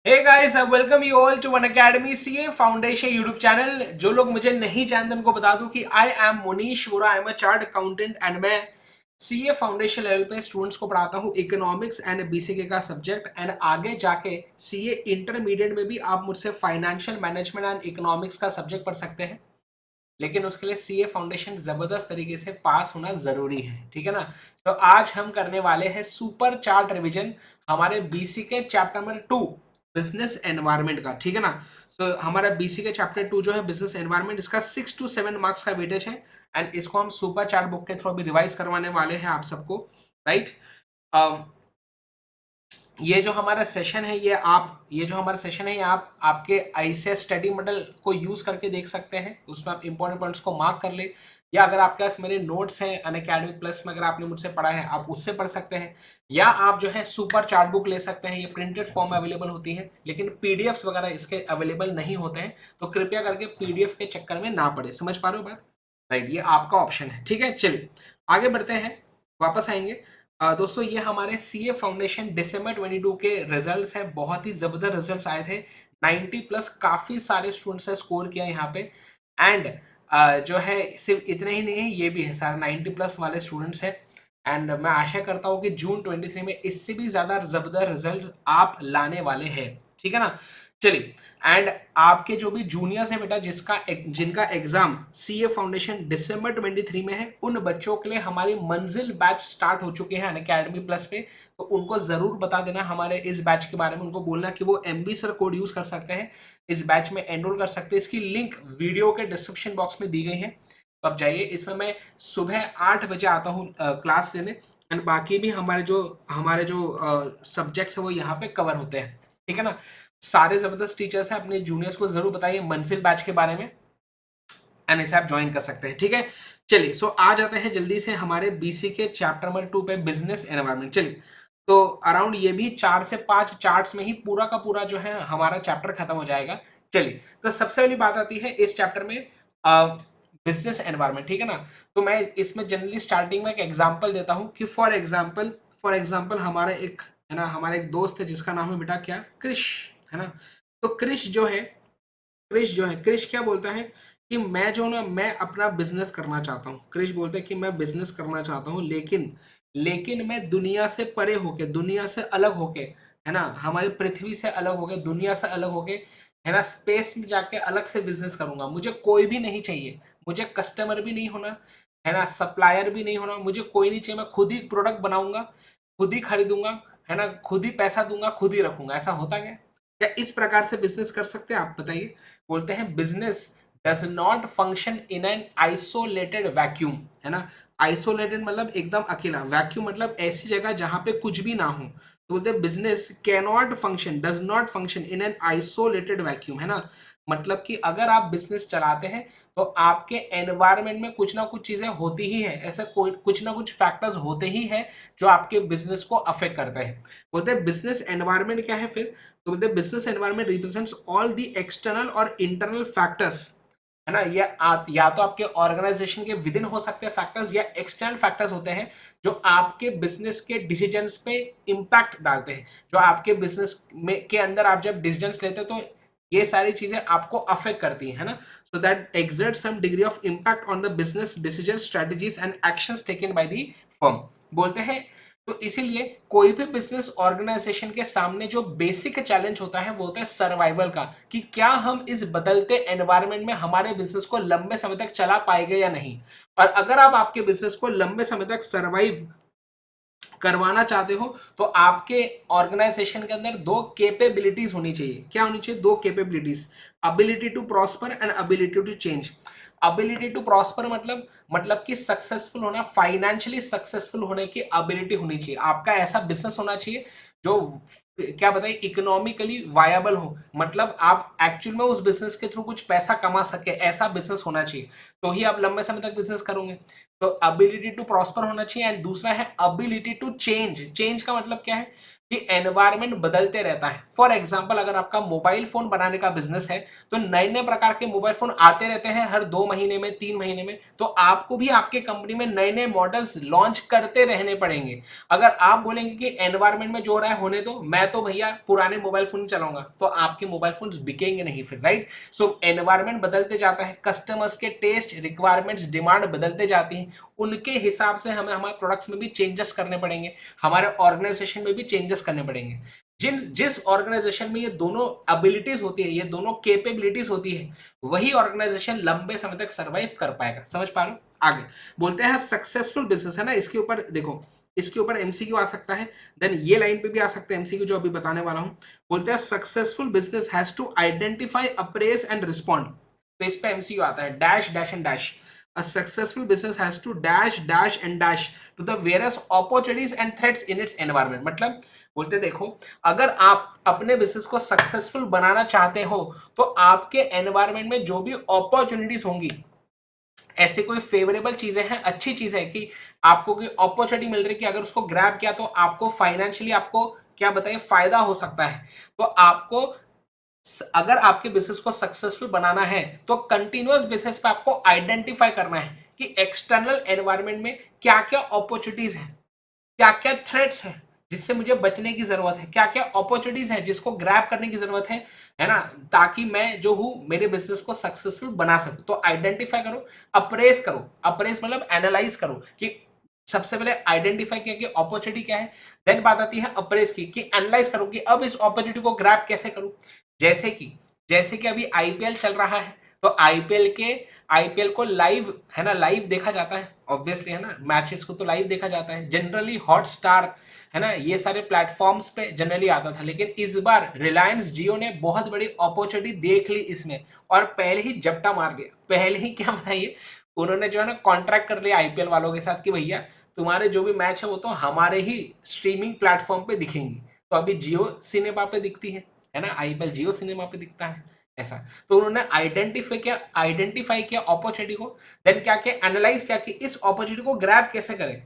Hey guys, welcome you all to one academy CA foundation YouTube channel. जो लोग मुझे नहीं जानते उनको बता दूं कि I am Munish Vora, I am a chartered accountant and मैं सीए फाउंडेशन लेवल पे स्टूडेंट्स को पढ़ाता हूं इकोनॉमिक्स एंड बीसीके का सब्जेक्ट। एंड आगे जाके सीए इंटरमीडिएट में भी आप मुझसे फाइनेंशियल मैनेजमेंट एंड इकोनॉमिक्स का सब्जेक्ट पढ़ सकते हैं, लेकिन उसके लिए सीए फाउंडेशन जबरदस्त तरीके से पास होना जरूरी है। ठीक है ना। तो आज हम करने वाले हैं सुपर चार्ट रिवीजन हमारे बीसी के चैप्टर नंबर 2 बिजनेस एनवायरनमेंट का। ठीक है ना। सो हमारा बीसी के चैप्टर 2 जो है बिजनेस एनवायरनमेंट, इसका 6 to 7 मार्क्स का वेटेज है। एंड इसको हम सुपर चार्ट बुक के थ्रू अभी रिवाइज करवाने वाले हैं आप सबको। राइट। ये जो हमारा सेशन है ये जो हमारा सेशन है ये आप आपके ऐसे स्टडी मॉडल को यूज करके देख सकते हैं। उसमें आप इंपॉर्टेंट पॉइंट्स को मार्क कर ले, या अगर आपके पास मेरे नोट्स हैं अनअकैडमी प्लस में, अगर आपने मुझसे पढ़ा है आप उससे पढ़ सकते हैं, या आप जो है सुपर चार्ट बुक ले सकते हैं। ये प्रिंटेड फॉर्म में अवेलेबल होती है, लेकिन पीडीएफ्स वगैरह इसके अवेलेबल नहीं होते हैं। तो कृपया करके पीडीएफ के चक्कर में ना पड़े। समझ पा रहे हो बात? राइट, ये आपका ऑप्शन है। ठीक है, चलिए आगे बढ़ते हैं, वापस आएंगे। दोस्तों ये हमारे सीए फाउंडेशन दिसंबर 22 के रिजल्ट्स हैं। बहुत ही जबरदस्त रिजल्ट्स आए थे, 90 प्लस काफी सारे स्टूडेंट्स ने स्कोर किया यहाँ पे। एंड जो है सिर्फ इतने ही नहीं है, ये भी है सारे 90 प्लस वाले स्टूडेंट्स हैं। एंड मैं आशा करता हूँ कि जून 23 में इससे भी ज्यादा जबरदस्त रिजल्ट आप लाने वाले हैं। ठीक है ना। चलिए, एंड आपके जो भी जूनियर्स हैं बेटा, जिनका एग्जाम सीए फाउंडेशन दिसंबर 23 में है, उन बच्चों के लिए हमारी मंजिल बैच स्टार्ट हो चुके हैं अनअकैडमी प्लस पे। तो उनको जरूर बता देना हमारे इस बैच के बारे में। उनको बोलना कि वो एमबी सर कोड यूज कर सकते हैं, इस बैच में एनरोल कर सकते हैं। इसकी लिंक वीडियो के डिस्क्रिप्शन बॉक्स में दी गई है, तो अब जाइए। इसमें मैं सुबह 8 बजे आता हूँ क्लास लेने, एंड बाकी भी हमारे जो सब्जेक्ट्स है वो यहाँ पे कवर होते हैं। ठीक है ना। सारे जबरदस्त टीचर्स हैं, अपने जूनियर्स को जरूर बताइए मंजिल बैच के बारे में, एंड इसे आप ज्वाइन कर सकते हैं। ठीक है, चलिए। सो आ जाते हैं जल्दी से हमारे बीसी के चैप्टर नंबर 2 पे, बिजनेस एनवायरनमेंट। चलिए, तो अराउंड ये भी 4 से 5 चार्ट्स में ही पूरा का पूरा जो है हमारा चैप्टर खत्म हो जाएगा। चलिए, तो सबसे पहली बात आती है इस चैप्टर में बिजनेस एनवायरनमेंट। ठीक है ना। तो मैं इसमें जनरली स्टार्टिंग में एक एग्जांपल देता हूँ कि फॉर एग्जांपल हमारा एक दोस्त है जिसका नाम है बेटा क्या, क्रिश, है ना। तो क्रिश क्या बोलता है कि मैं अपना बिजनेस करना चाहता हूँ। क्रिश बोलता है कि मैं बिजनेस करना चाहता हूँ, लेकिन मैं दुनिया से परे होके, दुनिया से अलग होके, है ना, हमारी पृथ्वी से अलग होके, दुनिया से अलग होके, है ना, स्पेस में जाके अलग से बिजनेस करूंगा। मुझे कोई भी नहीं चाहिए, मुझे कस्टमर भी नहीं होना, है ना, सप्लायर भी नहीं होना, मुझे कोई नहीं चाहिए। मैं खुद ही प्रोडक्ट बनाऊंगा, खुद ही खरीदूंगा, है ना, खुद ही पैसा दूंगा, खुद ही रखूंगा। ऐसा होता क्या? क्या इस प्रकार से बिजनेस कर सकते हैं आप? बताइए। बोलते हैं business does not function in an isolated vacuum, है ना। आइसोलेटेड मतलब एकदम अकेला, वैक्यूम मतलब ऐसी जगह जहां पे कुछ भी ना हो। तो बोलते हैं business cannot function, does not function in an isolated vacuum, है ना। मतलब कि अगर आप बिजनेस चलाते हैं तो आपके एनवायरनमेंट में कुछ ना कुछ चीजें होती ही है, ऐसा कोई कुछ ना कुछ फैक्टर्स होते ही है जो आपके बिजनेस को अफेक्ट करते हैं। बोलते हैं बिजनेस एनवायरनमेंट क्या है फिर? तो बोलते हैं business environment represents all the external और इंटरनल फैक्टर्स, है ना। या तो आपके ऑर्गेनाइजेशन के विद इन हो सकते हैं फैक्टर्स, या एक्सटर्नल फैक्टर्स होते हैं जो आपके बिजनेस के डिसीजंस पे इंपैक्ट डालते हैं। जो आपके बिजनेस में के अंदर आप जब डिसीजंस लेते हैं तो ये सारी चीजें आपको अफेक्ट करती है ना। So that exert some degree of impact on the business decision, strategies and actions taken by the firm. बोलते हैं तो इसीलिए कोई भी बिजनेस ऑर्गेनाइजेशन के सामने जो बेसिक चैलेंज होता है वो होता है सर्वाइवल का, कि क्या हम इस बदलते एनवायरनमेंट में हमारे बिजनेस को लंबे समय तक चला पाएंगे या नहीं। और अगर आप आपके बिजनेस को लंबे समय तक सर्वाइव करवाना चाहते हो तो आपके ऑर्गेनाइजेशन के अंदर दो कैपेबिलिटीज होनी चाहिए। क्या होनी चाहिए? दो capabilities, ability to prosper and ability to change. Ability to prosper मतलब कि सक्सेसफुल होना, फाइनेंशियली सक्सेसफुल होने की अबिलिटी होनी चाहिए। आपका ऐसा बिजनेस होना चाहिए जो क्या बताइए इकोनॉमिकली वायबल हो, मतलब आप एक्चुअल में उस बिजनेस के थ्रू कुछ पैसा कमा सके, ऐसा बिजनेस होना चाहिए। तो ही आप लंबे समय तक बिजनेस करोगे। तो अबिलिटी टू प्रॉस्पर होना चाहिए। एंड दूसरा है अबिलिटी टू चेंज। चेंज का मतलब क्या है? कि एनवायरनमेंट बदलते रहता है। फॉर एग्जांपल अगर आपका मोबाइल फोन बनाने का बिजनेस है तो नए नए प्रकार के मोबाइल फोन आते रहते हैं हर 2 महीने में, 3 महीने में, तो आपको भी आपके कंपनी में नए नए मॉडल्स लॉन्च करते रहने पड़ेंगे। अगर आप बोलेंगे कि एनवायरनमेंट में जो हो रहा है होने दो, मैं तो भैया पुराने मोबाइल फोन चलाऊंगा, तो आपके मोबाइल फोन बिकेंगे नहीं फिर, राइट। सो एनवायरनमेंट बदलते जाता है, कस्टमर्स के टेस्ट, रिक्वायरमेंट्स, डिमांड बदलते जाती हैं, उनके हिसाब से हमें हमारे प्रोडक्ट्स में भी चेंजेस करने पड़ेंगे, हमारे ऑर्गेनाइजेशन में भी चेंजेस करने पड़ेंगे। जिस ऑर्गेनाइजेशन में ये दोनों एबिलिटीज होती है, ये दोनों कैपेबिलिटीज होती है, वही ऑर्गेनाइजेशन लंबे समय तक सर्वाइव कर पाएगा। समझ पा रहे हो? आगे बोलते हैं सक्सेसफुल बिजनेस, है ना, इसके ऊपर देखो, इसके ऊपर एमसीक्यू आ सकता है, देन ये लाइन पे भी आ सकता है एमसीक्यू जो अभी बताने वाला हूं। बोलते हैं successful business has to identify, appraise and respond. तो इस पे एमसीक्यू आता है dash dash and dash. A successful business has to dash dash and dash to the various opportunities and threats in its environment। मतलब बोलते देखो, अगर आप अपने बिजनेस को सक्सेसफुल बनाना चाहते हो तो आपके एनवायरनमेंट में जो भी अपॉर्चुनिटीज होंगी, ऐसे कोई फेवरेबल चीजें हैं, अच्छी चीज है कि आपको कोई अपॉर्चुनिटी मिल रही है कि अगर उसको ग्रैब किया तो आपको फाइनेंशियली आपको क्या बताइए फायदा हो सकता है, तो आपको अगर आपके बिजनेस को सक्सेसफुल बनाना है तो कंटिन्यूअस बेसिस पे आपको आइडेंटिफाई करना है कि एक्सटर्नल एनवायरनमेंट में क्या क्या अपॉर्चुनिटीज हैं, क्या क्या थ्रेट्स हैं जिससे मुझे बचने की जरूरत है, क्या क्या अपॉर्चुनिटीज हैं जिसको ग्रैब करने की जरूरत है ना, ताकि मैं जो हूं मेरे बिजनेस को सक्सेसफुल बना सकूं। तो आइडेंटिफाई करो, अप्रेस करो, अप्रेस मतलब एनालाइज करो कि सबसे पहले आइडेंटिफाई किया कि अपॉर्चुनिटी क्या है, देन बात आती है अप्रेस की कि एनालाइज करो कि अब इस अपॉर्चुनिटी को ग्रैब कैसे करूं। जैसे कि अभी आईपीएल चल रहा है, तो आईपीएल को लाइव, है ना, लाइव देखा जाता है ऑब्वियसली, है ना, मैचेस को तो लाइव देखा जाता है जनरली, हॉटस्टार, है ना, ये सारे प्लेटफॉर्म्स पे जनरली आता था। लेकिन इस बार रिलायंस जियो ने बहुत बड़ी अपॉर्चुनिटी देख ली इसमें और पहले ही जपटा मार गया, पहले ही क्या बताइए, उन्होंने जो है ना कॉन्ट्रैक्ट कर लिया आईपीएल वालों के साथ कि भैया तुम्हारे जो भी मैच है वो तो हमारे ही स्ट्रीमिंग प्लेटफॉर्म पे दिखेंगी। तो अभी जियो सिनेमा पे दिखती है ना, आईपीएल जियो सिनेमा पे दिखता है ऐसा। तो उन्होंने आइडेंटिफाई किया अपॉर्चुनिटी को, देन क्या किया, एनालाइज किया कि इस अपॉर्चुनिटी को ग्रैब कैसे करें,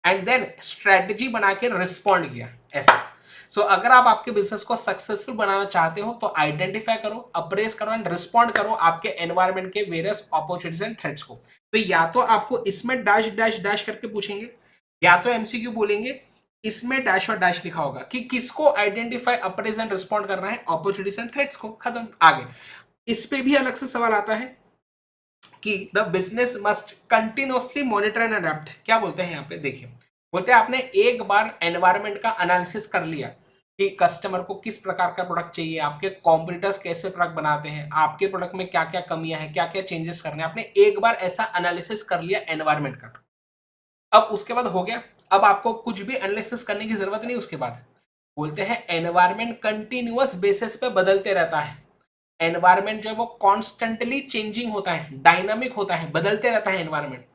एंड देन स्ट्रेटजी बना के रिस्पॉन्ड किया ऐसा। सो अगर आप आपके बिजनेस को सक्सेसफुल बनाना चाहते हो तो आइडेंटिफाई करो, अप्रेस करो एंड रिस्पॉन्ड करो आपके एनवायरनमेंट के वेरियस अपॉर्चुनिटीज एंड थ्रेट्स को। तो या तो आपको इसमें डैश डैश डैश करके पूछेंगे, या तो एमसीक्यू बोलेंगे इसमें डैश और डैश लिखा होगा कि किसको आइडेंटिफाई, अप्रेज एंड रिस्पॉन्ड करना है, अपॉर्चुनिटीज एंड थ्रेट्स को, खत्म। आगे इस पे भी अलग से सवाल आता है कि the business must continuously monitor and adapt. क्या बोलते हैं यहाँ पे देखिए, बोलते हैं आपने एक बार एनवायरनमेंट का एनालिसिस कर लिया कि कस्टमर को किस प्रकार का प्रोडक्ट चाहिए, आपके कॉम्पिटिटर्स कैसे प्रोडक्ट बनाते हैं, आपके प्रोडक्ट में क्या क्या कमियां हैं, क्या क्या चेंजेस करने हैं, आपने एक बार ऐसा एनालिसिस कर लिया एनवायरनमेंट का। अब उसके बाद हो गया, अब आपको कुछ भी एनालिसिस करने की जरूरत नहीं उसके बाद। बोलते हैं एनवायरनमेंट कंटिन्यूअस बेसिस पे बदलते रहता है, एनवायरनमेंट जो है वो कॉन्स्टेंटली चेंजिंग होता है, डायनामिक होता है, बदलते रहता है एनवायरनमेंट,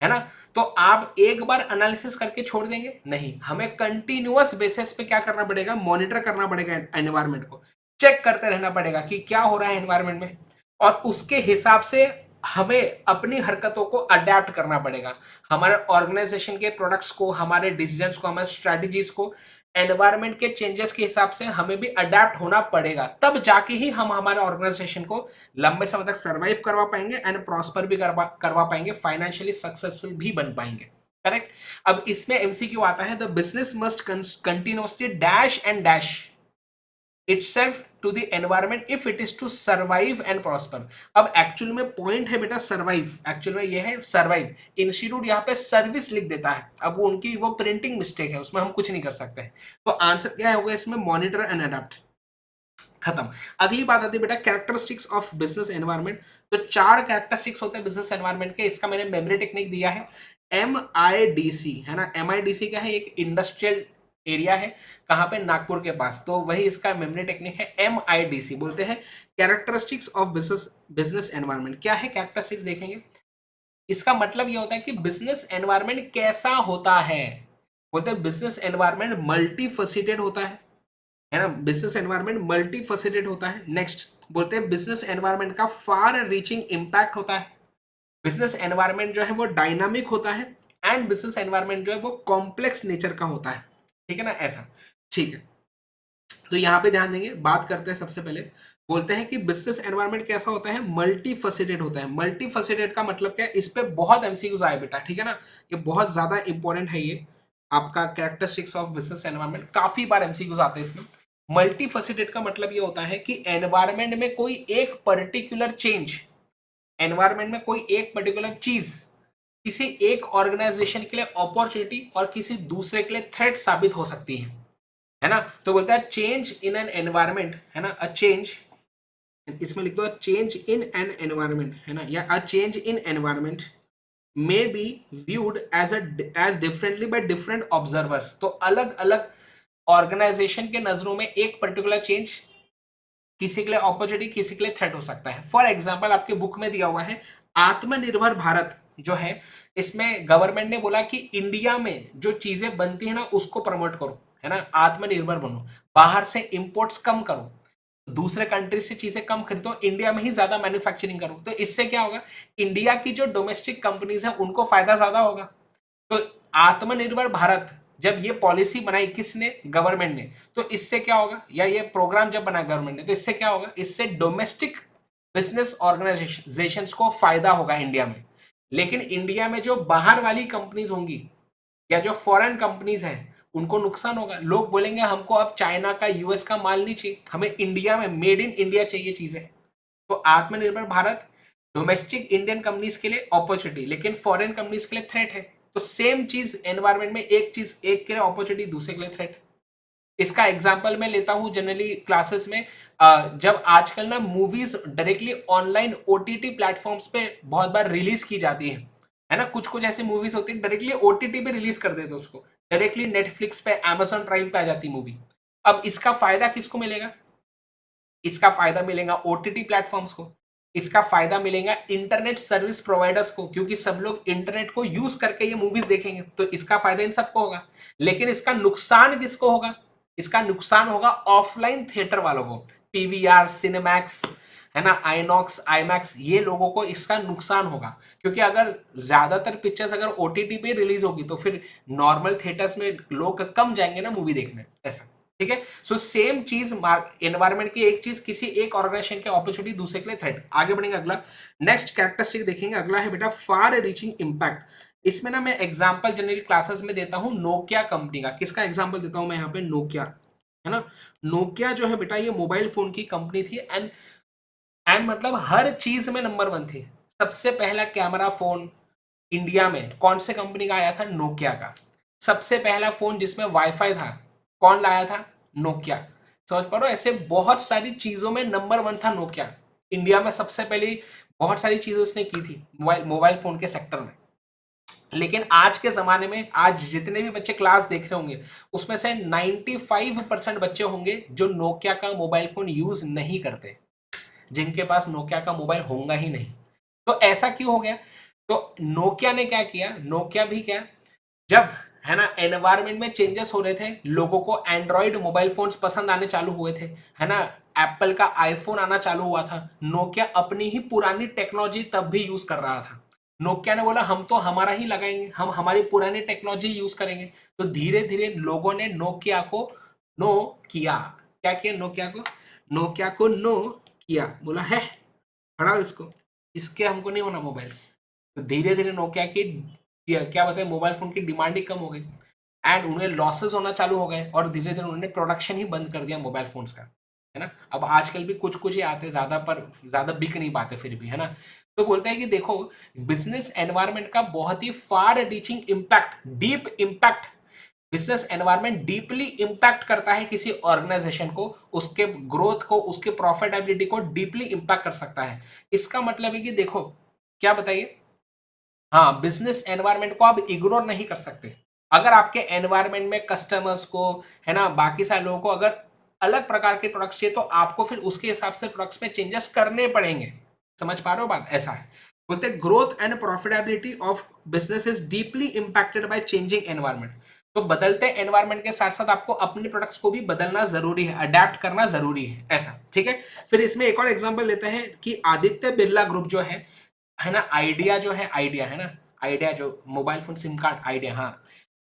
है ना। तो आप एक बार एनालिसिस करके छोड़ देंगे नहीं, हमें कंटिन्यूअस बेसिस पे क्या करना पड़ेगा, मॉनिटर करना पड़ेगा, एनवायरनमेंट को चेक करते रहना पड़ेगा कि क्या हो रहा है एनवायरनमेंट में, और उसके हिसाब से हमें अपनी हरकतों को अडेप्ट करना पड़ेगा, हमारे ऑर्गेनाइजेशन के प्रोडक्ट्स को, हमारे डिसीजंस को, हमारे स्ट्रेटजीज को एनवायरनमेंट के चेंजेस के हिसाब से हमें भी अडेप्ट होना पड़ेगा, तब जाके ही हम हमारे ऑर्गेनाइजेशन को लंबे समय तक सर्वाइव करवा पाएंगे एंड प्रॉस्पर भी करवा पाएंगे, फाइनेंशियली सक्सेसफुल भी बन पाएंगे। करेक्ट। अब इसमें एमसीक्यू आता है, the business must continuously dash and dash itself to the environment if it is to survive and prosper। अब एक्चुअल में पॉइंट है बेटा सर्वाइव, एक्चुअल में ये है सर्वाइव, इंस्टीट्यूट यहाँ पे सर्विस लिख देता है, अब वो उनकी वो प्रिंटिंग मिस्टेक है, उसमें हम कुछ नहीं कर सकते हैं। तो आंसर क्या होगा इसमें, मॉनिटर एंड अडेप्ट, खत्म। अगली बात आती है बेटा कैरेक्टरिस्टिक्स ऑफ बिजनेस एनवायरनमेंट। तो 4 कैरेक्टरिस्टिक्स होते हैं बिजनेस एनवायरनमेंट के, इसका मैंने मेमोरी टेक्निक दिया है MIDC, है ना। MIDC क्या है, एक इंडस्ट्रियल एरिया है, कहाँ पे, नागपुर के पास, तो वही इसका मेमोरी टेक्निक है MIDC। बोलते हैं कैरेक्टरिस्टिक्स ऑफ बिजनेस एनवायरनमेंट। क्या है कैरेक्टरिस्टिक्स देखेंगे, इसका मतलब ये होता है कि बिजनेस एनवायरनमेंट कैसा होता है। बोलते हैं बिजनेस एनवायरनमेंट मल्टी फसीटेड होता है ना, बिजनेस एनवायरनमेंट मल्टी फसीटेड होता है। नेक्स्ट बोलते हैं बिजनेस एनवायरनमेंट का फार रीचिंग इम्पैक्ट होता है, बिजनेस एनवायरनमेंट जो है वो डायनामिक होता है, एंड बिजनेस एनवायरनमेंट जो है वो कॉम्प्लेक्स नेचर का होता है, ठीक है ना, ऐसा। ठीक है, तो यहाँ पे ध्यान देंगे, बात करते हैं सबसे पहले, बोलते हैं कि बिजनेस एनवायरनमेंट कैसा होता है, मल्टी फसेटेड होता है। मल्टी फसेटेड का मतलब क्या है, इस पे बहुत एमसीक्यूज आए बेटा, ठीक है ना, ये बहुत ज्यादा इंपॉर्टेंट है ये आपका कैरेक्टरिस्टिक्स ऑफ बिजनेस एनवायरनमेंट, काफी बार एमसीक्यूज आते हैं इसमें। मल्टी फसेटेड का मतलब ये होता है कि एनवायरनमेंट में कोई एक पर्टिकुलर चेंज, एनवायरनमेंट में कोई एक पर्टिकुलर चीज किसी एक ऑर्गेनाइजेशन के लिए अपॉर्चुनिटी और किसी दूसरे के लिए थ्रेट साबित हो सकती है ना। तो बोलता है चेंज इन एन एनवायरमेंट, है ना, अ चेंज, इसमें लिख दो चेंज इन एन एनवायरमेंट, है ना, या a change in environment may be viewed as differently by different observers. तो अलग अलग ऑर्गेनाइजेशन के नजरों में एक पर्टिकुलर चेंज किसी के लिए अपॉर्चुनिटी, किसी के लिए थ्रेट हो सकता है। फॉर एग्जाम्पल आपके बुक में दिया हुआ है आत्मनिर्भर भारत जो है, इसमें गवर्नमेंट ने बोला कि इंडिया में जो चीजें बनती है ना उसको प्रमोट करो, है ना, आत्मनिर्भर बनो, बाहर से इंपोर्ट्स कम करो, दूसरे कंट्री से चीजें कम खरीदो, इंडिया में ही ज्यादा मैन्युफैक्चरिंग करो। तो इससे क्या होगा, इंडिया की जो डोमेस्टिक कंपनीज है उनको फायदा ज्यादा होगा। तो आत्मनिर्भर भारत जब ये पॉलिसी बनाई किसने, गवर्नमेंट ने, तो इससे क्या होगा, या ये प्रोग्राम जब बनाया गवर्नमेंट ने, तो इससे क्या होगा, इससे डोमेस्टिक बिजनेस ऑर्गेनाइजेशंस को फायदा होगा इंडिया में। लेकिन इंडिया में जो बाहर वाली कंपनीज होंगी या जो फॉरेन कंपनीज हैं उनको नुकसान होगा। लोग बोलेंगे हमको अब चाइना का, यूएस का माल नहीं चाहिए, हमें इंडिया में मेड इन इंडिया चाहिए चीजें। तो आत्मनिर्भर भारत डोमेस्टिक इंडियन कंपनीज के लिए अपॉर्चुनिटी, लेकिन फॉरेन कंपनीज के लिए थ्रेट है। तो सेम चीज एनवायरमेंट में, एक चीज एक के लिए अपॉर्चुनिटी, दूसरे के लिए थ्रेट। इसका एग्जांपल मैं लेता हूं जनरली क्लासेस में, जब आजकल ना movies directly online OTT platforms पे बहुत बार रिलीज की जाती है ना, कुछ कुछ ऐसी मूवीज होती है डायरेक्टली ओटीटी पे रिलीज कर देते उसको, डायरेक्टली नेटफ्लिक्स पे, अमेजॉन प्राइम पे आ जाती मूवी। अब इसका फायदा किसको मिलेगा, इसका फायदा मिलेगा ओटीटी प्लेटफॉर्म्स को, इसका फायदा मिलेगा इंटरनेट सर्विस प्रोवाइडर्स को, क्योंकि सब लोग इंटरनेट को यूज करके ये मूवीज देखेंगे, तो इसका फायदा इन सबको होगा। लेकिन इसका नुकसान किसको होगा, इसका नुकसान होगा ऑफलाइन थिएटर वालों को, पीवीआर, सिनेमैक्स, है ना, आईनॉक्स, आईमैक्स, ये लोगों को इसका नुकसान होगा। क्योंकि अगर ज्यादातर पिक्चर्स अगर ओटीटी पे रिलीज होगी तो फिर नॉर्मल थिएटर्स में लोग कम जाएंगे ना मूवी देखने, ऐसा, ठीक है। सो सेम चीज एनवायरमेंट की एक चीज किसी एक ऑर्गेनाइजेशन के अपॉर्चुनिटी, दूसरे के लिए थ्रेट। आगे बढ़ेंगे, अगला नेक्स्ट कैरेक्टरिस्टिक देखेंगे, अगला है बेटा फार रीचिंग इंपैक्ट। इसमें ना मैं एग्जांपल जनरली क्लासेस में देता हूं नोकिया कंपनी का। किसका एग्जांपल देता हूं मैं यहाँ पे, नोकिया, है ना। नोकिया जो है बेटा ये मोबाइल फोन की कंपनी थी, एंड मतलब हर चीज में नंबर वन थी। सबसे पहला कैमरा फोन इंडिया में कौन से कंपनी का आया था, नोकिया का। सबसे पहला फोन जिसमें वाईफाई था कौन लाया था, नोकिया। समझ पा रहे हो, ऐसे बहुत सारी चीजों में नंबर वन था नोकिया। इंडिया में सबसे पहले बहुत सारी चीजें उसने की थी मोबाइल मोबाइल फोन के सेक्टर में। लेकिन आज के जमाने में आज जितने भी बच्चे क्लास देख रहे होंगे उसमें से 95% बच्चे होंगे जो नोकिया का मोबाइल फोन यूज नहीं करते, जिनके पास नोकिया का मोबाइल होगा ही नहीं। तो ऐसा क्यों हो गया, तो नोकिया ने क्या किया, नोकिया भी क्या, जब, है ना, एनवायरमेंट में चेंजेस हो रहे थे, लोगों को एंड्रॉइड मोबाइल फोन्स पसंद आने चालू हुए थे, है ना, एप्पल का आईफोन आना चालू हुआ था, नोकिया अपनी ही पुरानी टेक्नोलॉजी तब भी यूज कर रहा था। नोकिया ने बोला हम तो हमारा ही लगाएंगे, हम हमारी पुरानी टेक्नोलॉजी यूज करेंगे। तो धीरे धीरे लोगों ने नोकिया को नो किया, क्या किया, नोकिया को, नोकिया को नो किया, बोला है हटाओ इसको, इसके हमको नहीं होना मोबाइल्स। तो धीरे धीरे नोकिया की क्या बताए मोबाइल फोन की डिमांड ही कम हो गई, एंड उन्हें लॉसेस होना चालू हो गए, और धीरे धीरे उन्होंने प्रोडक्शन ही बंद कर दिया मोबाइल फोन्स का, है ना। अब आजकल भी कुछ कुछ ही आते, ज्यादा पर ज्यादा बिक नहीं पाते फिर भी, है ना। तो बोलते हैं कि देखो बिजनेस एनवायरनमेंट का बहुत ही far reaching impact, deep impact, business environment deeply impact करता है किसी ऑर्गेनाइजेशन को, उसके ग्रोथ को, उसके प्रॉफिटेबिलिटी को डीपली इम्पैक्ट कर सकता है। इसका मतलब है कि देखो क्या बताइए, हाँ, बिजनेस एनवायरनमेंट को आप इग्नोर नहीं कर सकते। अगर आपके एनवायरनमेंट में कस्टमर्स को, है ना, बाकी सारे लोगों को अगर अलग प्रकार के प्रोडक्ट्स चाहिए तो आपको फिर उसके हिसाब से प्रोडक्ट्स में चेंजेस करने पड़ेंगे। समझ पा रहे हो बात, ऐसा है। बोलते हैं growth and profitability of business is deeply impacted by changing environment. तो बदलते एनवायरनमेंट के साथ साथ आपको अपने प्रोडक्ट्स को भी बदलना जरूरी है, अडेप्ट करना जरूरी है, ऐसा, ठीक है। फिर इसमें एक और एग्जांपल लेते हैं कि आदित्य बिरला ग्रुप जो है ना, आइडिया जो है, आइडिया, है ना, आइडिया जो mobile phone SIM card idea, हाँ,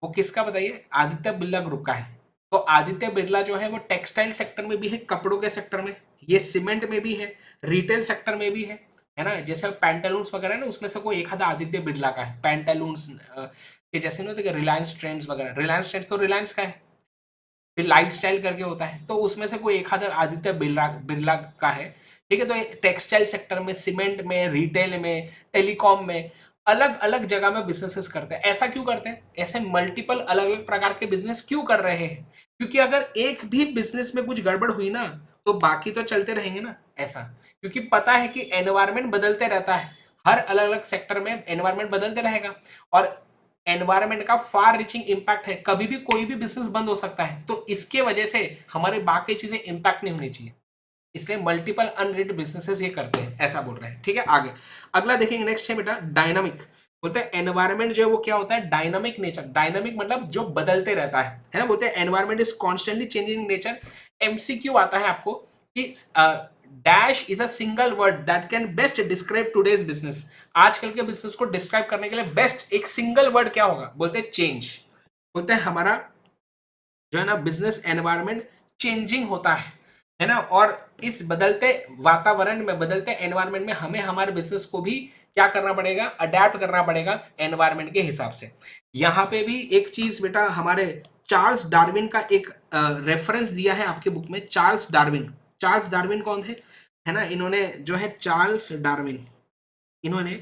वो किसका बताइए, आदित्य बिरला ग्रुप का है। तो आदित्य बिरला जो है वो टेक्सटाइल सेक्टर में भी है, कपड़ों के सेक्टर में, ये सीमेंट में भी है, रिटेल सेक्टर में भी है ना। जैसे पैंटालून्स वगैरह ना, उसमें से कोई एक आधा आदित्य बिरला का है। पैंटालून्स के जैसे नहीं होते कि रिलायंस ट्रेंड्स वगैरह, रिलायंस ट्रेंड्स तो रिलायंस का है। फिर लाइफस्टाइल करके होता है, तो उसमें से कोई एक आधा आदित्य बिरला बिरला का है। ठीक है, तो टेक्सटाइल सेक्टर में, सीमेंट में, रिटेल में, टेलीकॉम में अलग अलग जगह में बिजनेसेस करते हैं। ऐसा क्यों करते हैं? ऐसे मल्टीपल अलग अलग प्रकार के बिजनेस क्यों कर रहे हैं? क्योंकि अगर एक भी बिजनेस में कुछ गड़बड़ हुई ना, तो बाकी तो चलते रहेंगे ना। ऐसा क्योंकि पता है कि एनवायरमेंट बदलते रहता है, हर अलग अलग सेक्टर में एनवायरमेंट बदलते रहेगा, और एनवायरमेंट का फार रीचिंग इंपैक्ट है, कभी भी कोई भी बिजनेस बंद हो सकता है, तो इसके वजह से हमारे बाकी चीजें इंपैक्ट नहीं होनी चाहिए, इसलिए मल्टीपल अनरेटेड बिजनेसेस ये करते हैं, ऐसा बोल रहे हैं। ठीक है, आगे अगला देखेंगे, नेक्स्ट है बेटा डायनामिक। बोलते हैं एनवायरमेंट जो है वो क्या होता है? Dynamic nature. डायनामिक मतलब जो बदलते रहता है ना। बोलते हैं environment is constantly changing nature. MCQ आता है आपको कि dash is a single word that can best describe today's business. आजकल के बिजनेस को डिस्क्राइब करने के लिए बेस्ट एक सिंगल वर्ड क्या होगा? बोलते हैं चेंज। बोलते हैं हमारा जो है ना बिजनेस एनवायरनमेंट चेंजिंग होता है ना। और इस बदलते वातावरण में, बदलते एनवायरनमेंट में हमें हमारे बिजनेस को भी क्या करना पड़ेगा? अडेप्ट करना पड़ेगा एनवायरनमेंट के हिसाब से। यहाँ पे भी एक चीज बेटा, हमारे चार्ल्स डार्विन का एक रेफरेंस दिया है आपके बुक में। चार्ल्स डार्विन, चार्ल्स डार्विन कौन थे? है ना, इन्होंने जो है चार्ल्स डार्विन, इन्होंने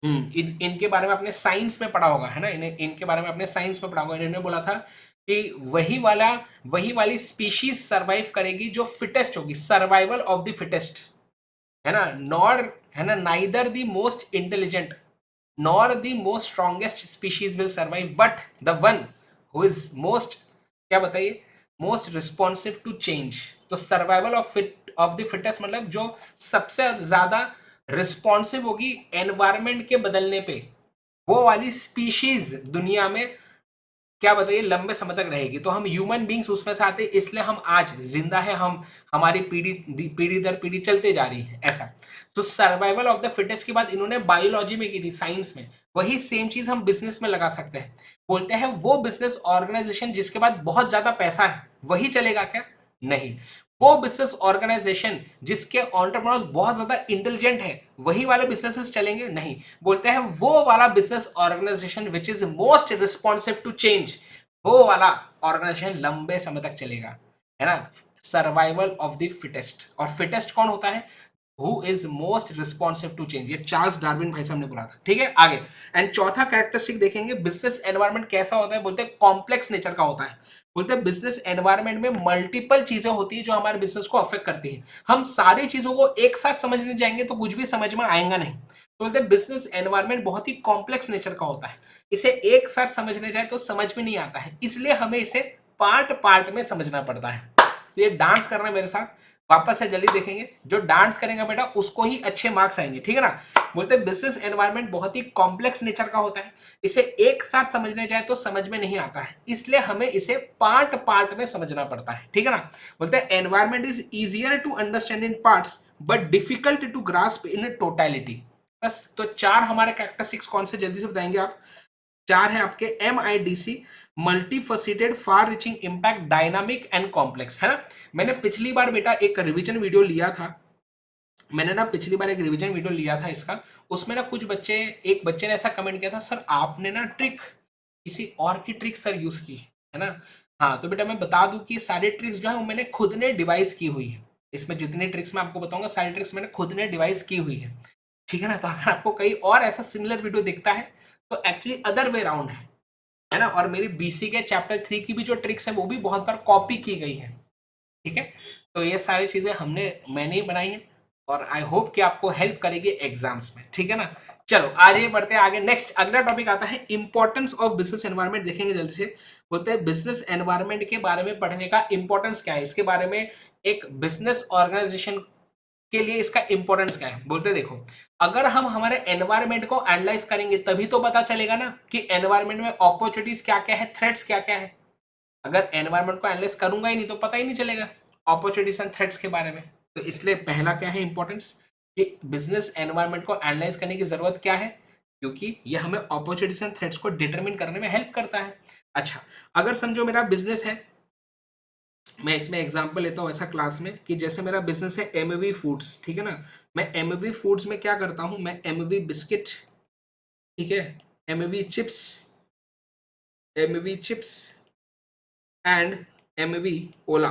इनके बारे में आपने साइंस में पढ़ा होगा, है ना। इन्हें इनके बारे में आपने साइंस में पढ़ा होगा। इन्होंने बोला था कि वही वाली स्पीशीज सरवाइव करेगी जो फिटेस्ट होगी, सर्वाइवल ऑफ द फिटेस्ट, है ना। नॉर, है ना, neither the most intelligent nor the most strongest species will survive, but the one who is most, क्या बताइए, मोस्ट रिस्पॉन्सिव टू चेंज। तो सर्वाइवल ऑफ द फिटेस्ट मतलब जो सबसे ज्यादा रिस्पॉन्सिव होगी एनवायरमेंट के बदलने पे, वो वाली स्पीशीज दुनिया में, क्या बताइए, लंबे समय तक रहेगी। तो हम ह्यूमन बींग्स उसमें से आते हैं, इसलिए हम आज जिंदा है, हम हमारी पीढ़ी दर पीढ़ी चलते जा रही है, ऐसा। तो सर्वाइवल ऑफ द फिटेस्ट की बात इन्होंने बायोलॉजी में की थी, साइंस में। वही सेम चीज हम बिजनेस में लगा सकते हैं। बोलते हैं वो बिजनेस ऑर्गेनाइजेशन जिसके पास बहुत ज्यादा पैसा है वही चलेगा क्या? नहीं। वो बिजनेस ऑर्गेनाइजेशन जिसके एंटरप्रेन्योर्स बहुत ज्यादा इंटेलिजेंट है वही वाले बिजनेसेस चलेंगे? नहीं। बोलते हैं वो वाला business organisation which is most responsive to change, वो वाला ऑर्गेनाइजेशन लंबे समय तक चलेगा, है ना। सर्वाइवल ऑफ द फिटेस्ट, और फिटेस्ट कौन होता है? Who is most responsive to change, ये चार्ल्स डार्विन भाई साहब ने बोला था। ठीक है, आगे एंड चौथा कैरेक्टरिस्टिक देखेंगे, बिजनेस एनवायरनमेंट कैसा होता है? बोलते हैं कॉम्प्लेक्स नेचर का होता है। बोलते हैं बिजनेस एनवायरनमेंट में मल्टीपल चीजें होती है जो हमारे बिजनेस को अफेक्ट करती है। हम सारी चीजों को एक साथ समझने जाएंगे तो कुछ भी समझ में आएगा नहीं। तो बोलते हैं बिजनेस एनवायरनमेंट बहुत ही कॉम्प्लेक्स नेचर का होता है, इसे एक साथ समझने जाए तो समझ में नहीं आता है, इसलिए हमें इसे पार्ट पार्ट में समझना पड़ता है। तो ये डांस करना मेरे साथ वापस से जल्दी देखेंगे, जो डांस करेगा बेटा उसको ही अच्छे मार्क्स आएंगे, ठीक है ना। बोलते हैं बिजनेस एनवायरनमेंट बहुत ही कॉम्प्लेक्स नेचर का होता है, इसे एक साथ समझने जाए तो समझ में नहीं आता है, इसलिए हमें इसे पार्ट पार्ट में समझना पड़ता है, ठीक है ना। बोलते हैं environment is easier to understand in parts but difficult to grasp in totality. बस, तो चार हमारे कैरेक्टरिस्टिक्स कौन से जल्दी से बताएंगे आप? चार है आपके, MIDC, multifaceted, far reaching impact, dynamic and complex, है ना। मैंने पिछली बार बेटा एक रिवीजन वीडियो लिया था, पिछली बार एक रिवीजन वीडियो लिया था इसका। उसमें ना कुछ बच्चे, एक बच्चे ने ऐसा कमेंट किया था, सर आपने ना ट्रिक किसी और की ट्रिक सर यूज की है ना। हाँ, तो बेटा मैं बता दूं कि सारी ट्रिक्स जो है वो मैंने खुद ने डिवाइस की हुई है। इसमें जितनी ट्रिक्स मैं आपको बताऊंगा सारी ट्रिक्स मैंने खुद ने डिवाइस की हुई है, ठीक है ना। तो अगर आपको कहीं और ऐसा सिमिलर वीडियो दिखता है तो एक्चुअली अदर वे राउंड है ना। और मेरी BC के चैप्टर 3 की भी जो ट्रिक्स है वो भी बहुत बार कॉपी की गई है, ठीक है। तो ये सारी चीजें मैंने ही बनाई हैं, और आई होप कि आपको हेल्प करेगी एग्जाम्स में, ठीक है ना। चलो आज ये बढ़ते हैं आगे। नेक्स्ट अगला टॉपिक आता है इंपॉर्टेंस ऑफ बिजनेस एनवायरनमेंट, देखेंगे जल्दी से। बोलते हैं बिजनेस एनवायरनमेंट के बारे में पढ़ने का इंपॉर्टेंस क्या है, इसके बारे में एक बिजनेस ऑर्गेनाइजेशन के लिए इसका इंपॉर्टेंस क्या है। बोलते देखो, अगर हम हमारे एनवायरनमेंट को एनालाइज करेंगे तभी तो पता चलेगा ना कि एनवायरनमेंट में अपॉर्चुनिटीज क्या क्या है, थ्रेट्स क्या क्या है। अगर एनवायरनमेंट को एनालाइज करूंगा ही नहीं तो पता ही नहीं चलेगा अपॉर्चुनिटीज एंड थ्रेट्स के बारे में। तो इसलिए पहला क्या है इंपॉर्टेंस, कि बिजनेस एनवायरनमेंट को एनालाइज करने की जरूरत क्या है, क्योंकि ये हमें अपॉर्चुनिटीज एंड थ्रेट्स को डिटरमिन करने में हेल्प करता है। अच्छा, अगर समझो मेरा बिजनेस है, मैं इसमें एग्जांपल लेता हूँ ऐसा क्लास में कि जैसे मेरा बिजनेस है एमवी फूड्स, ठीक है ना। मैं एमवी फूड्स में क्या करता हूँ, मैं एमवी बिस्किट, ठीक है, MV chips, MV chips and MV Ola.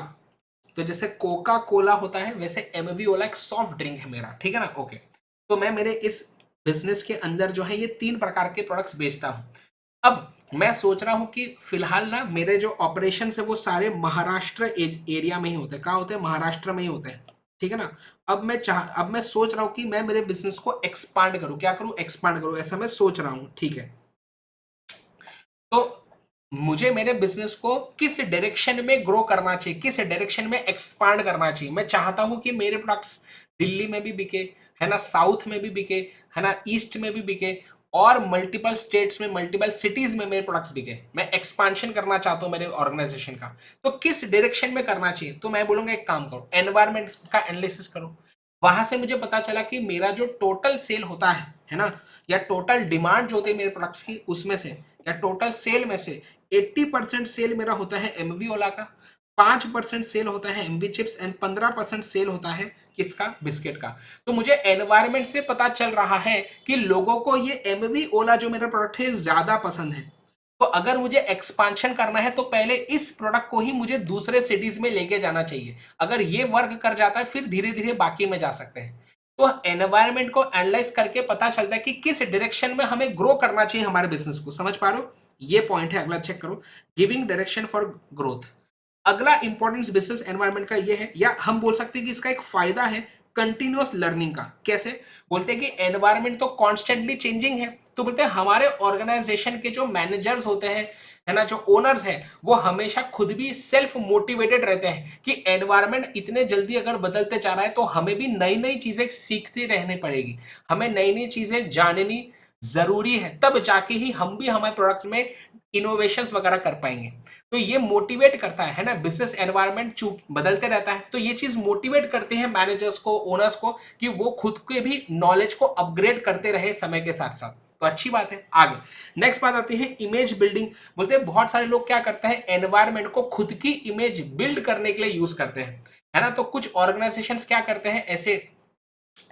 तो जैसे कोका कोला होता है वैसे एमवी ओला एक सॉफ्ट ड्रिंक है मेरा, ठीक है ना। ओके, तो मैं मेरे इस बिजनेस के अंदर जो है ये 3 प्रकार के प्रोडक्ट्स बेचता हूँ। अब मैं सोच रहा हूँ कि फिलहाल ना मेरे जो ऑपरेशन है वो सारे महाराष्ट्र एरिया में ही होते हैं। कहाँ होते हैं? महाराष्ट्र में ही होते हैं, ठीक है ना। अब मैं सोच रहा हूँ कि मैं मेरे बिजनेस को एक्सपांड करूँ। क्या करूँ? एक्सपांड करूँ, ऐसा मैं सोच रहा हूँ, ठीक है। तो मुझे मेरे बिजनेस को किस डायरेक्शन में ग्रो करना चाहिए, किस डायरेक्शन में एक्सपांड करना चाहिए। मैं चाहता हूं कि मेरे प्रोडक्ट्स दिल्ली में भी बिके, है ना, साउथ में भी बिके, है ना, ईस्ट में भी बिके, और मल्टीपल स्टेट्स में, मल्टीपल सिटीज में मेरे प्रोडक्ट्स बिके। मैं एक्सपांशन करना चाहता हूं मेरे ऑर्गेनाइजेशन का। तो किस डायरेक्शन में करना चाहिए? तो मैं बोलूंगा एक काम करो, एनवायरमेंट का एनालिसिस करो। वहां से मुझे पता चला कि मेरा जो टोटल सेल होता है ना, या टोटल डिमांड जो होती है मेरे प्रोडक्ट्स की, उसमें से या टोटल सेल में से 80% सेल मेरा होता है एमवी ओला का, 5% सेल होता है एमवी चिप्स एंड 15% सेल होता है किसका? बिस्किट का। तो मुझे एनवायरमेंट से पता चल रहा है कि लोगों को ये एमवी ओला जो मेरा प्रोडक्ट है ज्यादा पसंद है। तो अगर मुझे एक्सपांशन करना है तो पहले इस प्रोडक्ट को ही मुझे दूसरे सिटीज में लेके जाना चाहिए। अगर ये वर्क कर जाता है फिर धीरे धीरे बाकी में जा सकते हैं। तो एनवायरमेंट को एनालाइज करके पता चलता है कि किस डायरेक्शन में हमें ग्रो करना चाहिए हमारे बिजनेस को। समझ पा रहे हो? ये पॉइंट है। अगला चेक करो, गिविंग डायरेक्शन फॉर ग्रोथ। अगला इंपॉर्टेंस बिजनेस एनवायरनमेंट का ये है, या हम बोल सकते हैं कि इसका एक फायदा है कंटिन्यूअस लर्निंग का। कैसे? बोलते हैं कि एनवायरनमेंट तो कॉन्स्टेंटली चेंजिंग है। तो बोलते हैं हमारे ऑर्गेनाइजेशन के जो मैनेजर्स होते हैं, है ना, जो ओनर्स हैं, वो हमेशा खुद भी सेल्फ मोटिवेटेड रहते हैं कि एनवायरनमेंट इतने जल्दी अगर बदलते जा रहा है तो हमें भी नई नई चीजें सीखती रहनी पड़ेगी, हमें नई नई चीजें जाननी जरूरी है, तब जाके ही हम भी हमारे प्रोडक्ट में इनोवेशंस वगैरह कर पाएंगे। तो ये मोटिवेट करता है ना, बिजनेस एनवायरनमेंट चूंकि बदलते रहता है तो ये चीज मोटिवेट करते हैं मैनेजर्स को, ओनर्स को, कि वो खुद के भी नॉलेज को अपग्रेड करते रहे समय के साथ साथ। तो अच्छी बात है। आगे नेक्स्ट बात आती है इमेज बिल्डिंग। बोलते हैं बहुत सारे लोग क्या करते हैं, एनवायरनमेंट को खुद की इमेज बिल्ड करने के लिए यूज करते हैं, है ना। तो कुछ ऑर्गेनाइजेशंस क्या करते हैं, ऐसे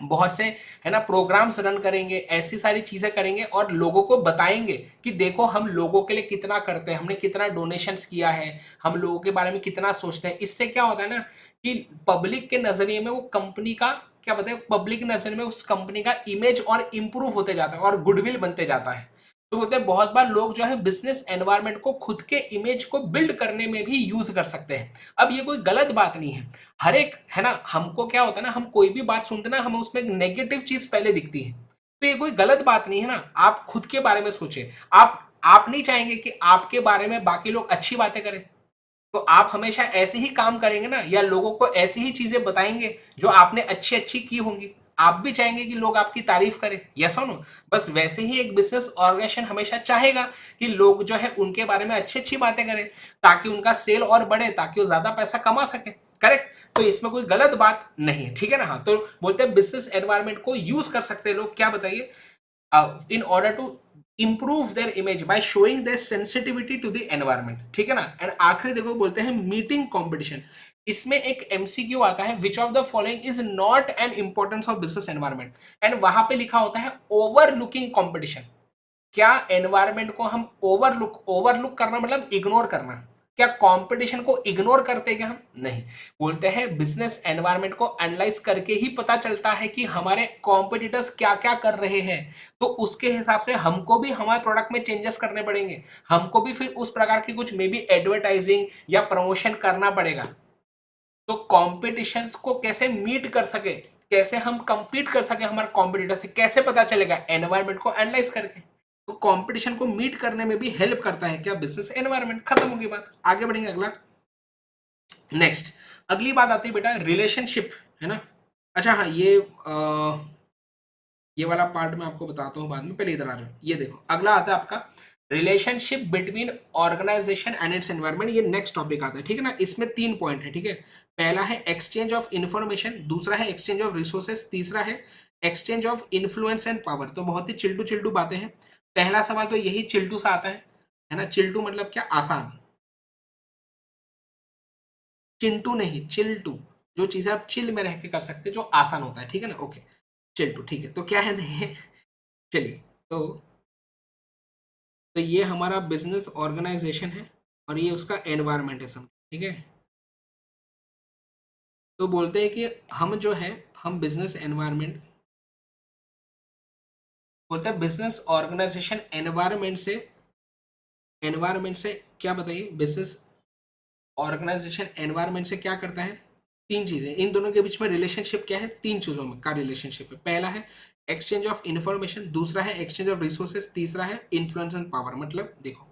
बहुत से, है ना, प्रोग्राम्स रन करेंगे, ऐसी सारी चीजें करेंगे और लोगों को बताएंगे कि देखो हम लोगों के लिए कितना करते हैं, हमने कितना डोनेशंस किया है, हम लोगों के बारे में कितना सोचते हैं। इससे क्या होता है ना कि पब्लिक के नजरिए में वो कंपनी का, क्या बताए, पब्लिक नजर में उस कंपनी का इमेज और इंप्रूव होते जाता है और गुडविल बनते जाता है। तो बोलते हैं बहुत बार लोग जो है बिजनेस एनवायरनमेंट को खुद के इमेज को बिल्ड करने में भी यूज कर सकते हैं। अब ये कोई गलत बात नहीं है। हर एक, है ना, हमको क्या होता है ना, हम कोई भी बात सुनते ना हमें उसमें एक नेगेटिव चीज पहले दिखती है। तो ये कोई गलत बात नहीं है ना। आप खुद के बारे में सोचिए। आप नहीं चाहेंगे कि आपके बारे में बाकी लोग अच्छी बातें करें? तो आप हमेशा ऐसे ही काम करेंगे ना, या लोगों को ऐसी ही चीजें बताएंगे जो आपने अच्छी अच्छी की होंगी। आप भी चाहेंगे कि लोग आपकी तारीफ करें, यस और नो। बस वैसे ही एक बिजनेस ऑर्गेनाइजेशन हमेशा चाहेगा कि लोग जो है उनके बारे में अच्छी अच्छी बातें करें, ताकि उनका सेल और बढ़े, ताकि वो ज्यादा पैसा कमा सके। करेक्ट? तो इसमें कोई गलत बात नहीं है, ठीक है ना। हाँ, तो बोलते हैं बिजनेस एनवायरनमेंट को यूज कर सकते हैं लोग, क्या बताइए, in order to improve their image by showing their sensitivity to the environment, ठीक है ना। एंड आखिरी देखो बोलते हैं मीटिंग कंपटीशन। इसमें एक एमसीक्यू आता है, which of the following is not an importance of business environment, and वहां पे लिखा होता है ओवरलुकिंग कंपटीशन। क्या एनवायरनमेंट को हम ओवरलुक, ओवरलुक करना मतलब इग्नोर करना, क्या कंपटीशन को इग्नोर करते हैं क्या हम? नहीं। बोलते हैं बिजनेस एनवायरनमेंट को एनालाइज करके ही पता चलता है कि हमारे कॉम्पिटिटर्स क्या क्या कर रहे हैं। तो उसके हिसाब से हमको भी हमारे प्रोडक्ट में चेंजेस करने पड़ेंगे, हमको भी फिर उस प्रकार की कुछ मे बी एडवर्टाइजिंग या प्रमोशन करना पड़ेगा। तो कॉम्पिटिशन्स को कैसे मीट कर सके, कैसे हम कंपीट कर सके हमारे कॉम्पिटिटर से, कैसे पता चलेगा? एनवायरनमेंट को एनालाइज करके। तो कंपटीशन को मीट करने में भी हेल्प करता है क्या? Business environment. खत्म होगी बात, आगे बढ़ेंगे। अगला नेक्स्ट, अगली बात आती है बेटा रिलेशनशिप, है ना। अच्छा हाँ, ये वाला पार्ट मैं आपको बताता हूँ बाद में, पहले इधर आ जाओ। ये देखो अगला आता है आपका relationship between organisation and its environment. ये नेक्स्ट टॉपिक आता है, ठीक है ना। इसमें 3 पॉइंट है, ठीक है। पहला है एक्सचेंज ऑफ इंफॉर्मेशन, दूसरा है एक्सचेंज ऑफ रिसोर्सेज, तीसरा है exchange of influence and power. तो बहुत ही चिल्टू चिल्टू बातें हैं। पहला सवाल तो यही चिल्टू सा आता है ना। चिल्टू मतलब क्या? आसान। चिंटू नहीं, चिल्टू। जो चीजें आप चिल में रह के कर सकते, जो आसान होता है, ठीक है ना। ओके, चिल्टू, ठीक है। तो क्या है देखिए, चलिए। तो ये हमारा बिजनेस ऑर्गेनाइजेशन है और ये उसका एनवायरमेंट है सब, ठीक है। तो बोलते हैं कि हम जो है, हम बिजनेस एनवायरनमेंट, बोलते हैं बिजनेस ऑर्गेनाइजेशन एनवायरनमेंट से क्या बताइए, बिजनेस ऑर्गेनाइजेशन एनवायरनमेंट से क्या करता है? तीन चीजें। इन दोनों के बीच में रिलेशनशिप क्या है? तीन चीजों में का रिलेशनशिप है। पहला है एक्सचेंज ऑफ इंफॉर्मेशन, दूसरा है एक्सचेंज ऑफ रिसोर्सेज, तीसरा है इन्फ्लुएंस एंड पावर। मतलब देखो,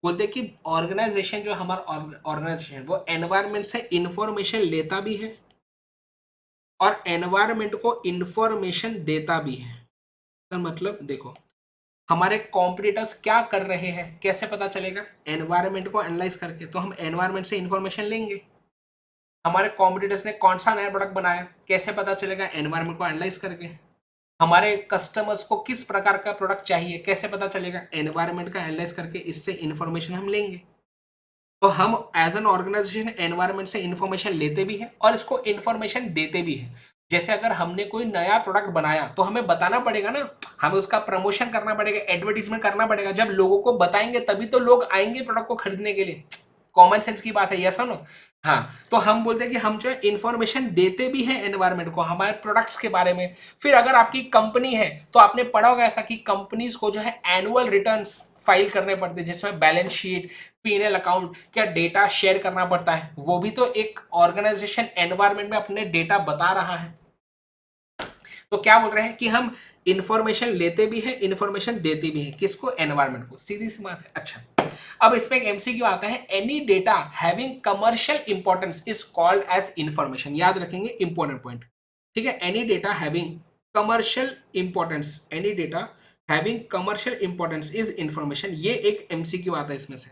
बोलते हैं कि ऑर्गेनाइजेशन जो हमारा ऑर्गेनाइजेशन वो एनवायरनमेंट से इंफॉर्मेशन लेता भी है और एनवायरनमेंट को इंफॉर्मेशन देता भी है। सर मतलब देखो, हमारे कॉम्पिटिटर्स क्या कर रहे हैं कैसे पता चलेगा? एनवायरनमेंट को एनालाइज करके। तो हम एनवायरनमेंट से इंफॉर्मेशन लेंगे। हमारे कॉम्पिटिटर्स ने कौन सा नया प्रोडक्ट बनाया कैसे पता चलेगा? एनवायरनमेंट को एनालाइज करके। हमारे कस्टमर्स को किस प्रकार का प्रोडक्ट चाहिए कैसे पता चलेगा? एनवायरनमेंट का एनालाइज करके इससे इंफॉर्मेशन हम लेंगे। तो हम एज एन ऑर्गेनाइजेशन एनवायरनमेंट से इंफॉर्मेशन लेते भी हैं और इसको इंफॉर्मेशन देते भी हैं। जैसे अगर हमने कोई नया प्रोडक्ट बनाया तो हमें बताना पड़ेगा ना, हमें उसका प्रमोशन करना पड़ेगा, एडवर्टीजमेंट करना पड़ेगा। जब लोगों को बताएंगे तभी तो लोग आएंगे प्रोडक्ट को खरीदने के लिए। कॉमन सेंस की बात है, यस नो? हाँ। तो हम बोलते हैं कि हम जो है इंफॉर्मेशन देते भी हैं एनवायरनमेंट को हमारे प्रोडक्ट्स के बारे में। फिर अगर आपकी कंपनी है तो आपने पढ़ा होगा ऐसा कि कंपनीज को जो है एनुअल रिटर्न्स फाइल करने पड़ते हैं, जिसमें बैलेंस शीट, P&L अकाउंट, क्या डेटा शेयर करना पड़ता है। वो भी तो एक ऑर्गेनाइजेशन एनवायरनमेंट में अपने डेटा बता रहा है। तो क्या बोल रहे हैं कि हम इंफॉर्मेशन लेते भी हैं इंफॉर्मेशन देते भी हैं। किसको? एनवायरनमेंट को। सीधी सी बात है। अच्छा, अब इसमें एक एमसीक्यू आता है, any data having commercial importance is called as information. याद रखेंगे, इंपॉर्टेंट पॉइंट, ठीक है। Any data having commercial importance, any data having commercial importance is information. ये एक एमसीक्यू आता है इसमें से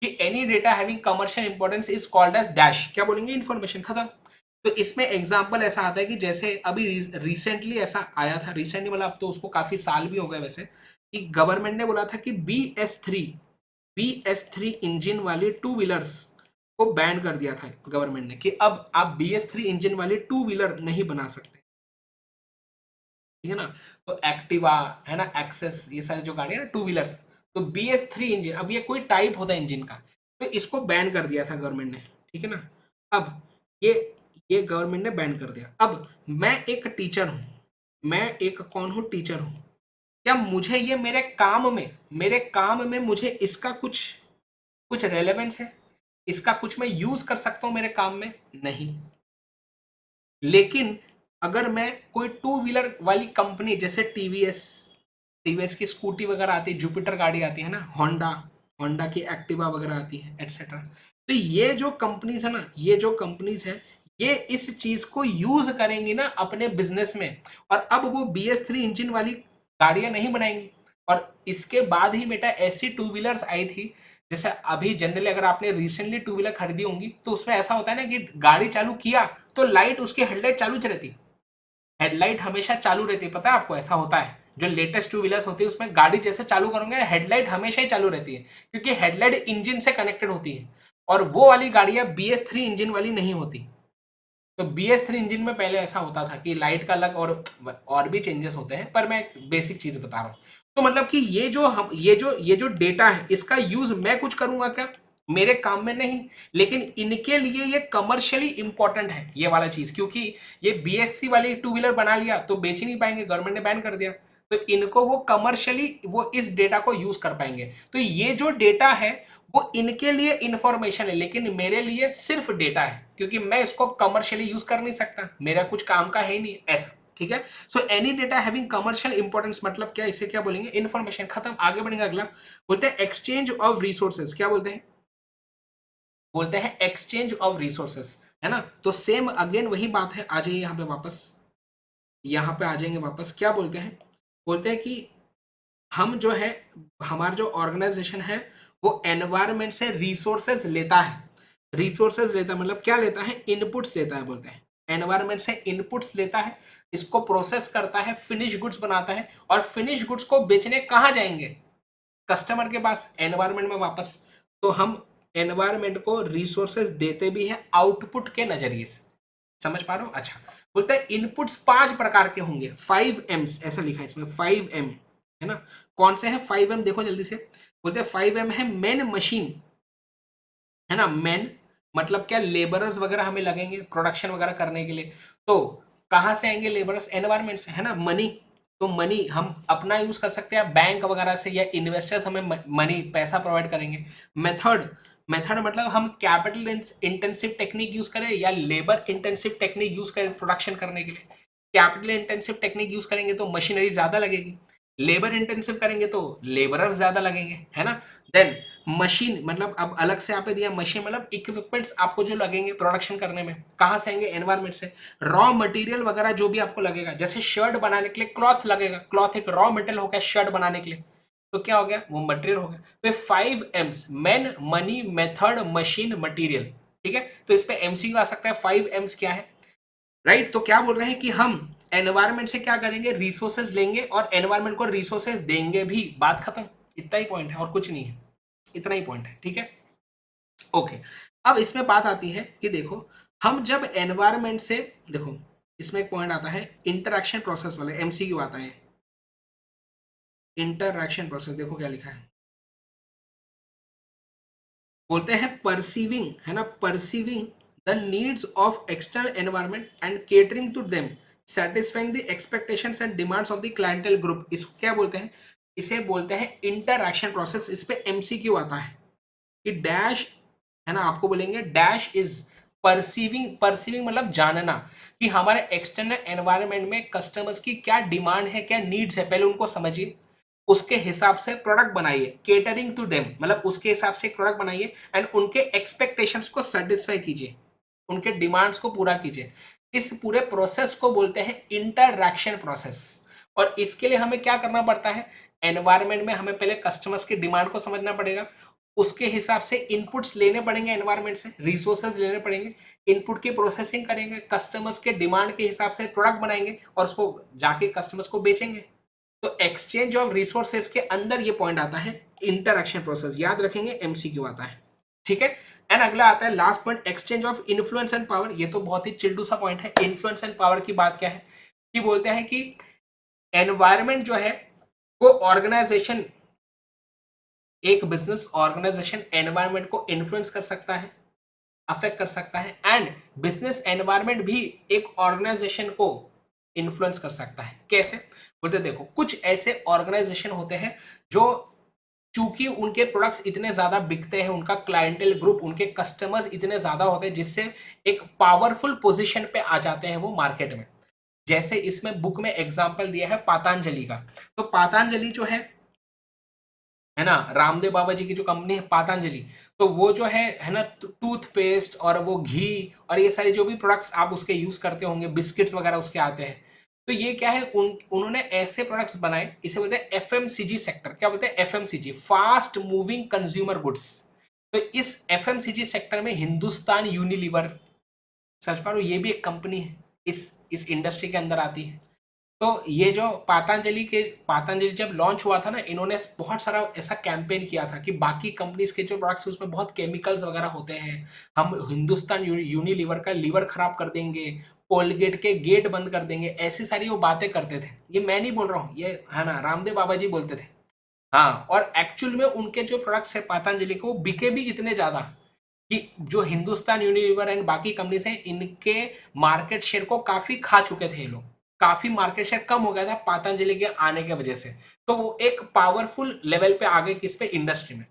कि any data having commercial importance is called as dash. क्या बोलेंगे? इंफॉर्मेशन, खत्म। तो इसमें एग्जाम्पल ऐसा आता है कि जैसे अभी रिसेंटली ऐसा आया था, रिसेंटली मतलब अब तो उसको काफी साल भी हो गए वैसे, कि गवर्नमेंट ने बोला था कि बी एस थ्री इंजन वाले टू व्हीलर्स को बैन कर दिया था गवर्नमेंट ने, कि अब आप BS3 इंजन वाले टू व्हीलर नहीं बना सकते, ठीक है ना। तो एक्टिवा है ना, एक्सेस, ये सारी जो गाड़ी है ना टू व्हीलर्स, तो BS3 इंजन, अब ये कोई टाइप होता है इंजन का, तो इसको बैन कर दिया था गवर्नमेंट ने, ठीक है ना। अब ये ये गवर्नमेंट ने बैन कर दिया। अब मैं एक टीचर हूं, मैं एक कौन हूं? टीचर हूं। क्या मुझे ये मेरे काम में मुझे इसका कुछ कुछ रेलेवेंस है? इसका कुछ मैं यूज कर सकता हूं मेरे काम में? नहीं। लेकिन अगर मैं कोई टू व्हीलर वाली कंपनी, जैसे टीवीएस की स्कूटी वगैरह आती है, जुपिटर गाड़ी आती है ना, होंडा होंडा की एक्टिवा वगैरह आती है, एटसेट्रा। तो ये जो कंपनीज है ना, ये जो कंपनीज है, ये इस चीज को यूज करेंगी ना अपने बिजनेस में, और अब वो BS3 इंजन वाली गाड़ियां नहीं बनाएंगी। और इसके बाद ही बेटा ऐसी टू व्हीलर्स आई थी, जैसे अभी जनरली अगर आपने रिसेंटली टू व्हीलर खरीदी होंगी तो उसमें ऐसा होता है ना कि गाड़ी चालू किया तो लाइट, उसकी हेडलाइट चालू रहती, हेडलाइट हमेशा चालू रहती है। पता है आपको? ऐसा होता है, जो लेटेस्ट टू व्हीलर्स होती है उसमें गाड़ी जैसे चालू करोगे हेडलाइट हमेशा ही चालू रहती है, क्योंकि हेडलाइट इंजन से कनेक्टेड होती है। और वो वाली गाड़ियां BS3 इंजन वाली नहीं होती। तो BS3 इंजन में पहले ऐसा होता था कि लाइट का अलग और भी चेंजेस होते हैं, पर मैं एक बेसिक चीज बता रहा हूँ। तो मतलब कि ये जो डेटा है इसका यूज मैं कुछ करूंगा क्या? मेरे काम में नहीं। लेकिन इनके लिए ये कमर्शियली इंपॉर्टेंट है ये वाला चीज, क्योंकि ये BS3 वाली टू व्हीलर बना लिया तो बेच ही नहीं पाएंगे, गवर्नमेंट ने बैन कर दिया। तो इनको वो कमर्शियली वो इस डेटा को यूज कर पाएंगे। तो ये जो डेटा है वो इनके लिए इंफॉर्मेशन है, लेकिन मेरे लिए सिर्फ डेटा है, क्योंकि मैं इसको कमर्शियली यूज कर नहीं सकता, मेरा कुछ काम का है ही नहीं ऐसा, ठीक है। So any data having commercial importance मतलब क्या? इसे क्या बोलेंगे? इंफॉर्मेशन, खत्म। आगे बढ़ेंगे, अगला बोलते हैं एक्सचेंज ऑफ रिसोर्सेज। क्या बोलते हैं? बोलते हैं एक्सचेंज ऑफ रिसोर्सेज, है ना। तो सेम अगेन वही बात है, आ जाइए यहाँ पे वापस, यहाँ पे आ जाएंगे वापस। क्या बोलते हैं? बोलते हैं कि हम जो है, हमारा जो ऑर्गेनाइजेशन है वो एनवायरनमेंट से रिसोर्सेज लेता है। रिसोर्सेज लेता है मतलब क्या लेता है? इनपुट्स लेता है, बोलते हैं एनवायरनमेंट से इनपुट्स लेता है, इसको प्रोसेस करता है, फिनिश गुड्स बनाता है, और फिनिश गुड्स को बेचने कहाँ जाएंगे? कस्टमर के पास, एनवायरनमेंट में वापस। तो हम एनवायरनमेंट को रिसोर्सेज देते भी हैं आउटपुट के नजरिए से। समझ पा रहे हो? अच्छा, बोलते हैं इनपुट्स 5 प्रकार के होंगे, 5 एम्स ऐसा लिखा है इसमें, 5 एम है ना। कौन से हैं 5 एम? देखो जल्दी से। बोलते हैं 5 एम है मेन मशीन, है ना। मेन मतलब क्या? लेबरर्स वगैरह हमें लगेंगे प्रोडक्शन वगैरह करने के लिए। तो कहाँ से आएंगे लेबरर्स? एनवायरमेंट से, है ना। मनी, तो मनी हम अपना यूज कर सकते हैं बैंक वगैरह से, या इन्वेस्टर्स हमें मनी पैसा प्रोवाइड करेंगे। मेथड, मेथड मतलब हम कैपिटल इंटेंसिव टेक्निक यूज करें या लेबर इंटेंसिव टेक्निक यूज करें प्रोडक्शन करने के लिए। कैपिटल इंटेंसिव टेक्निक यूज करेंगे तो मशीनरी ज्यादा लगेगी, लेबर इंटेंसिव करेंगे तो लेबरर्स ज्यादा लगेंगे, है ना। देन मशीन मतलब अब अलग से यहाँ पे दिया, मशीन मतलब इक्विपमेंट्स आपको जो लगेंगे प्रोडक्शन करने में, कहाँ से आएंगे? एनवायरमेंट से। रॉ मटेरियल वगैरह जो भी आपको लगेगा, जैसे शर्ट बनाने के लिए क्लॉथ लगेगा, क्लॉथ एक रॉ मटेरियल हो गया शर्ट बनाने के लिए, तो क्या हो गया? वो मटेरियल हो गया। तो ये 5 AIIMS, man, money, method, machine, material, ठीक है। तो इस पे एमसीक्यू आ सकता है 5 एम्स क्या है, राइट। तो क्या बोल रहे हैं कि हम एनवायरमेंट से क्या करेंगे? रिसोर्सेज लेंगे और एनवायरमेंट को रिसोर्सेज देंगे भी, बात खत्म। इतना ही पॉइंट है और कुछ नहीं है, इतना ही पॉइंट है, ठीक है। ओके, अब इसमें बात आती है कि देखो हम जब एनवायरमेंट से, देखो इसमें एक पॉइंट आता है इंटरैक्शन प्रोसेस वाले, एमसीक्यू आता है इंटरैक्शन प्रोसेस। देखो क्या लिखा है, बोलते हैं परसीविंग, है ना, perceiving the needs of external environment and catering to them, satisfying the expectations and demands of the clientele group. इसको क्या बोलते हैं? इसे बोलते हैं इंटरैक्शन प्रोसेस। इस पे एमसीक्यू आता है कि डैश, है ना, आपको बोलेंगे डैश इज परसीविंग, परसीविंग मतलब जानना कि हमारे एक्सटर्नल एनवायरनमेंट में कस्टमर्स की क्या डिमांड है, क्या नीड्स है, पहले उनको समझिए, उसके हिसाब से प्रोडक्ट बनाइए। केटरिंग टू देम मतलब उसके हिसाब से एक प्रोडक्ट बनाइए एंड उनके एक्सपेक्टेशंस को सेटिस्फाई कीजिए, उनके डिमांड्स को पूरा कीजिए। इस पूरे प्रोसेस को बोलते हैं इंटरैक्शन प्रोसेस। और इसके लिए हमें क्या करना पड़ता है? एनवायरनमेंट में हमें पहले कस्टमर्स की डिमांड को समझना पड़ेगा, उसके हिसाब से इनपुट्स लेने पड़ेंगे, एनवायरनमेंट से रिसोर्सेज लेने पड़ेंगे, इनपुट की प्रोसेसिंग करेंगे, कस्टमर्स के डिमांड के हिसाब से प्रोडक्ट बनाएंगे और उसको जाके कस्टमर्स को बेचेंगे। तो एक्सचेंज ऑफ रिसोर्सेज के अंदर ये पॉइंट आता है इंटरैक्शन प्रोसेस, याद रखेंगे, एमसीक्यू आता है, ठीक है। एंड अगला आता है last point, exchange of influence and power. ये तो बहुत ही चिल्टू सा पॉइंट है। इन्फ्लुएंस एंड पावर की बात क्या है कि बोलते हैं कि एनवायरमेंट जो है वो ऑर्गेनाइजेशन, एक बिजनेस ऑर्गेनाइजेशन एनवायरमेंट को इन्फ्लुएंस कर सकता है, अफेक्ट कर सकता है, एंड बिजनेस एनवायरमेंट भी एक ऑर्गेनाइजेशन को इन्फ्लुएंस कर सकता है। कैसे? बोलते देखो कुछ ऐसे ऑर्गेनाइजेशन होते हैं जो, चूंकि उनके प्रोडक्ट्स इतने ज्यादा बिकते हैं, उनका क्लाइंटेल ग्रुप, उनके कस्टमर्स इतने ज्यादा होते हैं, जिससे एक पावरफुल पोजीशन पे आ जाते हैं वो मार्केट में। जैसे इसमें बुक में एग्जांपल दिया है पातंजलि का। तो पातंजलि जो है ना, रामदेव बाबा जी की जो कंपनी है पातंजलि, तो वो जो है ना, टूथपेस्ट और वो घी और ये सारे जो भी प्रोडक्ट्स आप उसके यूज करते होंगे, बिस्किट्स वगैरह उसके आते हैं। तो ये क्या है, उन्होंने ऐसे प्रोडक्ट्स बनाए, इसे बोलते हैं एफएमसीजी सेक्टर। क्या बोलते हैं? FMCG, fast moving consumer goods. तो इस एफएमसीजी सेक्टर में हिंदुस्तान यूनिलीवर, समझ पा रहे हो, ये भी एक कंपनी है, इस इंडस्ट्री के अंदर आती है। तो ये जो पातंजलि जब लॉन्च हुआ था ना, इन्होंने बहुत सारा ऐसा कैंपेन किया था कि बाकी कंपनीज के जो प्रोडक्ट्स उसमें बहुत केमिकल्स वगैरह होते हैं, हम हिंदुस्तान यूनिलीवर का लीवर खराब कर देंगे, कोलगेट के गेट बंद कर देंगे, ऐसी सारी वो बातें करते थे। ये मैं नहीं बोल रहा हूँ, ये है ना रामदेव बाबा जी बोलते थे। हाँ, और एक्चुअल में उनके जो प्रोडक्ट्स है पातंजलि के, वो बिके भी इतने ज्यादा कि जो हिंदुस्तान यूनिलीवर एंड बाकी कंपनीज हैं, इनके मार्केट शेयर को काफी खा चुके थे ये लोग। काफी मार्केट शेयर कम हो गया था पातंजलि के आने की वजह से। तो वो एक पावरफुल लेवल पे आ गए किस पे? इंडस्ट्री में।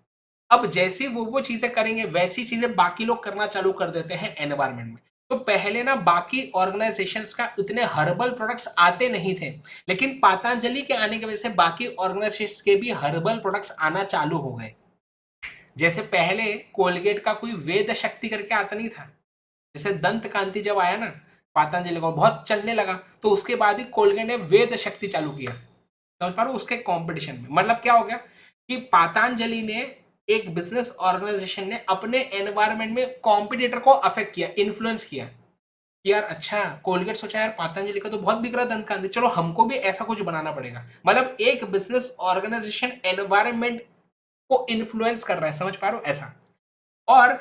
अब जैसे वो चीजें करेंगे, वैसी चीजें बाकी लोग करना चालू कर देते हैं एनवायरमेंट में। तो पहले ना बाकी ऑर्गेनाइजेशंस का इतने हर्बल प्रोडक्ट्स आते नहीं थे, लेकिन पातंजलि के आने की वजह से बाकी ऑर्गेनाइजेशंस के भी हर्बल प्रोडक्ट्स आना चालू हो गए। जैसे पहले कोलगेट का कोई वेद शक्ति करके आता नहीं था, जैसे दंत कांति जब आया ना पातंजलि को बहुत चलने लगा, तो उसके बाद ही कोलगेट ने वेद शक्ति चालू किया। समझ पा रहे हो? उसके कंपटीशन में मतलब क्या हो गया कि पातंजलि ने, एक बिजनेस ऑर्गेनाइजेशन ने अपने एनवायरनमेंट में कॉम्पिटिटर को अफेक्ट किया, इन्फ्लुएंस किया। कि यार अच्छा कोलगेट सोचा यार पतंजलि का तो बहुत बिक रहा है दंत कांति, चलो हमको भी ऐसा कुछ बनाना पड़ेगा। मतलब एक बिजनेस ऑर्गेनाइजेशन एनवायरनमेंट को इन्फ्लुएंस कर रहा है, समझ पा रहे हो ऐसा। और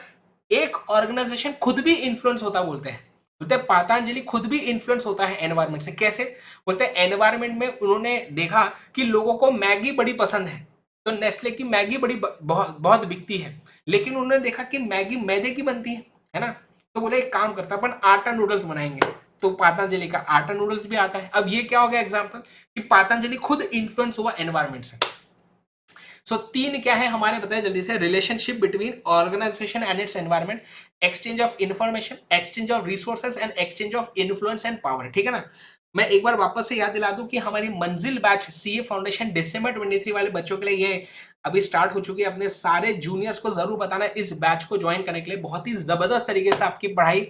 एक ऑर्गेनाइजेशन खुद भी इन्फ्लुएंस होता, बोलते हैं पतंजलि खुद भी इन्फ्लुएंस होता है एनवायरनमेंट से। कैसे? बोलते हैं एनवायरनमेंट में उन्होंने देखा कि लोगों को मैगी बड़ी पसंद है, तो नेस्ले की मैगी बड़ी बहुत बहुत बिकती है, लेकिन उन्होंने देखा कि मैगी मैदे की बनती है ना, तो बोले एक काम करता अपन आटा नूडल्स बनाएंगे, तो पतंजलि का आटा नूडल्स भी आता है। अब ये क्या हो गया एग्जाम्पल कि पतंजलि खुद इन्फ्लुएंस हुआ एनवायरनमेंट से। सो तीन क्या है हमारे, बताए जल्दी से, relationship between organisation and its environment, exchange of information, exchange of resources and exchange of influence and power. ठीक है ना। मैं एक बार वापस से याद दिला दूं कि हमारी मंजिल बैच सीए फाउंडेशन दिसंबर 23 वाले बच्चों के लिए ये अभी स्टार्ट हो चुकी है। अपने सारे जूनियर्स को जरूर बताना इस बैच को ज्वाइन करने के लिए, बहुत ही जबरदस्त तरीके से आपकी पढ़ाई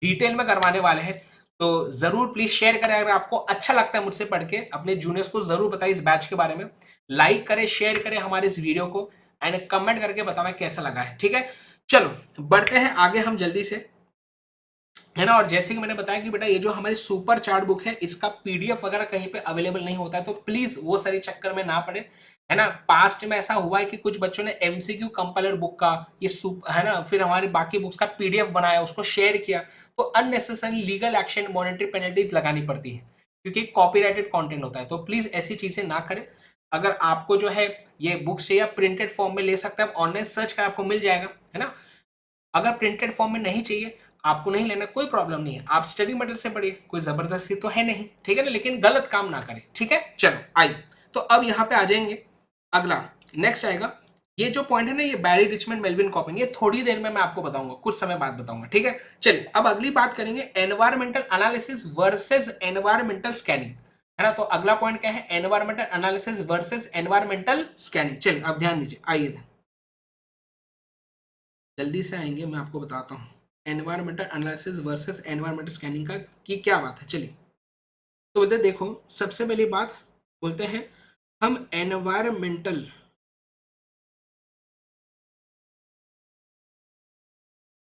डिटेल में करवाने वाले हैं। तो जरूर प्लीज शेयर करें, अगर आपको अच्छा लगता है मुझसे पढ़ के, अपने जूनियर्स को जरूर बताइए इस बैच के बारे में। लाइक करें, शेयर करें हमारे इस वीडियो को, एंड कमेंट करके बताना कैसा लगा है। ठीक है, चलो बढ़ते हैं आगे हम जल्दी से, है ना। और जैसे कि मैंने बताया कि बेटा ये जो हमारी सुपर चार्ट बुक है, इसका पीडीएफ वगैरह कहीं पे अवेलेबल नहीं होता है, तो प्लीज वो सारी चक्कर में ना पड़े, है ना। पास्ट में ऐसा हुआ है कि कुछ बच्चों ने एमसीक्यू कंपाइलर बुक का ये है ना, फिर हमारी बाकी बुक्स का पीडीएफ बनाया, उसको शेयर किया, तो unnecessary legal action, monetary penalties लगानी पड़ती है, क्योंकि कॉपीराइटेड कंटेंट होता है। तो प्लीज ऐसी चीजें ना करें। अगर आपको जो है ये बुक्स चाहिए, प्रिंटेड फॉर्म में ले सकते हैं, ऑनलाइन सर्च कर आपको मिल जाएगा, है ना। अगर प्रिंटेड फॉर्म में नहीं चाहिए, आपको नहीं लेना, कोई प्रॉब्लम नहीं है, आप स्टडी मटेरियल से पढ़िए, कोई जबरदस्ती तो है नहीं, ठीक है ना, लेकिन गलत काम ना करें। ठीक है, चलो आई, तो अब यहाँ पे आ जाएंगे, अगला नेक्स्ट आएगा, ये जो पॉइंट है ना, ये बैरी रिचमंड मेल्विन कॉपिन, ये थोड़ी देर में मैं आपको बताऊंगा, कुछ समय बाद बताऊंगा। ठीक है, चलिए अब अगली बात करेंगे, environmental analysis versus environmental scanning, है ना। तो अगला पॉइंट क्या है, environmental analysis versus environmental scanning. चलिए अब ध्यान दीजिए, आइए जल्दी से आएंगे, मैं आपको बताता हूँ environmental analysis versus environmental scanning का की क्या बात है। चलिए, तो बोलते हैं, देखो सबसे पहली बात बोलते हैं, हम एनवायरमेंटल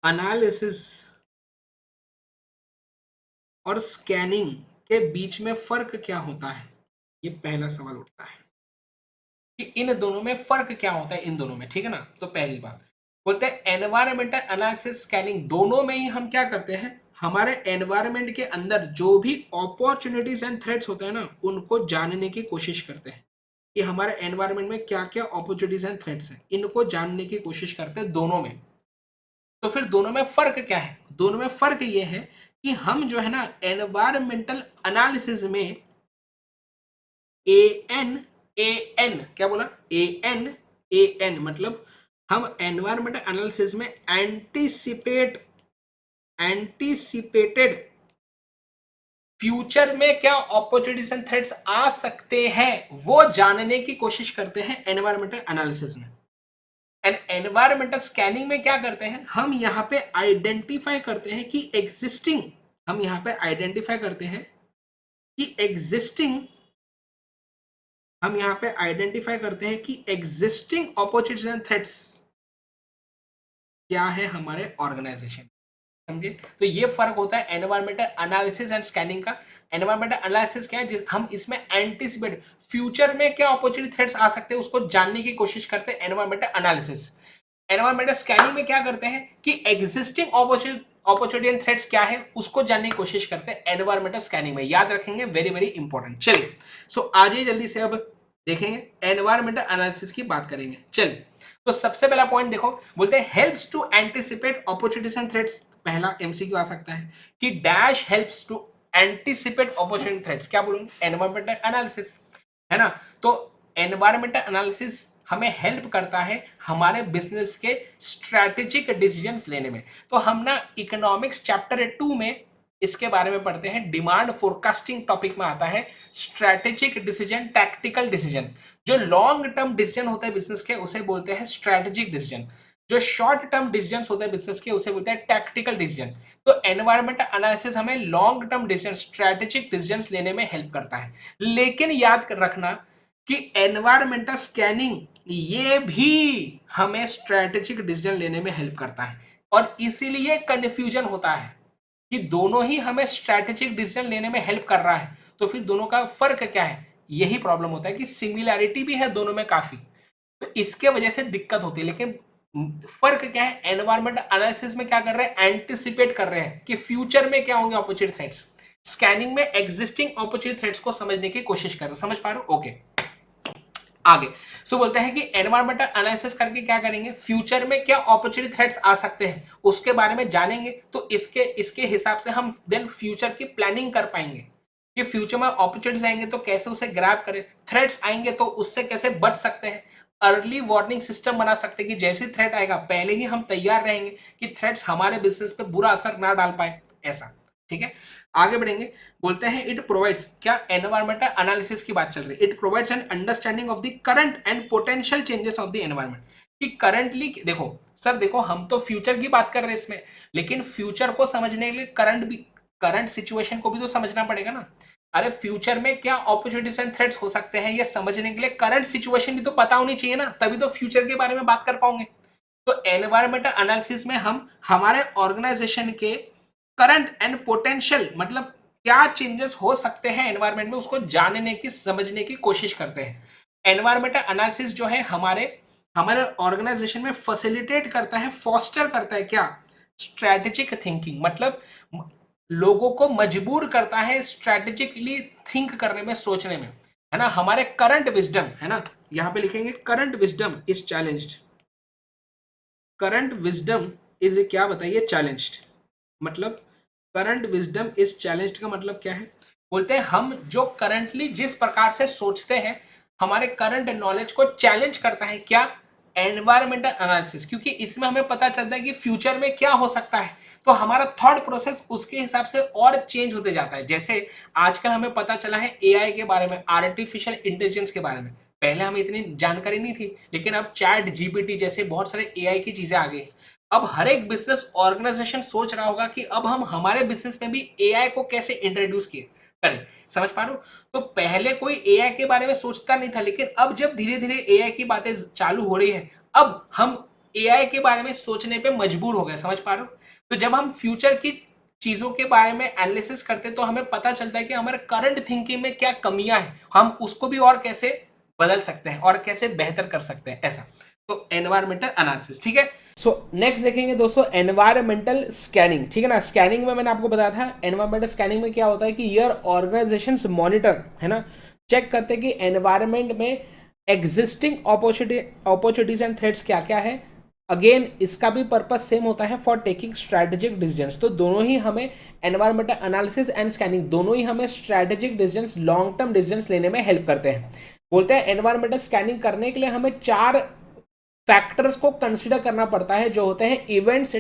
एनालिसिस और स्कैनिंग के बीच में फर्क क्या होता है, ये पहला सवाल उठता है कि इन दोनों में फर्क क्या होता है, इन दोनों में। ठीक है ना, तो पहली बात बोलते हैं, एनवायरमेंटल एनालिसिस स्कैनिंग, दोनों में ही हम क्या करते हैं, हमारे एनवायरमेंट के अंदर जो भी अपॉर्चुनिटीज एंड थ्रेट्स होते हैं ना, उनको जानने की कोशिश करते हैं कि हमारे एनवायरमेंट में क्या क्या अपॉर्चुनिटीज एंड थ्रेट्स हैं, इनको जानने की कोशिश करते हैं दोनों में। तो फिर दोनों में फर्क क्या है, दोनों में फर्क ये है कि हम जो है ना एनवायरमेंटल एनालिसिस में ए एन, ए एन क्या बोला, ए एन, ए एन मतलब हम एनवायरमेंटल एनालिसिस में एंटीसिपेटेड फ्यूचर में क्या अपॉर्चुनिटीज एंड थ्रेट्स आ सकते हैं, वो जानने की कोशिश करते हैं एनवायरमेंटल एनालिसिस में। एंड एनवायरमेंटल स्कैनिंग में क्या करते हैं, हम यहाँ पे आइडेंटिफाई करते हैं कि एग्जिस्टिंग, हम यहाँ पे आइडेंटिफाई करते हैं कि एग्जिस्टिंग, हम यहाँ पे आइडेंटिफाई करते हैं कि एग्जिस्टिंग अपॉर्चुनिटीज एंड थ्रेट्स क्या है हमारे ऑर्गेनाइजेशन, समझे। तो ये फर्क होता है एनवायरमेंटल एनालिसिस एंड स्कैनिंग का। एनवायरमेंटल एनालिसिस क्या है, हम इसमें एंटीसिपेट फ्यूचर में क्या अपॉर्चुनिटी थ्रेट्स आ सकते हैं उसको जानने की कोशिश करते हैं, एनवायरमेंटल एनालिसिस। एनवायरमेंटल स्कैनिंग में क्या करते हैं कि एग्जिस्टिंग अपॉर्चुनिटी एंड थ्रेट्स क्या है उसको जानने की कोशिश करते हैं एनवायरमेंटल स्कैनिंग में, याद रखेंगे, वेरी वेरी इंपॉर्टेंट। चलिए, सो आइए जल्दी से अब देखेंगे एनवायरमेंटल एनालिसिस की बात करेंगे। चलिए, तो सबसे पहला पॉइंट देखो, बोलते हैं helps to anticipate opportunities and threats. पहला एमसीक्यू आ सकता है कि dash helps to anticipate opportunity threats, क्या बोलूंगे, एनवायरमेंटल एनालिसिस, है ना। तो एनवायरमेंटल एनालिसिस हमें हेल्प करता है हमारे बिजनेस के स्ट्रैटेजिक डिसीजंस लेने में। तो हम ना इकोनॉमिक्स चैप्टर 2 में इसके बारे में पढ़ते हैं, डिमांड फोरकास्टिंग टॉपिक में आता है स्ट्रैटेजिक डिसीजन, टैक्टिकल डिसीजन। जो लॉन्ग टर्म डिसीजन होता है बिजनेस के उसे बोलते हैं स्ट्रैटेजिक डिसीजन, जो शॉर्ट टर्म डिसीजन होते हैं बिजनेस के उसे बोलते हैं टैक्टिकल डिसीजन। तो एनवायरमेंटल एनालिसिस हमें long term decision, strategic decision लेने में हेल्प करता है। लेकिन याद रखना कि एनवायरमेंटल स्कैनिंग ये भी हमें स्ट्रैटेजिक डिसीजन लेने में हेल्प करता है, और इसीलिए कंफ्यूजन होता है। कि दोनों ही हमें स्ट्रैटेजिक डिसीजन लेने में हेल्प कर रहा है, तो फिर दोनों का फर्क क्या है? यही प्रॉब्लम होता है कि सिमिलैरिटी भी है दोनों में काफी, तो इसके वजह से दिक्कत होती है। लेकिन फर्क क्या है? एनवायरमेंट एनालिसिस में क्या कर रहे हैं? एंटिसिपेट कर रहे हैं कि फ्यूचर में क्या होंगे अपॉर्चुनिटी थ्रेट्स। स्कैनिंग में एग्जिस्टिंग अपॉर्चुनिटी थ्रेट्स को समझने की कोशिश कर रहे हैं। समझ पा रहे हो? ओके, आगे सो बोलते हैं कि एनवायरमेंटल एनालिसिस करके क्या करेंगे, फ्यूचर में क्या अपॉर्चुनिटी थ्रेट्स आ सकते हैं उसके बारे में जानेंगे, तो इसके इसके हिसाब से हम देन फ्यूचर की प्लानिंग कर पाएंगे कि फ्यूचर में अपॉर्चुनिटीज आएंगे तो कैसे उसे ग्रैब करें, थ्रेट्स आएंगे तो उससे कैसे बच सकते हैं, अर्ली वार्निंग सिस्टम बना सकते हैं कि जैसे थ्रेट आएगा पहले ही हम तैयार रहेंगे कि थ्रेट्स हमारे बिजनेस पे बुरा असर ना डाल पाए, ऐसा। ठीक है, आगे बढ़ेंगे। बोलते हैं इट प्रोवाइड्स, क्या एनवायरमेंटल एनालिसिस की बात चल रही है, it provides an understanding of the current and potential changes of the environment. कि करंटली देखो सर, देखो हम तो फ्यूचर की बात कर रहे हैं इसमें, लेकिन फ्यूचर को समझने के लिए करंट सिचुएशन को भी तो समझना पड़ेगा ना। अरे फ्यूचर में क्या अपॉर्चुनिटीज एंड थ्रेट्स हो सकते हैं ये समझने के लिए करंट सिचुएशन भी तो पता होनी चाहिए ना, तभी तो फ्यूचर के बारे में बात कर पाओगे। तो एनवायरमेंटल एनालिसिस में हम हमारे ऑर्गेनाइजेशन के करंट एंड पोटेंशियल, मतलब क्या चेंजेस हो सकते हैं एनवायरमेंट में, उसको जानने की समझने की कोशिश करते हैं। एनवायरमेंटल एनालिसिस जो है हमारे हमारे ऑर्गेनाइजेशन में फैसिलिटेट करता है, फॉस्टर करता है क्या, स्ट्रैटेजिक थिंकिंग, मतलब लोगों को मजबूर करता है स्ट्रैटेजिकली थिंक करने में, सोचने में, है ना। हमारे करंट विजडम, है ना, यहां पे लिखेंगे current wisdom is challenged, current wisdom is क्या बताइए, चैलेंज्ड। मतलब करंट विजडम इज चैलेंज्ड का मतलब क्या है? बोलते हैं हम जो करंटली जिस प्रकार से सोचते हैं, हमारे करंट नॉलेज को चैलेंज करता है क्या, एनवायरमेंटल एनालिसिस, क्योंकि इसमें हमें पता चलता है कि फ्यूचर में क्या हो सकता है, तो हमारा थॉट प्रोसेस उसके हिसाब से और चेंज होते जाता है। जैसे आजकल हमें पता चला है एआई के बारे में, आर्टिफिशियल इंटेलिजेंस के बारे में, पहले हमें इतनी जानकारी नहीं थी, लेकिन अब चैट जीपीटी जैसे बहुत सारे एआई की चीजें आ गई। अब हर एक बिजनेस ऑर्गेनाइजेशन सोच रहा होगा कि अब हम हमारे बिजनेस में भी एआई को कैसे इंट्रोड्यूस किए करें। समझ पा रहे हो? तो पहले कोई एआई के बारे में सोचता नहीं था, लेकिन अब जब धीरे धीरे एआई की बातें चालू हो रही है, अब हम एआई के बारे में सोचने पे मजबूर हो गए। समझ पा रहे हो? तो जब हम फ्यूचर की चीजों के बारे में एनालिसिस करते हैं तो हमें पता चलता है कि हमारे करंट थिंकिंग में क्या कमियां हैं, हम उसको भी और कैसे बदल सकते हैं और कैसे बेहतर कर सकते हैं, ऐसा। तो एनवायरमेंटल एनालिसिस, ठीक है। सो नेक्स्ट देखेंगे दोस्तों एनवायरमेंटल स्कैनिंग, ठीक है ना। स्कैनिंग में मैंने आपको बताया था, एनवायरमेंटल स्कैनिंग में क्या होता है कि ईयर ऑर्गेनाइजेशंस मॉनिटर, है ना, चेक करते हैं कि एनवायरमेंट में एग्जिस्टिंग अपॉर्चुनिटीज एंड थ्रेट्स क्या क्या है। अगेन इसका भी पर्पस सेम होता है, फॉर टेकिंग स्ट्रैटेजिक डिसीजंस। तो दोनों ही हमें एनवायरमेंटल एनालिसिस एंड स्कैनिंग दोनों ही हमें strategic decisions, long term decisions लेने में हेल्प करते हैं। बोलते हैं एनवायरमेंटल स्कैनिंग करने के लिए हमें 4 फैक्टर्स को कंसिडर करना पड़ता है, जो होते हैं इवेंट्स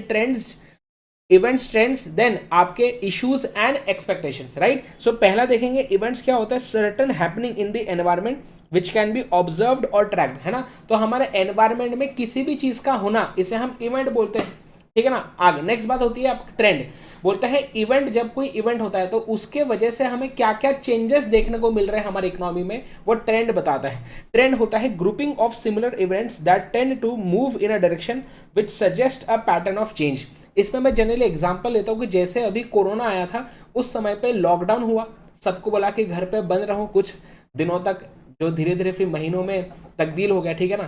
ट्रेंड्स, देन आपके इश्यूज एंड एक्सपेक्टेशंस, राइट। सो पहला देखेंगे इवेंट्स क्या होता है, certain happening in the environment which can be observed और ट्रैक्ड, है ना। तो हमारे एनवायरमेंट में किसी भी चीज का होना, इसे हम इवेंट बोलते हैं, ठीक है ना। आगे नेक्स्ट बात होती है आपका ट्रेंड। बोलते हैं इवेंट, जब कोई इवेंट होता है तो उसके वजह से हमें क्या क्या चेंजेस देखने को मिल रहे हैं हमारी इकोनॉमी में, वो ट्रेंड बताता है। ट्रेंड होता है grouping of similar events that tend to move in a direction which suggest a pattern of change. इसमें मैं जनरली एग्जांपल लेता हूँ कि जैसे अभी कोरोना आया था, उस समय पे लॉकडाउन हुआ, सबको बोला कि घर पे बंद रहो कुछ दिनों तक, जो धीरे धीरे फिर महीनों में तब्दील हो गया, ठीक है ना।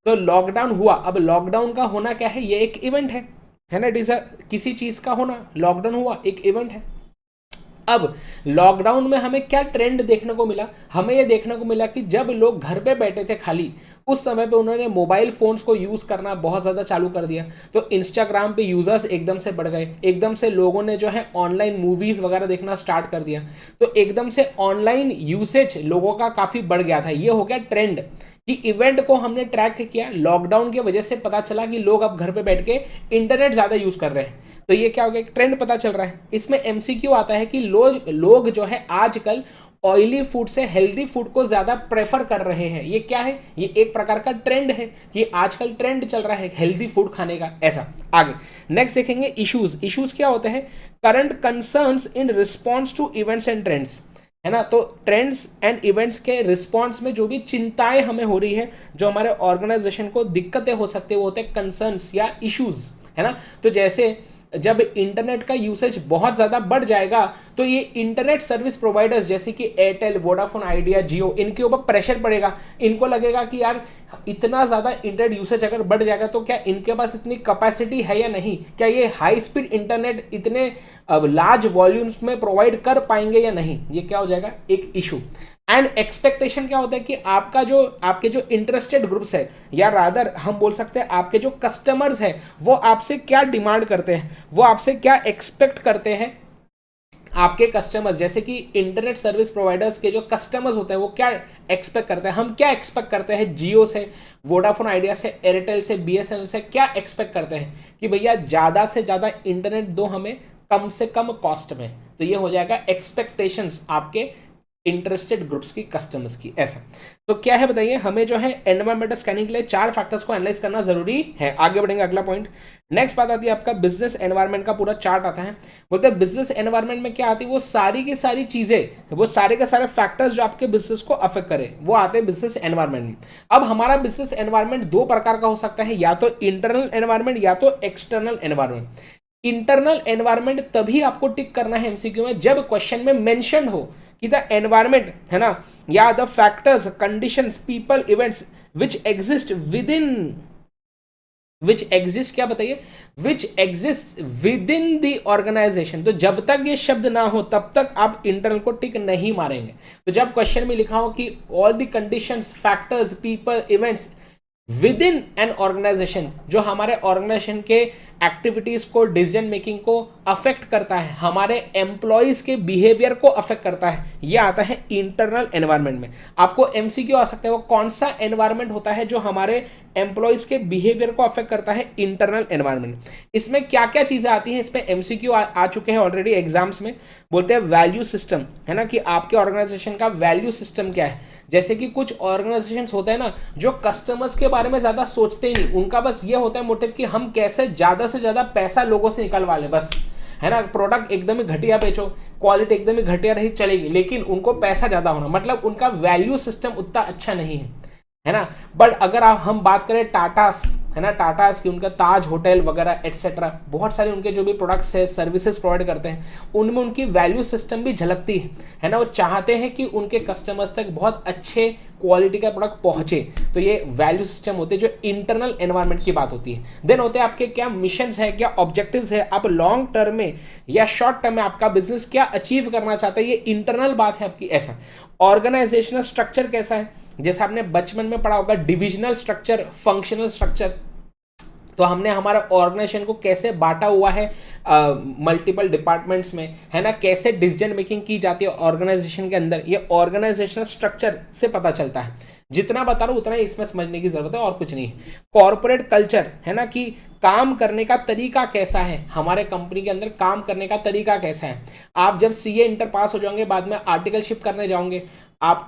तो लॉकडाउन हुआ, अब लॉकडाउन का होना क्या है, ये एक इवेंट है ना, किसी चीज का होना, लॉकडाउन हुआ एक इवेंट है। अब लॉकडाउन में हमें क्या ट्रेंड देखने को मिला, हमें यह देखने को मिला कि जब लोग घर पे बैठे थे खाली, उस समय पे उन्होंने मोबाइल फोन्स को यूज करना बहुत ज्यादा चालू कर दिया। तो इंस्टाग्राम पे यूजर्स एकदम से बढ़ गए, एकदम से लोगों ने जो है ऑनलाइन मूवीज वगैरह देखना स्टार्ट कर दिया, तो एकदम से ऑनलाइन यूसेज लोगों का काफी बढ़ गया था। ये हो गया ट्रेंड कि इवेंट को हमने ट्रैक किया, लॉकडाउन की वजह से पता चला कि लोग अब घर पे बैठ के इंटरनेट ज्यादा यूज कर रहे हैं, तो ये क्या हो गया, एक ट्रेंड पता चल रहा है। इसमें एमसीक्यू आता है कि लोग जो है आजकल ऑयली फूड से हेल्दी फूड को ज्यादा प्रेफर कर रहे हैं। ये क्या है, ये एक प्रकार का ट्रेंड है कि आजकल ट्रेंड चल रहा है हेल्दी फूड खाने का, ऐसा। आगे नेक्स्ट देखेंगे इश्यूज क्या होते हैं, current concerns in response to events and trends, है ना। तो ट्रेंड्स एंड इवेंट्स के रिस्पॉन्स में जो भी चिंताएं हमें हो रही है, जो हमारे ऑर्गेनाइजेशन को दिक्कतें हो सकती है, वो होते हैं कंसर्न्स या इश्यूज, है ना। तो जैसे जब इंटरनेट का यूसेज बहुत ज़्यादा बढ़ जाएगा तो ये इंटरनेट सर्विस प्रोवाइडर्स जैसे कि एयरटेल, वोडाफोन आइडिया, जियो, इनके ऊपर प्रेशर पड़ेगा। इनको लगेगा कि यार इतना ज़्यादा इंटरनेट यूसेज अगर बढ़ जाएगा तो क्या इनके पास इतनी कैपेसिटी है या नहीं, क्या ये हाई स्पीड इंटरनेट इतने लार्ज वॉल्यूम्स में प्रोवाइड कर पाएंगे या नहीं, ये क्या हो जाएगा एक इशू। एंड एक्सपेक्टेशन क्या होता है कि आपके जो इंटरेस्टेड ग्रुप्स है, या रादर हम बोल सकते हैं आपके जो कस्टमर्स है, वो आपसे क्या डिमांड करते हैं, वो आपसे क्या एक्सपेक्ट करते हैं। आपके कस्टमर्स जैसे कि इंटरनेट सर्विस प्रोवाइडर्स के जो कस्टमर्स होते हैं वो क्या एक्सपेक्ट करते हैं, हम क्या एक्सपेक्ट करते हैं जियो से, वोडाफोन आइडिया से, एयरटेल से, बीएसएनएल से क्या एक्सपेक्ट करते हैं कि भैया ज़्यादा से ज़्यादा इंटरनेट दो हमें कम से कम कॉस्ट में। तो ये हो जाएगा एक्सपेक्टेशंस आपके इंटरेस्टेड ग्रुप्स की, कस्टमर्स की। ऐसा तो क्या है बताइए, हमें जो है एनवायरमेंटल स्कैनिंग के लिए 4 फैक्टर्स को एनालाइज करना जरूरी है। आगे बढ़ेंगे, अगला पॉइंट। नेक्स्ट बात आती है आपका बिजनेस एनवायरनमेंट का पूरा चार्ट आता है। बोलते हैं बिजनेस एनवायरनमेंट में क्या आती है, वो सारी की सारी चीजें, वो सारे के सारे फैक्टर्स जो आपके बिजनेस को अफेक्ट करे वो आते हैं बिजनेस एनवायरनमेंट में। अब हमारा बिजनेस एनवायरनमेंट 2 प्रकार का हो सकता है, या तो इंटरनल एनवायरनमेंट या तो एक्सटर्नल एनवायरनमेंट। इंटरनल एनवायरनमेंट तभी आपको टिक करना है एमसीक्यू में जब क्वेश्चन में मेंशन हो कि द एनवायरमेंट है ना, या the factors, conditions, people, events which exist क्या बताइए, which exist within the organisation. तो जब तक ये शब्द ना हो तब तक आप इंटरनल को टिक नहीं मारेंगे। तो जब क्वेश्चन में लिखा हो कि all the conditions, factors, people, events within an organisation, जो हमारे ऑर्गेनाइजेशन के एक्टिविटीज को, डिसीजन मेकिंग को अफेक्ट करता है, हमारे एम्प्लॉयज के बिहेवियर को अफेक्ट करता है, यह आता है इंटरनल एनवायरनमेंट में। आपको एमसीक्यू आ सकता है वो कौन सा एनवायरनमेंट होता है जो हमारे एम्प्लॉयज के बिहेवियर को अफेक्ट करता है, इंटरनल एनवायरनमेंट। इसमें क्या क्या चीजें आती हैं, इसमें एमसीक्यू आ चुके हैं ऑलरेडी एग्जाम्स में। बोलते हैं वैल्यू सिस्टम, है ना, कि आपके ऑर्गेनाइजेशन का वैल्यू सिस्टम क्या है। जैसे कि कुछ ऑर्गेनाइजेशंस होते हैं ना जो कस्टमर्स के बारे में ज्यादा सोचते ही नहीं, उनका बस ये होता है मोटिव कि हम कैसे ज्यादा से ज्यादा पैसा लोगों से निकलवा लें, बस, है ना। प्रोडक्ट एकदम ही घटिया बेचो, क्वालिटी एकदम ही घटिया रही चलेगी, लेकिन उनको पैसा ज्यादा होना, मतलब उनका वैल्यू सिस्टम उतना अच्छा नहीं है ना। बट अगर हम बात करें टाटास, है ना, टाटास की, उनका ताज होटल वगैरह एटसेट्रा, बहुत सारे उनके जो भी प्रोडक्ट्स है, सर्विसेज प्रोवाइड करते हैं, उनमें उनकी वैल्यू सिस्टम भी झलकती है ना। वो चाहते हैं कि उनके कस्टमर्स तक बहुत अच्छे क्वालिटी का प्रोडक्ट पहुंचे। तो ये वैल्यू सिस्टम होते हैं जो इंटरनल एनवायरनमेंट की बात होती है। देन होते हैं आपके क्या मिशंस है, क्या ऑब्जेक्टिव्स है, आप लॉन्ग टर्म में या शॉर्ट टर्म में आपका बिजनेस क्या अचीव करना चाहता है, ये इंटरनल बात है आपकी। ऐसा ऑर्गेनाइजेशनल स्ट्रक्चर कैसा है, जैसे आपने बचपन में पढ़ा होगा डिविजनल स्ट्रक्चर, फंक्शनल स्ट्रक्चर। तो हमने हमारा ऑर्गेनाइजेशन को कैसे बांटा हुआ है मल्टीपल डिपार्टमेंट्स में, है ना, कैसे डिसीजन मेकिंग की जाती है ऑर्गेनाइजेशन के अंदर, ये ऑर्गेनाइजेशनल स्ट्रक्चर से पता चलता है। जितना बता रहा हूं उतना ही इसमें समझने की जरूरत है और कुछ नहीं। कॉर्पोरेट कल्चर, है ना, कि काम करने का तरीका कैसा है, हमारे कंपनी के अंदर काम करने का तरीका कैसा है। आप जब सीए इंटर पास हो जाओगे, बाद में आर्टिकलशिप करने जाओगे, आप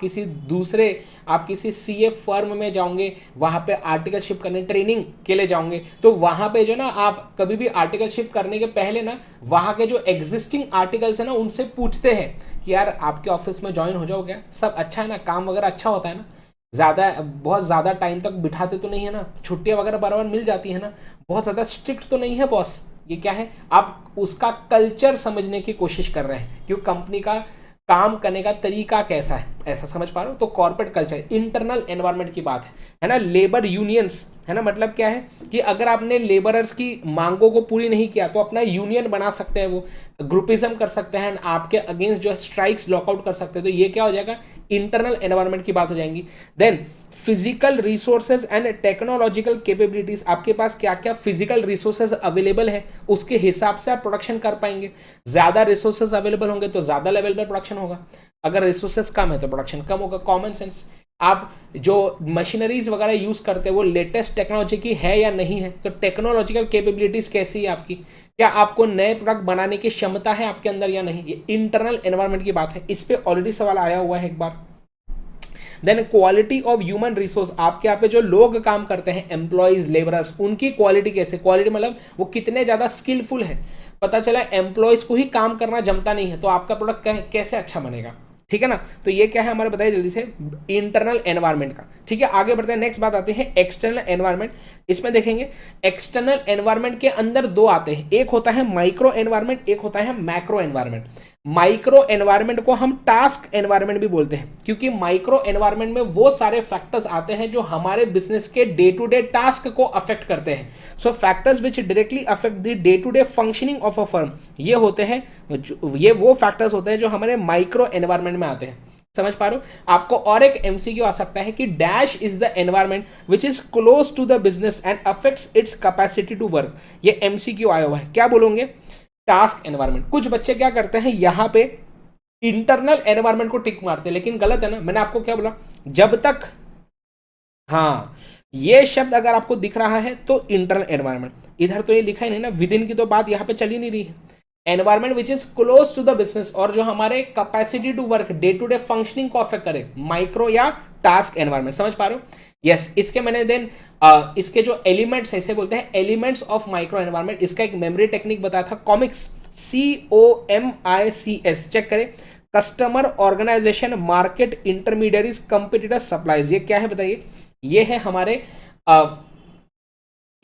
किसी सीए फर्म में जाओगे, वहां पे आर्टिकलशिप करने ट्रेनिंग के लिए जाओगे, तो वहां पे जो ना आप कभी भी आर्टिकलशिप करने के पहले ना वहां के जो एग्जिस्टिंग आर्टिकल्स है ना उनसे पूछते हैं कि यार आपके ऑफिस में ज्वाइन हो जाओ क्या, सब अच्छा है ना, काम वगैरह अच्छा होता है ना, बहुत ज़्यादा टाइम तक बिठाते तो नहीं है ना, छुट्टियां वगैरह बराबर मिल जाती है ना, बहुत ज़्यादा स्ट्रिक्ट तो नहीं है बॉस। ये क्या है, आप उसका कल्चर समझने की कोशिश कर रहे हैं कि कंपनी का काम करने का तरीका कैसा है, ऐसा समझ पा रहे हो। तो कॉर्पोरेट कल्चर इंटरनल एनवायरनमेंट की बात है ना। लेबर यूनियंस, है ना, मतलब क्या है कि अगर आपने लेबरर्स की मांगों को पूरी नहीं किया तो अपना यूनियन बना सकते हैं, वो ग्रुपिज्म कर सकते हैं, आपके अगेंस्ट जो है स्ट्राइक्स लॉकआउट कर सकते हैं। तो ये क्या हो जाएगा, इंटरनल एनवायरनमेंट की बात हो जाएंगी। Then physical resources and technological capabilities, आपके पास क्या क्या फिजिकल रिसोर्सेज अवेलेबल है, उसके हिसाब से आप प्रोडक्शन कर पाएंगे। ज्यादा रिसोर्सेज अवेलेबल होंगे तो ज्यादा लेवल पर प्रोडक्शन होगा, अगर रिसोर्सेज कम है तो प्रोडक्शन कम होगा। Common sense. आप जो मशीनरीज वगैरह यूज करते हैं वो लेटेस्ट टेक्नोलॉजी की है या नहीं है, तो टेक्नोलॉजिकल कैपेबिलिटीज कैसी है आपकी, क्या आपको नए प्रोडक्ट बनाने की क्षमता है आपके अंदर या नहीं, ये इंटरनल एनवायरनमेंट की बात है। इस पे ऑलरेडी सवाल आया हुआ है एक बार। Then quality of human resource, आपके यहाँ पे जो लोग काम करते हैं, एम्प्लॉयज, लेबरर्स, उनकी क्वालिटी कैसे, क्वालिटी मतलब वो कितने ज्यादा स्किलफुल है। पता चला एम्प्लॉयज को ही काम करना जमता नहीं है तो आपका प्रोडक्ट कैसे अच्छा बनेगा, ठीक है ना। तो ये क्या है हमारे, बताइए जल्दी से, इंटरनल एनवायरनमेंट का। ठीक है, आगे बढ़ते हैं, नेक्स्ट बात आती है एक्सटर्नल एनवायरनमेंट। इसमें देखेंगे एक्सटर्नल एनवायरनमेंट के अंदर दो आते हैं, एक होता है माइक्रो एनवायरनमेंट, एक होता है मैक्रो एनवायरनमेंट। माइक्रो एनवायरनमेंट को हम टास्क एनवायरनमेंट भी बोलते हैं, क्योंकि माइक्रो एनवायरनमेंट में वो सारे फैक्टर्स आते हैं जो हमारे बिजनेस के डे टू डे टास्क को अफेक्ट करते हैं। So factors which directly affect the day to day functioning of a firm, ये होते हैं, ये वो फैक्टर्स होते हैं जो हमारे माइक्रो एनवायरनमेंट में आते हैं। समझ पा रहे हो। आपको और एक एमसीक्यू आ सकता है कि dash is the environment which is close to the business and affects its capacity to work. ये एमसीक्यू आया हुआ है, क्या बोलोगे, टास्क एनवायरनमेंट। कुछ बच्चे क्या करते हैं, यहां पे इंटरनल एनवायरनमेंट को टिक मारते हैं, लेकिन गलत है ना। मैंने आपको क्या बोला, जब तक, हाँ, ये शब्द अगर आपको दिख रहा है तो इंटरनल एनवायरनमेंट, इधर तो ये लिखा ही नहीं ना, विद इन की तो बात यहां पे चल ही नहीं रही है। Environment which is close to the business, और जो हमारे capacity to work, day to day functioning को अफेक्ट करे, माइक्रो या टास्क एनवायरनमेंट। समझ पा रहे हो। यस, इसके मैंने देन इसके जो एलिमेंट्स ऐसे बोलते हैं एलिमेंट्स ऑफ माइक्रो एनवायरनमेंट, इसका एक मेमोरी टेक्निक बताया था, कॉमिक्स, COMICS, चेक करें। Customer, organisation, market, intermediaries, competitors, supplies, ये क्या है बताइए। ये है हमारे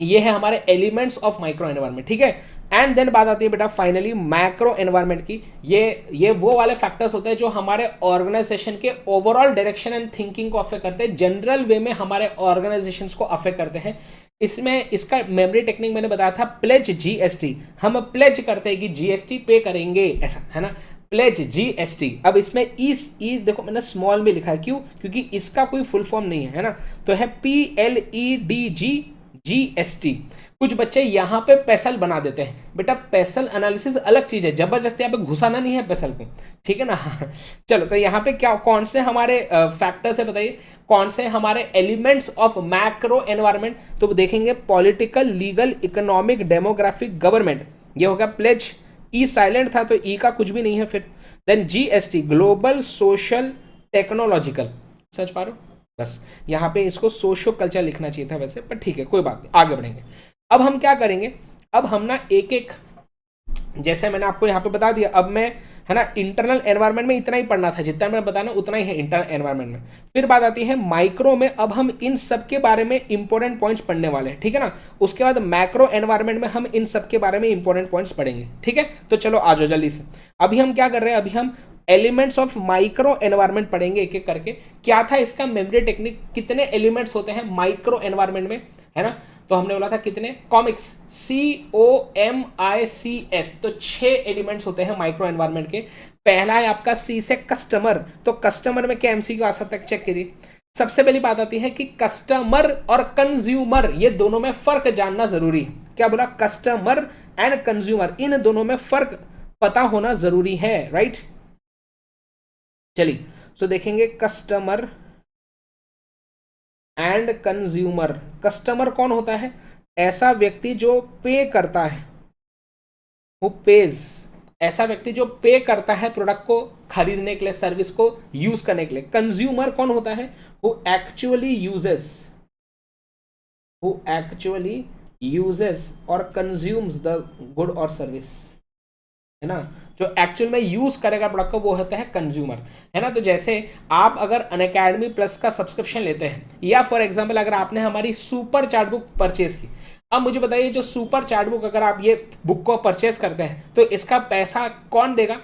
ये है हमारे एलिमेंट्स ऑफ माइक्रो एनवायरनमेंट। ठीक है, एंड देन बात आती है बेटा फाइनली मैक्रो एनवायरनमेंट की। ये वो वाले फैक्टर्स होते हैं जो हमारे ऑर्गेनाइजेशन के ओवरऑल डायरेक्शन एंड थिंकिंग को अफेक्ट करते हैं, जनरल वे में हमारे ऑर्गेनाइजेशंस को अफेक्ट करते हैं। इसमें इसका मेमोरी टेक्निक मैंने बताया था, प्लेज GST, हम प्लेज करते हैं कि GST पे करेंगे, ऐसा है ना, प्लेज GST। अब इसमें ई देखो मैंने स्मॉल में लिखा है, क्यों, क्योंकि इसका कोई फुल फॉर्म नहीं है ना, तो है PLEDG GST। कुछ बच्चे यहां पे पेसल बना देते हैं, बेटा पेसल एनालिसिस अलग चीज है, जबरदस्ती यहाँ पे घुसाना नहीं है पेसल को, ठीक है ना। चलो, तो यहाँ पे क्या, कौन से हमारे फैक्टर्स है बताइए, कौन से हमारे एलिमेंट्स ऑफ मैक्रो एनवायरनमेंट। तो देखेंगे political, legal, economic, demographic, government, ये हो गया प्लेज। ई साइलेंट था तो ई का कुछ भी नहीं है फिर। Then GST, global, social, technological. समझ पा रहे हो। बस यहाँ पे इसको सोशो कल्चर लिखना चाहिए था वैसे, पर ठीक है कोई बात नहीं, आगे बढ़ेंगे। अब हम क्या करेंगे, अब हम ना एक एक, जैसे मैंने आपको यहाँ पे बता दिया, अब मैं, है ना, इंटरनल एनवायरनमेंट में इतना ही पढ़ना था, जितना मैं बताना उतना ही है इंटरनल एनवायरनमेंट में। फिर बात आती है माइक्रो में, अब हम इन सब के बारे में इंपॉर्टेंट पॉइंट्स पढ़ने वाले हैं, ठीक है ना। उसके बाद मैक्रो एनवायरनमेंट में हम इन सब के बारे में इंपॉर्टेंट पॉइंट्स पढ़ेंगे, ठीक है। तो चलो आ जाओ जल्दी से। अभी हम क्या कर रहे हैं, अभी हम एलिमेंट्स ऑफ माइक्रो एनवायरनमेंट पढ़ेंगे एक एक करके। क्या था इसका मेमोरी टेक्निक, कितने एलिमेंट्स होते हैं माइक्रो एनवायरनमेंट में, है ना। तो हमने बोला था कितने, कॉमिक्स, COMICS, तो 6 एलिमेंट्स होते हैं माइक्रो एनवायरनमेंट के। पहला है आपका C से कस्टमर, तो कस्टमर में क्या MCQ आ सकता है, चेक करिए। सबसे पहली बात आती है कि कस्टमर और कंज्यूमर, ये दोनों में फर्क जानना जरूरी है। क्या बोला, कस्टमर एंड कंज्यूमर, इन दोनों में फर्क पता होना जरूरी है, राइट। चलिए, सो देखेंगे कस्टमर एंड कंज्यूमर। कस्टमर कौन होता है, ऐसा व्यक्ति जो पे करता है, हु पेज, ऐसा व्यक्ति जो पे करता है प्रोडक्ट को खरीदने के लिए, सर्विस को यूज करने के लिए। कंज्यूमर कौन होता है, हु एक्चुअली यूजेस और कंज्यूम्स द गुड और सर्विस, है ना, जो एक्चुअल में यूज करेगा प्रोडक्ट को, वो होता है कंज्यूमर, है ना। तो जैसे आप अगर अनअकैडमी प्लस का सब्सक्रिप्शन लेते हैं, या फॉर एग्जांपल अगर आपने हमारी सुपर चार्ट बुक परचेज की, अब मुझे बताइए जो सुपर चार्ट बुक अगर आप ये बुक को परचेज करते हैं तो इसका पैसा कौन देगा,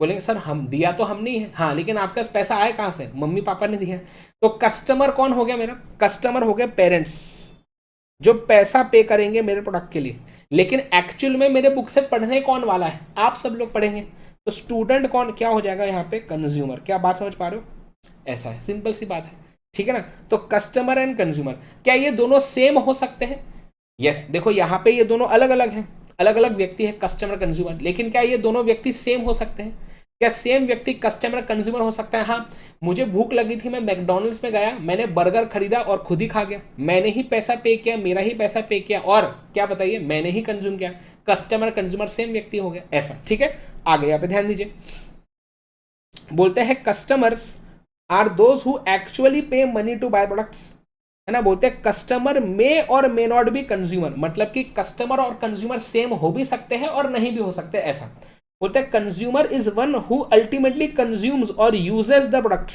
बोलेंगे सर हम दिया तो हम नहीं है, हाँ, लेकिन आपके पास पैसा आया कहां से, मम्मी पापा ने दिया। तो कस्टमर कौन हो गया मेरा, कस्टमर हो गया पेरेंट्स, जो पैसा पे करेंगे मेरे प्रोडक्ट के लिए, लेकिन एक्चुअल में मेरे बुक से पढ़ने कौन वाला है, आप सब लोग पढ़ेंगे। तो स्टूडेंट कौन, क्या हो जाएगा यहाँ पे, कंज्यूमर। क्या बात समझ पा रहे हो, ऐसा है, सिंपल सी बात है, ठीक है ना। तो कस्टमर एंड कंज्यूमर, क्या ये दोनों सेम हो सकते हैं, यस। देखो यहाँ पे ये दोनों अलग अलग हैं, अलग अलग व्यक्ति है कस्टमर कंज्यूमर, लेकिन क्या ये दोनों व्यक्ति सेम हो सकते हैं, क्या सेम व्यक्ति कस्टमर कंज्यूमर हो सकता है। हाँ, मुझे भूख लगी थी, मैं मैकडॉनल्ड्स में गया, मैंने बर्गर खरीदा और खुद ही खा गया, मैंने ही पैसा पे किया, मेरा ही पैसा पे किया, और क्या बताइए मैंने ही कंज्यूम किया, कस्टमर कंज्यूमर सेम व्यक्ति हो गया, ऐसा, ठीक है। आगे यहाँ पे ध्यान दीजिए, बोलते हैं customers are those who actually pay money to buy products, है ना। बोलते हैं कस्टमर मे और मे नॉट बी कंज्यूमर, मतलब कि कस्टमर और कंज्यूमर सेम हो भी सकते हैं और नहीं भी हो सकते, ऐसा। बोलते हैं consumer is one who ultimately consumes और यूजेस द प्रोडक्ट।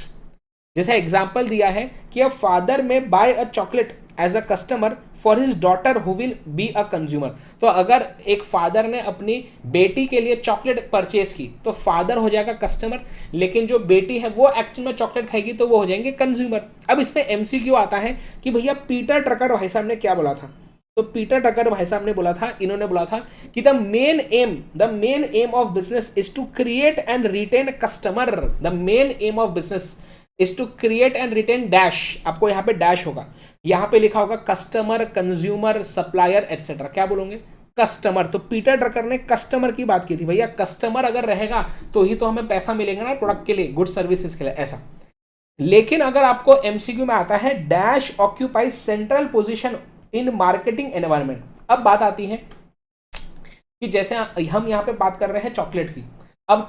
जैसे एग्जाम्पल दिया है कि a father may buy a chocolate as a customer for his daughter who will be a consumer. तो अगर एक फादर ने अपनी बेटी के लिए चॉकलेट परचेज की तो फादर हो जाएगा कस्टमर, लेकिन जो बेटी है वो एक्चुअल में चॉकलेट खाएगी तो वो हो जाएंगे कंज्यूमर। अब इसमें एमसीक्यू आता है कि भैया पीटर ट्रकर भाई साहब ने क्या बोला था। तो पीटर ट्रकर भाई साहब ने बोला था, इन्होंने बोला था कि the main aim of business is to create and retain customer. The main aim of business is to create and retain dash, आपको यहाँ पे डैश होगा, यहाँ पे लिखा होगा कस्टमर, कंज्यूमर, सप्लायर एटसेट्रा। क्या बोलोगे? कस्टमर। तो पीटर ड्रकर ने कस्टमर की बात की थी, भैया कस्टमर अगर रहेगा तो ही तो हमें पैसा मिलेगा ना प्रोडक्ट के लिए, गुड सर्विसेज के लिए, ऐसा। लेकिन अगर आपको एमसीक्यू में आता है dash occupy central position in marketing environment. अब बात आती है कि जैसे हम यहाँ पे बात कर रहे हैं चॉकलेट की। अब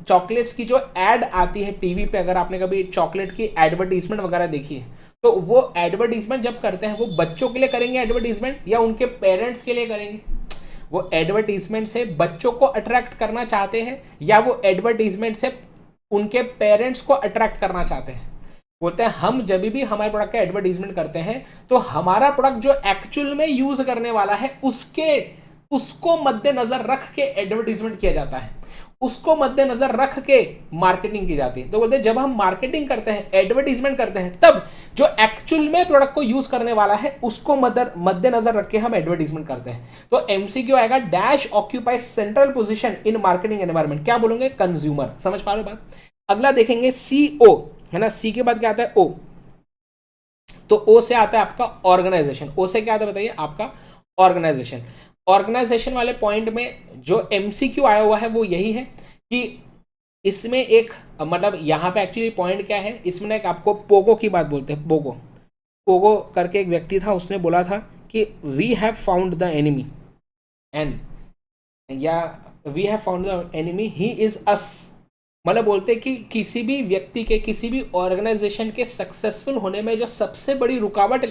चॉकलेट्स की जो एड आती है टीवी पे, अगर आपने कभी चॉकलेट की एडवर्टीजमेंट वगैरह देखी है तो वो एडवर्टीजमेंट जब करते हैं वो बच्चों के लिए करेंगे एडवर्टीजमेंट या उनके पेरेंट्स के लिए करेंगे? वो एडवर्टीजमेंट से बच्चों को अट्रैक्ट करना चाहते हैं या वो एडवर्टीजमेंट से उनके पेरेंट्स को अट्रैक्ट करना चाहते हैं? बोलते हैं हम जब भी हमारे प्रोडक्ट का एडवर्टीजमेंट करते हैं तो हमारा प्रोडक्ट जो एक्चुअल में यूज करने वाला है उसको मद्देनजर रख के एडवर्टीजमेंट किया जाता है, उसको मद्देनजर रख के मार्केटिंग की जाती है। तो बोलते हैं जब हम मार्केटिंग करते हैं, एडवर्टीजमेंट करते हैं, तब जो एक्चुअल में प्रोडक्ट को यूज करने वाला है उसको मद्देनजर रख के हम एडवर्टीजमेंट करते हैं। तो एमसीक्यू आएगा dash occupy central position in marketing environment. क्या बोलोगे? कंज्यूमर। समझ पा रहे हो बात? अगला देखेंगे सीओ, है ना। सी के बाद क्या आता है? ओ। तो ओ से आता है आपका ऑर्गेनाइजेशन। ओ से क्या आता है बताइए? आपका ऑर्गेनाइजेशन। ऑर्गेनाइजेशन वाले पॉइंट में जो एमसीक्यू आया हुआ है वो यही है कि इसमें एक मतलब यहाँ पे एक्चुअली पॉइंट क्या है, इसमें एक आपको पोगो की बात बोलते हैं। पोगो करके एक व्यक्ति था, उसने बोला था कि we have found the enemy and या we have found the enemy he is us. मतलब बोलते कि किसी भी व्यक्ति के, किसी भी ऑर्गेनाइजेशन के सक्सेसफुल होने में जो सबसे बड़ी रुकावट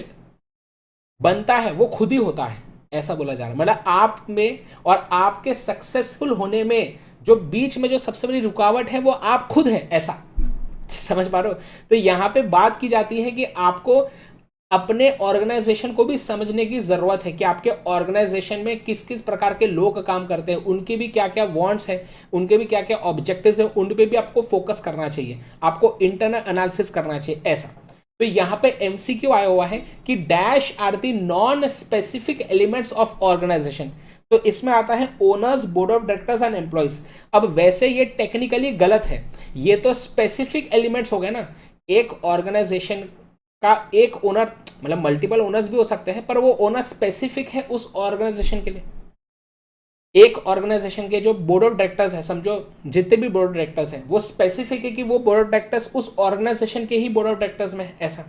बनता है वो खुद ही होता है, ऐसा बोला जा रहा है। मतलब आप में और आपके सक्सेसफुल होने में जो बीच में जो सबसे बड़ी रुकावट है वो आप खुद हैं, ऐसा। समझ पा रहे हो? तो यहाँ पे बात की जाती है कि आपको अपने ऑर्गेनाइजेशन को भी समझने की जरूरत है कि आपके ऑर्गेनाइजेशन में किस किस प्रकार के लोग काम करते हैं, उनके भी क्या क्या वांट्स हैं, उनके भी क्या क्या ऑब्जेक्टिव्स हैं, उन पे भी आपको फोकस करना चाहिए, आपको इंटरनल एनालिसिस करना चाहिए, ऐसा। तो यहाँ पे एमसीक्यू आया हुआ है कि dash are the non specific elements of organisation. तो इसमें आता है owners, board of directors and employees. अब वैसे ये टेक्निकली गलत है, ये तो स्पेसिफिक एलिमेंट्स हो गए ना। एक ऑर्गेनाइजेशन का एक ओनर, मतलब मल्टीपल ओनर्स भी हो सकते हैं, पर वो ओनर स्पेसिफिक है उस ऑर्गेनाइजेशन के लिए। एक ऑर्गेनाइजेशन के जो बोर्ड ऑफ डायरेक्टर्स है, समझो जितने भी बोर्ड ऑफ डायरेक्टर्स हैं वो स्पेसिफिक है कि वो बोर्ड ऑफ डायरेक्टर्स उस ऑर्गेनाइजेशन के ही बोर्ड ऑफ डायरेक्टर्स में है, ऐसा।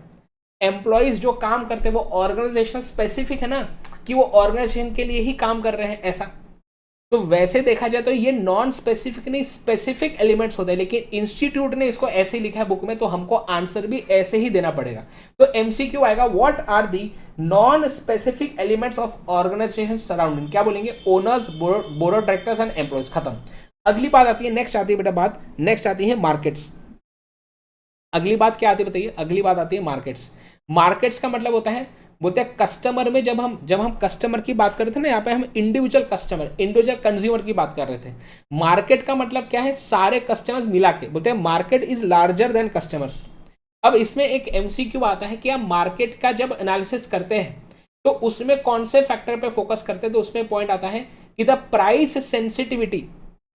एम्प्लॉइज जो काम करते हैं वो ऑर्गेनाइजेशन स्पेसिफिक है ना, कि वो ऑर्गेनाइजेशन के लिए ही काम कर रहे हैं, ऐसा। तो वैसे देखा जाए तो ये नॉन स्पेसिफिक नहीं स्पेसिफिक एलिमेंट्स होते हैं, लेकिन इंस्टीट्यूट ने इसको ऐसे ही लिखा है बुक में, तो हमको आंसर भी ऐसे ही देना पड़ेगा। तो एमसीक्यू आएगा what are the non specific elements of organisation surrounding. क्या बोलेंगे? Owners, board of directors and employees. खत्म। अगली बात आती है, नेक्स्ट आती है बेटा बात, नेक्स्ट आती है मार्केट्स। अगली बात क्या आती है बताइए? अगली बात आती है मार्केट्स। मार्केट्स का मतलब होता है, बोलते हैं कस्टमर में, जब हम कस्टमर की बात कर रहे थे ना, यहाँ पे हम इंडिविजुअल कस्टमर, इंडिविजुअल कंज्यूमर की बात कर रहे थे। मार्केट का मतलब क्या है? सारे कस्टमर्स मिला के। बोलते हैं market is larger than customers. अब इसमें एक एमसीक्यू आता है कि आप मार्केट का जब एनालिसिस करते हैं तो उसमें कौन से फैक्टर पे फोकस करते हैं? तो उसमें पॉइंट आता है कि द प्राइस सेंसिटिविटी।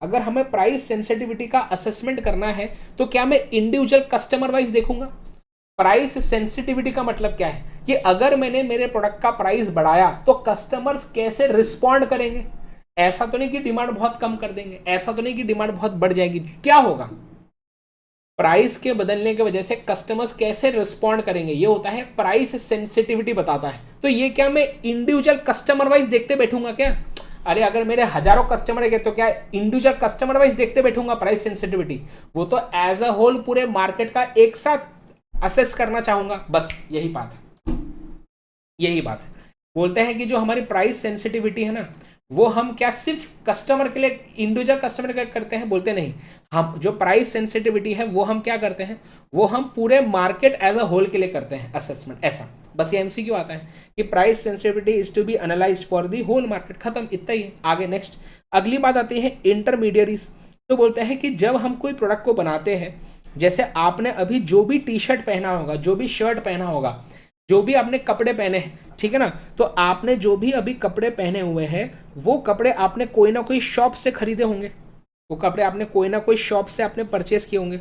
अगर हमें प्राइस सेंसिटिविटी का असेसमेंट करना है तो क्या मैं इंडिविजुअल कस्टमर वाइज देखूंगा? प्राइस सेंसिटिविटी का मतलब क्या है कि अगर मैंने मेरे प्रोडक्ट का प्राइस बढ़ाया तो कस्टमर्स कैसे रिस्पॉन्ड करेंगे। ऐसा तो नहीं कि डिमांड बहुत कम कर देंगे, ऐसा तो नहीं कि डिमांड बहुत बढ़ जाएगी। क्या होगा? प्राइस के बदलने की वजह से कस्टमर्स कैसे रिस्पॉन्ड करेंगे, ये होता है प्राइस सेंसिटिविटी बताता है। तो ये क्या मैं इंडिविजुअल कस्टमर वाइज देखते बैठूंगा क्या? अरे अगर मेरे हजारों कस्टमर है तो क्या इंडिविजुअल कस्टमर वाइज देखते बैठूंगा प्राइस सेंसिटिविटी? वो तो एज अ होल पूरे मार्केट का एक साथ असेस करना चाहूंगा, बस यही बात है, यही बात है। बोलते हैं कि जो हमारी प्राइस सेंसिटिविटी है ना, वो हम क्या सिर्फ कस्टमर के लिए, इंडिविजुअल कस्टमर के लिए करते हैं, बोलते नहीं। हम जो प्राइस सेंसिटिविटी है वो हम क्या करते हैं, वो हम पूरे मार्केट एज अ होल के लिए करते हैं असेसमेंट, ऐसा। बस ये एमसीक्यू आता है कि price sensitivity is to be analysed for the whole market, खत्म, इतना ही है। आगे नेक्स्ट अगली बात आती है इंटरमीडियरीज। तो बोलते हैं कि जब हम कोई प्रोडक्ट को बनाते हैं, जैसे आपने अभी जो भी टी शर्ट पहना होगा, जो भी शर्ट पहना होगा, जो भी आपने कपड़े पहने हैं, ठीक है ना, तो आपने जो भी अभी कपड़े पहने हुए हैं, वो कपड़े आपने कोई ना कोई शॉप से खरीदे होंगे, वो कपड़े आपने कोई ना कोई शॉप से आपने परचेस किए होंगे।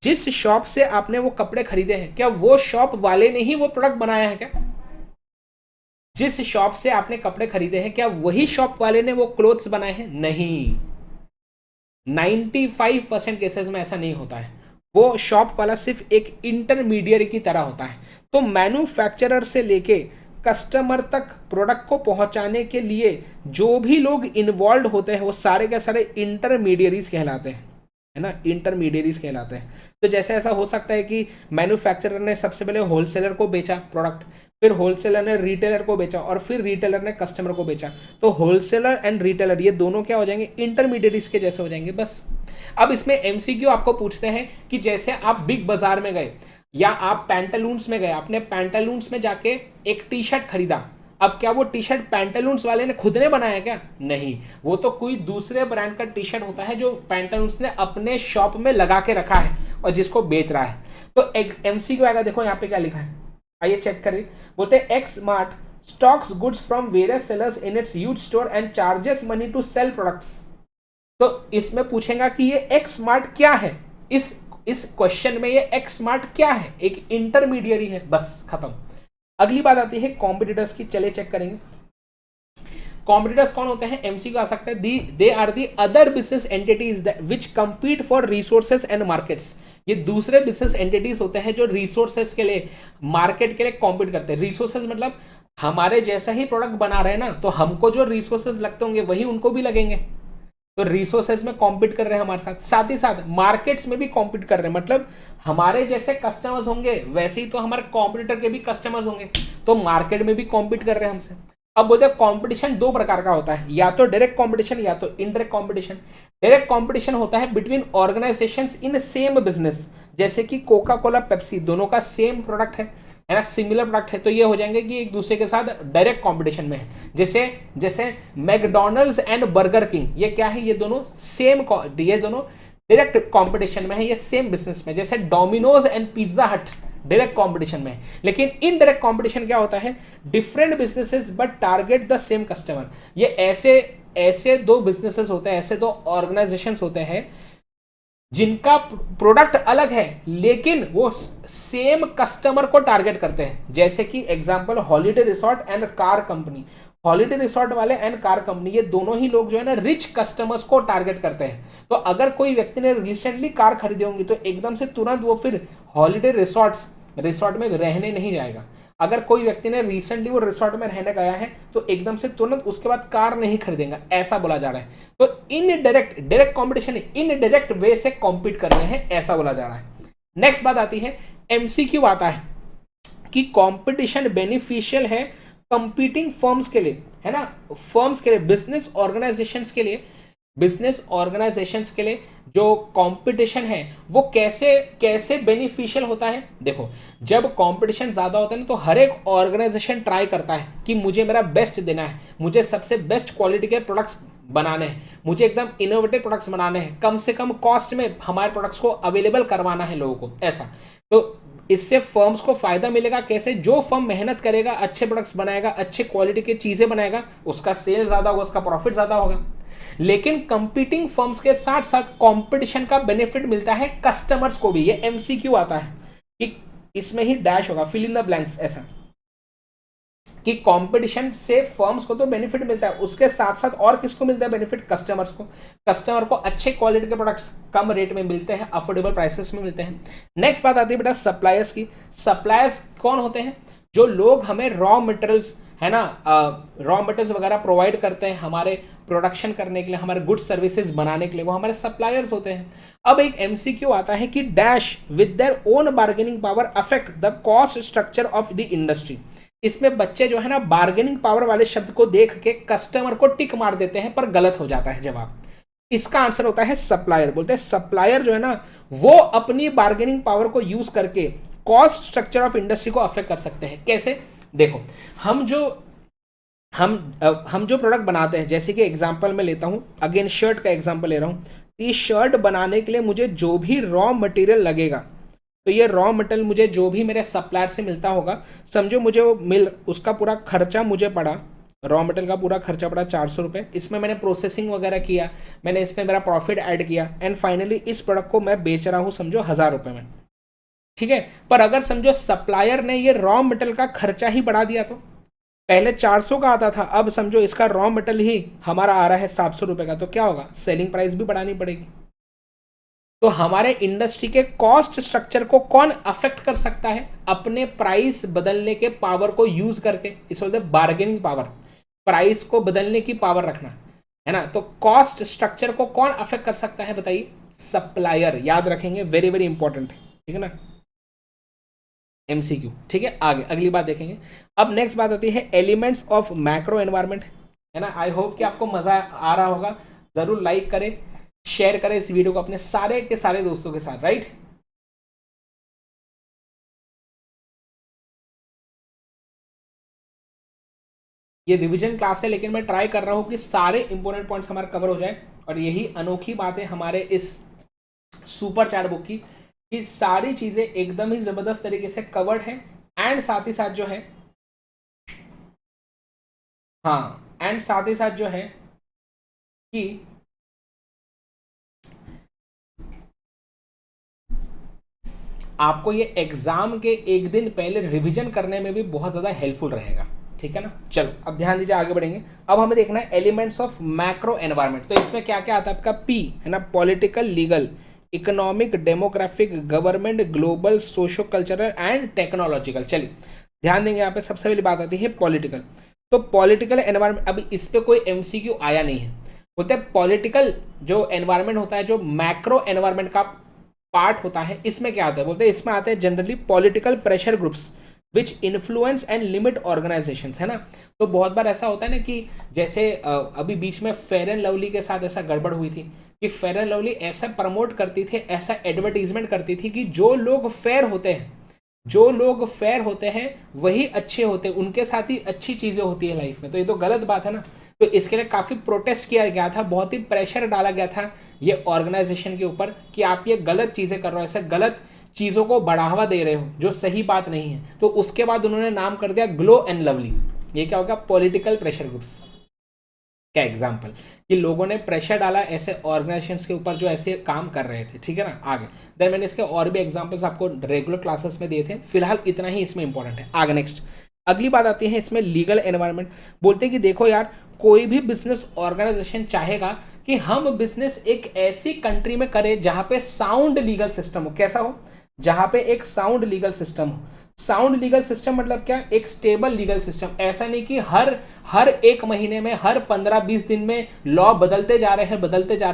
जिस शॉप से आपने वो कपड़े खरीदे हैं, क्या वो शॉप वाले ने ही वो प्रोडक्ट बनाया है क्या? जिस शॉप से आपने कपड़े खरीदे हैं, क्या वही शॉप वाले ने वो क्लोथ्स बनाए हैं? नहीं, 95% केसेस में ऐसा नहीं होता है। वो शॉप वाला सिर्फ एक इंटरमीडिएट की तरह होता है। तो मैन्युफैक्चरर से लेके कस्टमर तक प्रोडक्ट को पहुंचाने के लिए जो भी लोग इन्वॉल्व होते हैं, वो सारे के सारे इंटरमीडियरीज कहलाते हैं, है ना, इंटरमीडियरीज कहलाते हैं। तो जैसे ऐसा हो सकता है कि मैन्युफैक्चरर ने सबसे पहले होलसेलर को बेचा प्रोडक्ट, फिर होलसेलर ने रिटेलर को बेचा, और फिर रिटेलर ने कस्टमर को बेचा। तो होलसेलर एंड रिटेलर ये दोनों क्या हो जाएंगे, इंटरमीडियरीज के जैसे हो जाएंगे, बस। अब इसमें एमसीक्यू आपको पूछते हैं कि जैसे आप बिग बाजार में गए या आप पैंटालून्स में गए, आपने पैंटालून्स में जाके एक टी शर्ट खरीदा। अब क्या वो टी शर्ट पैंटालून्स वाले ने खुद ने बनाया क्या? नहीं, वो तो कोई दूसरे ब्रांड का टी शर्ट होता है जो पैंटालून्स ने अपने शॉप में लगा के रखा है और जिसको बेच रहा है। तो एक एमसीक्यू आएगा, देखो यहाँ पे क्या लिखा है, आइए चेक करिए। बोलते हैं X mart stocks goods from various sellers in its huge store and charges money to sell products. तो इसमें पूछेगा कि ये एक्स मार्ट क्या है, इस क्वेश्चन में ये एक्स मार्ट क्या है, एक इंटरमीडियरी है, बस खत्म। अगली बात आती है कॉम्पिटिटर्स की, चले चेक करेंगे। कॉम्पिटिटर्स कौन होते हैं? एमसीक्यू आ सकता है, they are the other business entities which compete for resources and markets. ये दूसरे बिजनेस एंटिटीज होते हैं जो रिसोर्सेज के लिए, मार्केट के लिए कॉम्पीट करते हैं। रिसोर्सेज मतलब हमारे जैसा ही प्रोडक्ट बना रहे हैं ना, तो हमको जो रिसोर्सेज लगते होंगे वही उनको भी लगेंगे। तो रिसोर्सेज में कॉम्पीट कर रहे हैं हमारे साथ, साथ ही साथ मार्केट्स में भी कॉम्पीट कर रहे हैं। मतलब हमारे जैसे कस्टमर्स होंगे वैसे ही तो हमारे कॉम्पिटिटर के भी कस्टमर्स होंगे, तो मार्केट में भी कॉम्पीट कर रहे हैं हमसे। अब बोलते हैं कंपटीशन दो प्रकार का होता है, या तो डायरेक्ट कंपटीशन या तो इनडायरेक्ट कंपटीशन। डायरेक्ट कंपटीशन होता है between organisations in same business, जैसे कि कोका कोला पेप्सी, दोनों का सेम प्रोडक्ट है ना, सिमिलर प्रोडक्ट है, तो ये हो जाएंगे कि एक दूसरे के साथ डायरेक्ट कंपटीशन में है। जैसे जैसे मैकडोनल्ड्स एंड बर्गर किंग, ये क्या है, ये दोनों सेम, ये दोनों डायरेक्ट कंपटीशन में है, ये सेम बिजनेस में। जैसे डोमिनोज एंड पिज्जा हट डायरेक्ट कंपटीशन में है। लेकिन इनडायरेक्ट कंपटीशन क्या होता है, different businesses but target the same customer. ये ऐसे दो बिजनेसेस होते हैं, ऐसे दो ऑर्गेनाइजेशंस होते हैं जिनका प्रोडक्ट अलग है लेकिन वो सेम कस्टमर को टारगेट करते हैं। जैसे कि example holiday resort and car company, holiday resort वाले एंड कार कंपनी, ये दोनों ही लोग जो है ना रिच कस्टमर्स को टारगेट करते हैं। तो अगर कोई व्यक्ति ने रिसेंटली कार खरीदी होंगी तो एकदम से तुरंत वो फिर हॉलिडे रिसोर्ट में रहने नहीं जाएगा। अगर कोई व्यक्ति ने रिसेंटली वो रिसोर्ट में रहने गया है तो एकदम से तुरंत उसके बाद कार नहीं खरीदेगा, ऐसा बोला जा रहा है। तो indirect, direct competition indirect way से कॉम्पीट कर रहे हैं, ऐसा बोला जा रहा है। नेक्स्ट बात आती है, एमसीक्यू आता है कि कंपटीशन बेनिफिशियल है कंपीटिंग फर्म्स के लिए, है ना, फर्म्स के लिए, बिजनेस ऑर्गेनाइजेशंस के लिए, बिजनेस ऑर्गेनाइजेशंस के लिए जो कंपटीशन है वो कैसे बेनिफिशियल होता है। देखो, जब कंपटीशन ज्यादा होता है ना तो हर एक ऑर्गेनाइजेशन ट्राई करता है कि मुझे मेरा बेस्ट देना है, मुझे सबसे बेस्ट क्वालिटी के प्रोडक्ट्स बनाने हैं, मुझे एकदम इनोवेटिव प्रोडक्ट्स बनाने हैं, कम से कम कॉस्ट में हमारे प्रोडक्ट्स को अवेलेबल करवाना है लोगों को, ऐसा। तो इससे फर्म्स को फायदा मिलेगा कैसे, जो फर्म मेहनत करेगा, अच्छे प्रोडक्ट्स बनाएगा, अच्छे क्वालिटी की चीजें बनाएगा, उसका सेल ज्यादा होगा, उसका प्रॉफिट ज्यादा होगा। लेकिन कंपीटिंग फर्म्स के साथ साथ कंपटीशन का बेनिफिट मिलता है कस्टमर्स को भी। ये एमसीक्यू आता है कि इसमें ही डैश होगा, फिल इन द ब्लैंक्स, ऐसा कि कंपटीशन से फर्म्स को तो बेनिफिट मिलता है, उसके साथ साथ और किसको मिलता है बेनिफिट, कस्टमर्स को। कस्टमर को अच्छे क्वालिटी के प्रोडक्ट्स कम रेट में मिलते हैं, अफोर्डेबल प्राइसेस में मिलते हैं। नेक्स्ट बात आती है बेटा सप्लायर्स की। सप्लायर्स कौन होते हैं, जो लोग हमें रॉ मटेरियल्स, है ना, रॉ मटेरियल्स वगैरह प्रोवाइड करते हैं हमारे प्रोडक्शन करने के लिए, हमारे गुड सर्विसेज बनाने के लिए, वो हमारे सप्लायर्स होते हैं। अब एक एमसीक्यू आता है कि dash with their own bargaining power affect the cost structure of the industry. इसमें बच्चे जो है ना बार्गेनिंग पावर वाले शब्द को देख के कस्टमर को टिक मार देते हैं, पर गलत हो जाता है जवाब। इसका आंसर होता है सप्लायर। बोलते हैं सप्लायर जो है ना वो अपनी बार्गेनिंग पावर को यूज करके कॉस्ट स्ट्रक्चर ऑफ इंडस्ट्री को अफेक्ट कर सकते हैं। कैसे? देखो, हम जो हम जो प्रोडक्ट बनाते हैं, जैसे कि एग्जांपल मैं लेता हूं, अगेन शर्ट का एग्जांपल ले रहा हूं। इस शर्ट बनाने के लिए मुझे जो भी रॉ मटेरियल लगेगा, तो ये रॉ मटेरियल मुझे जो भी मेरे सप्लायर से मिलता होगा, समझो मुझे वो उसका पूरा खर्चा मुझे पड़ा, रॉ मटेरियल का पूरा खर्चा पड़ा 400 रुपये। इसमें मैंने प्रोसेसिंग वगैरह किया, मैंने इसमें मेरा प्रॉफिट ऐड किया, एंड फाइनली इस प्रोडक्ट को मैं बेच रहा हूँ समझो 1000 रुपये में, ठीक है। पर अगर समझो सप्लायर ने ये रॉ मटेरियल का खर्चा ही बढ़ा दिया, तो पहले 400 का आता था, अब समझो इसका रॉ मटेरियल ही हमारा आ रहा है 700 रुपये का, तो क्या होगा? सेलिंग प्राइस भी बढ़ानी पड़ेगी। तो हमारे इंडस्ट्री के कॉस्ट स्ट्रक्चर को कौन अफेक्ट कर सकता है? अपने प्राइस बदलने के पावर को यूज करके, इस बोलते हैं बार्गेनिंग पावर, प्राइस को बदलने की पावर रखना, है ना। तो कॉस्ट स्ट्रक्चर को कौन अफेक्ट कर सकता है बताइए? सप्लायर। याद रखेंगे, वेरी वेरी इंपॉर्टेंट, ठीक है ना, एमसीक्यू। ठीक है, आगे अगली बात देखेंगे। अब नेक्स्ट बात आती है एलिमेंट्स ऑफ मैक्रो एनवायरनमेंट, है ना। आई होप कि आपको मजा आ रहा होगा। जरूर लाइक करें, शेयर करें इस वीडियो को अपने सारे के सारे दोस्तों के साथ, राइट। ये रिवीजन क्लास है, लेकिन मैं ट्राई कर रहा हूं कि सारे इंपॉर्टेंट पॉइंट्स हमारे कवर हो जाए, और यही अनोखी बात है हमारे इस सुपर चैट बुक की, कि सारी चीजें एकदम ही जबरदस्त तरीके से कवर्ड है। एंड साथ ही साथ जो है, हाँ, एंड साथ ही साथ जो है कि आपको ये एग्जाम के एक दिन पहले रिवीजन करने में भी बहुत ज़्यादा हेल्पफुल रहेगा, ठीक है ना। चलो अब ध्यान दीजिए, आगे बढ़ेंगे। अब हमें देखना है एलिमेंट्स ऑफ मैक्रो एनवायरनमेंट। तो इसमें क्या क्या आता है आपका? पी, है ना, political, legal, economic, demographic, government, global, socio cultural and technological. चलिए ध्यान देंगे, यहाँ पे सबसे पहली बात आती है पॉलिटिकल। तो पॉलिटिकल एनवायरनमेंट, अभी इस पर कोई एमसीक्यू आया नहीं है। बोलते हैं पॉलिटिकल जो एनवायरनमेंट होता है, जो मैक्रो एनवायरनमेंट का पार्ट होता है, इसमें क्या आता है? बोलते हैं इसमें आते हैं generally political pressure groups which influence and limit organisation, है ना। तो बहुत बार ऐसा होता है ना कि जैसे अभी बीच में फेयर एंड लवली के साथ ऐसा गड़बड़ हुई थी कि फेयर एंड लवली ऐसा प्रमोट करती थी, ऐसा एडवर्टीजमेंट करती थी कि जो लोग फेयर होते हैं, जो लोग फेयर होते हैं वही अच्छे होते हैं, उनके साथ ही अच्छी चीजें होती है लाइफ में। तो ये तो गलत बात है ना। तो इसके लिए काफी प्रोटेस्ट किया गया था, बहुत ही प्रेशर डाला गया था ये ऑर्गेनाइजेशन के ऊपर कि आप ये गलत चीजें कर रहे हो, ऐसे गलत चीजों को बढ़ावा दे रहे हो जो सही बात नहीं है। तो उसके बाद उन्होंने नाम कर दिया ग्लो एंड लवली। ये क्या होगा? पॉलिटिकल प्रेशर ग्रुप्स का एग्जाम्पल, कि लोगों ने प्रेशर डाला ऐसे ऑर्गेनाइजेशंस के ऊपर जो ऐसे काम कर रहे थे, ठीक है ना। आगे देन मैंने इसके और भी एग्जांपल्स आपको रेगुलर क्लासेस में दिए थे, फिलहाल इतना ही इसमें इंपॉर्टेंट है। आगे नेक्स्ट अगली बात आती है इसमें लीगल एनवायरनमेंट। बोलते हैं कि देखो यार, कोई भी बिजनेस ऑर्गेनाइजेशन चाहेगा कि हम बिजनेस एक ऐसी कंट्री में करें जहां पे साउंड लीगल सिस्टम हो। कैसा हो? जहां पे एक साउंड लीगल सिस्टम हो। साउंड लीगल सिस्टम मतलब क्या? एक स्टेबल लीगल सिस्टम। ऐसा नहीं कि हर एक महीने में, हर 15-20 दिन में लॉ बदलते जा रहे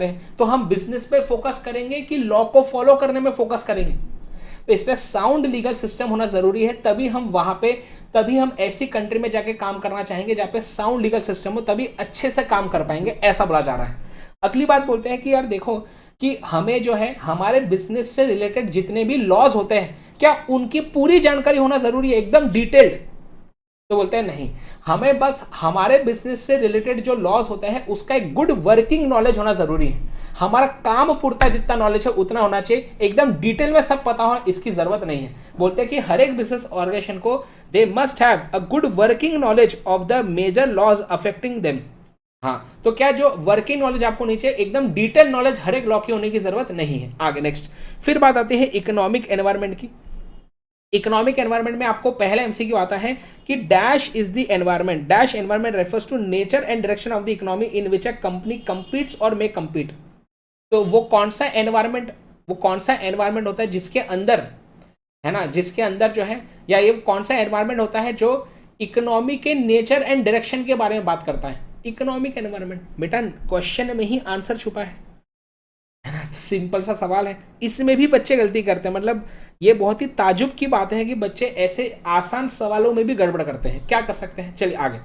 हैं। तो हम बिजनेस पे फोकस करेंगे कि लॉ को फॉलो करने में फोकस करेंगे? तो इसलिए साउंड लीगल सिस्टम होना जरूरी है, तभी हम ऐसी कंट्री में जाके काम करना चाहेंगे जहां पे साउंड लीगल सिस्टम हो, तभी अच्छे से काम कर पाएंगे, ऐसा बोला जा रहा है। अगली बात बोलते हैं कि यार देखो कि हमें जो है हमारे बिजनेस से रिलेटेड जितने भी लॉज होते हैं, क्या उनकी पूरी जानकारी होना जरूरी है, एकदम डिटेल्ड? तो बोलते हैं नहीं, हमें बस हमारे बिजनेस से रिलेटेड जो लॉज होते हैं उसका एक गुड वर्किंग नॉलेज होना जरूरी है। हमारा काम पुरता जितना नॉलेज है उतना होना चाहिए, एकदम डिटेल में सब पता हो इसकी जरूरत नहीं है। बोलते हैं कि हर एक बिजनेस ऑर्गेनाइजेशन को they must have a good working knowledge of the major laws affecting them. हाँ, तो क्या जो वर्किंग नॉलेज आपको नीचे एकदम डिटेल नॉलेज हर एक लॉ की होने की जरूरत नहीं है। आगे नेक्स्ट फिर बात आती है इकोनॉमिक एनवायरनमेंट की। इकोनॉमिक एनवायरनमेंट में आपको पहला एमसीक्यू आता है कि dash is the environment, dash environment refers to nature and direction of the economy in which a company competes और मे कंपीट। तो वो कौन सा एनवायरनमेंट होता है जिसके अंदर, है ना, जिसके अंदर जो है, या ये कौन सा एनवायरनमेंट होता है जो इकोनॉमी के नेचर एंड डायरेक्शन के बारे में बात करता है? Economic environment. बेटा क्वेश्चन में ही आंसर छुपा है ना। सिंपल सा सवाल है, इसमें भी बच्चे गलती करते हैं। मतलब ये बहुत ही ताजुब की बात है कि बच्चे ऐसे आसान सवालों में भी गड़बड़ करते हैं। क्या कर सकते हैं, चलिए आगे।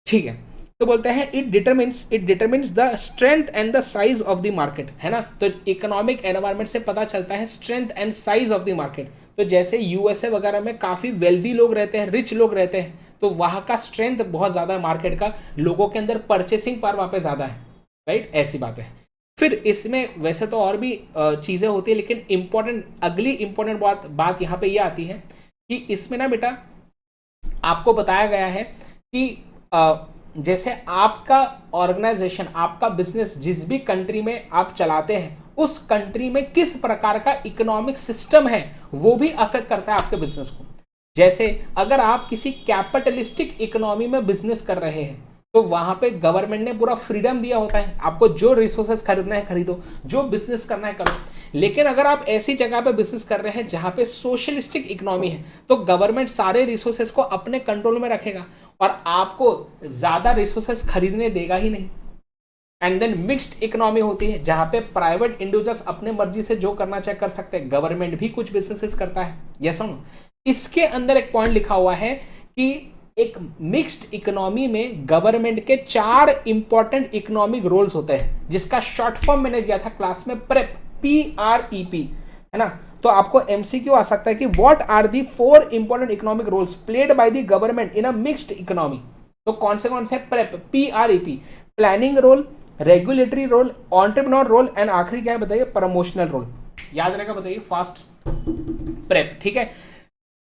ठीक है, तो बोलते हैं it determines the strength and the size of the market, है ना। तो इकोनॉमिक एनवायरनमेंट से पता चलता है strength and size of the market. तो जैसे यूएसए वगैरह में काफ़ी वेल्दी लोग रहते हैं, रिच लोग रहते हैं, तो वहाँ का स्ट्रेंथ बहुत ज़्यादा है मार्केट का, लोगों के अंदर परचेसिंग पावर वहाँ पे ज़्यादा है, राइट, ऐसी बात है। फिर इसमें वैसे तो और भी चीज़ें होती है, लेकिन अगली इंपॉर्टेंट बात यहाँ पे ये आती है कि इसमें ना बेटा आपको बताया गया है कि जैसे आपका ऑर्गेनाइजेशन, आपका बिजनेस जिस भी कंट्री में आप चलाते हैं, उस कंट्री में किस प्रकार का इकोनॉमिक सिस्टम है वो भी अफेक्ट करता है आपके बिजनेस को। जैसे अगर आप किसी कैपिटलिस्टिक इकोनॉमी में बिजनेस कर रहे हैं तो वहां पे गवर्नमेंट ने पूरा फ्रीडम दिया होता है, आपको जो रिसोर्सेज खरीदना है खरीदो, जो बिजनेस करना है करो। लेकिन अगर आप ऐसी जगह पे बिजनेस कर रहे हैं जहां पे सोशलिस्टिक इकोनॉमी है, तो गवर्नमेंट सारे रिसोर्सेज को अपने कंट्रोल में रखेगा और आपको ज्यादा रिसोर्सेज खरीदने देगा ही नहीं। एंड देन मिक्स्ड इकोनॉमी होती है जहां पे प्राइवेट इंडिविजुअल्स अपने मर्जी से जो करना चाहे कर सकते हैं, गवर्नमेंट भी कुछ बिजनेसेस करता है। यस और नो। इसके अंदर एक पॉइंट लिखा हुआ है कि एक मिक्स्ड इकोनॉमी में गवर्नमेंट के 4 इंपॉर्टेंट इकोनॉमिक रोल्स होते हैं, जिसका शॉर्ट फॉर्म मैंने दिया था क्लास में, प्रेप, PREP, है ना। तो आपको एमसीक्यू आ सकता है कि what are the 4 important economic roles played by the government in a mixed economy. तो कौन से prep, PREP, planning role, regulatory role, entrepreneur role and आखिरी क्या है बताइए, प्रमोशनल रोल। याद रहेगा बताइए फास्ट, प्रेप। ठीक है,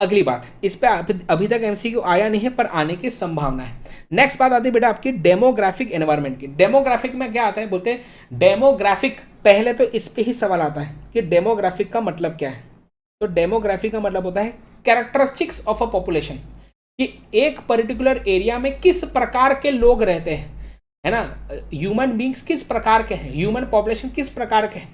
अगली बात, इस पे अभी तक एमसीक्यू आया नहीं है पर आने की संभावना है। नेक्स्ट बात आती है बेटा आपकी डेमोग्राफिक एनवायरनमेंट की। डेमोग्राफिक में क्या आता है, बोलते हैं डेमोग्राफिक, पहले तो इस पे ही सवाल आता है कि डेमोग्राफिक का मतलब क्या है। तो डेमोग्राफिक का मतलब होता है कैरेक्टरिस्टिक्स ऑफ अ पॉपुलेशन, कि एक पर्टिकुलर एरिया में किस प्रकार के लोग रहते हैं, है ना, ह्यूमन बींग्स किस प्रकार के हैं, ह्यूमन पॉपुलेशन किस प्रकार के हैं,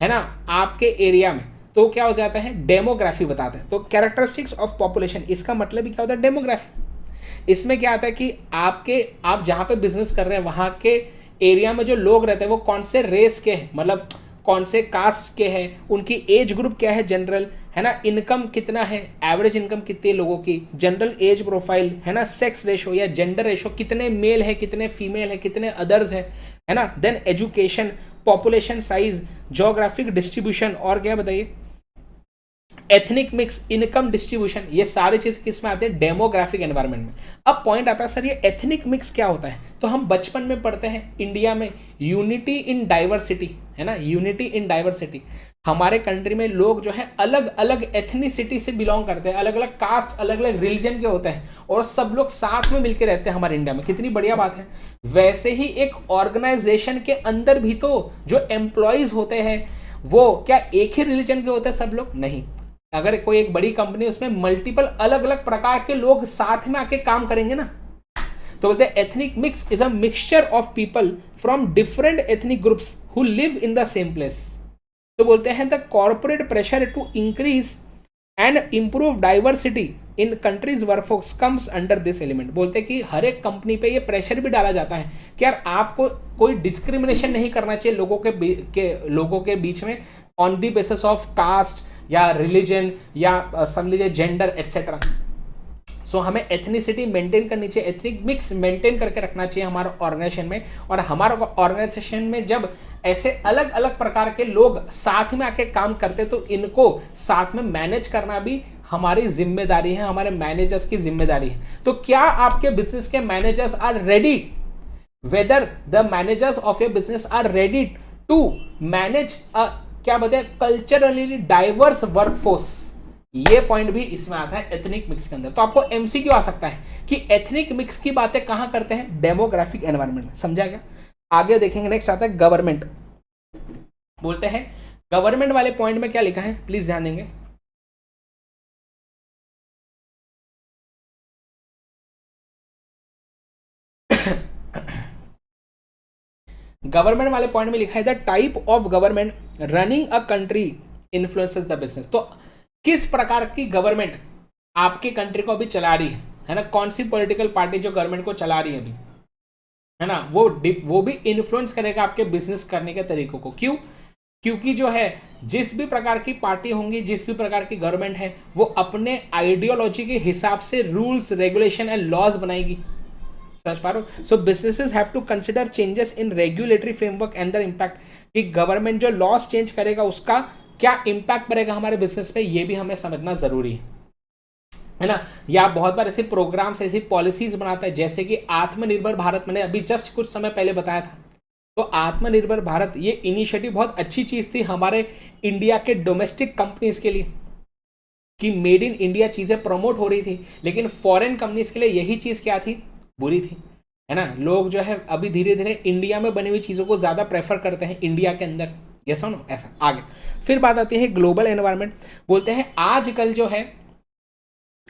है ना, आपके एरिया में। तो क्या हो जाता है, डेमोग्राफी बताते हैं। तो कैरेक्टरिस्टिक्स ऑफ पॉपुलेशन, इसका मतलब ही क्या होता है, डेमोग्राफी। इसमें क्या आता है कि आप जहां पे बिजनेस कर रहे हैं वहां के एरिया में जो लोग रहते हैं वो कौन से रेस के हैं, मतलब कौन से कास्ट के हैं, उनकी एज ग्रुप क्या है जनरल, है ना, इनकम कितना है, एवरेज इनकम कितने लोगों की, जनरल एज प्रोफाइल, है ना, सेक्स रेशो या जेंडर रेशो, कितने मेल है कितने फीमेल है कितने अदर्स है ना, then education, population size, geographic distribution, और क्या बताइए, एथनिक मिक्स, इनकम डिस्ट्रीब्यूशन, ये सारी चीज किस में आते हैं, डेमोग्राफिक एनवायरनमेंट में। अब पॉइंट आता है सर ये एथनिक मिक्स क्या होता है। तो हम बचपन में पढ़ते हैं इंडिया में यूनिटी इन डाइवर्सिटी, है ना, यूनिटी इन डाइवर्सिटी। हमारे कंट्री में लोग जो है अलग अलग एथनिसिटी से बिलोंग करते हैं, अलग अलग कास्ट, अलग अलग रिलीजन के होते हैं, और सब लोग साथ में मिलकर रहते हैं हमारे इंडिया में। कितनी बढ़िया बात है। वैसे ही एक ऑर्गेनाइजेशन के अंदर भी तो जो एम्प्लॉयज होते हैं वो क्या एक ही रिलीजन के होते हैं सब लोग, नहीं। अगर कोई एक बड़ी कंपनी, उसमें मल्टीपल अलग अलग प्रकार के लोग साथ में आके काम करेंगे ना, तो बोलते हैं ethnic mix is a mixture of people from different ethnic groups who live in the same place. तो बोलते हैं the corporate pressure to increase and improve diversity in countries workforce comes under this element. बोलते हैं कि हर एक company पे ये pressure भी डाला जाता है कि यार आपको कोई डिस्क्रिमिनेशन नहीं करना चाहिए लोगों के बीच में on the basis of caste या रिलीजन या समझ लीजिए जेंडर एटसेट्रा। सो हमें एथनिसिटी मेंटेन करनी चाहिए, एथनिक मिक्स मेंटेन करके रखना चाहिए हमारे ऑर्गेनाइजेशन में। और हमारे ऑर्गेनाइजेशन में जब ऐसे अलग अलग प्रकार के लोग साथ में आके काम करते तो इनको साथ में मैनेज करना भी हमारी जिम्मेदारी है, हमारे मैनेजर्स की जिम्मेदारी है। तो क्या आपके बिजनेस के managers are ready, whether the managers of your business are ready to manage क्या बताए कल्चरली डाइवर्स वर्कफोर्स। ये पॉइंट भी इसमें आता है एथनिक मिक्स के अंदर। तो आपको एमसीक्यू आ सकता है कि एथनिक मिक्स की बातें कहां करते हैं, डेमोग्राफिक एनवायरनमेंट में। समझा गया। आगे देखेंगे, नेक्स्ट आता है गवर्नमेंट। बोलते हैं गवर्नमेंट वाले पॉइंट में क्या लिखा है, प्लीज ध्यान देंगे। गवर्नमेंट वाले पॉइंट में लिखा है the type of government running a country influences the business. तो किस प्रकार की गवर्नमेंट आपकी कंट्री को अभी चला रही है ना, कौन सी पॉलिटिकल पार्टी जो गवर्नमेंट को चला रही है अभी, है ना, वो भी इन्फ्लुएंस करेगा आपके बिजनेस करने के तरीकों को। क्यों, क्योंकि जो है जिस भी प्रकार की पार्टी होंगी, जिस भी प्रकार की गवर्नमेंट है, वो अपने आइडियोलॉजी के हिसाब से रूल्स रेगुलेशन एंड लॉज बनाएगी। समझ पा रहे हो? So businesses have to consider changes in regulatory framework and the impact, कि गवर्नमेंट जो लॉज चेंज करेगा उसका क्या इम्पैक्ट पड़ेगा हमारे बिजनेस पे, ये भी हमें समझना जरूरी है ना। या बहुत बार ऐसे प्रोग्राम्स, ऐसी पॉलिसीज बनाता है, जैसे कि आत्मनिर्भर भारत, मैंने अभी जस्ट कुछ समय पहले बताया था। तो आत्मनिर्भर भारत ये इनिशिएटिव बहुत अच्छी चीज थी हमारे इंडिया के डोमेस्टिक कंपनीज के लिए, कि मेड इन इंडिया चीजें प्रमोट हो रही थी, लेकिन फॉरेन कंपनीज के लिए यही चीज क्या थी, बुरी थी, है ना। लोग जो है अभी धीरे धीरे इंडिया में बनी हुई चीजों को ज्यादा प्रेफर करते हैं इंडिया के अंदर, यस और नो, ऐसा। आगे फिर बात आती है ग्लोबल एनवायरनमेंट। बोलते हैं आजकल जो है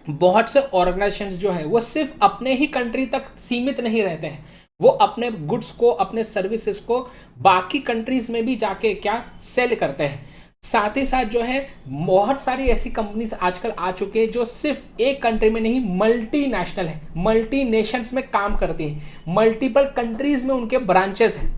बहुत से ऑर्गेनाइजेशंस जो है वो सिर्फ अपने ही कंट्री तक सीमित नहीं रहते हैं, वो अपने गुड्स को, अपने सर्विसेज को बाकी कंट्रीज में भी जाके क्या सेल करते हैं। साथ ही साथ जो है बहुत सारी ऐसी कंपनीज आजकल आ चुके हैं जो सिर्फ एक कंट्री में नहीं, मल्टीनेशनल है, मल्टी नेशंस में काम करती हैं, मल्टीपल कंट्रीज में उनके ब्रांचेस हैं।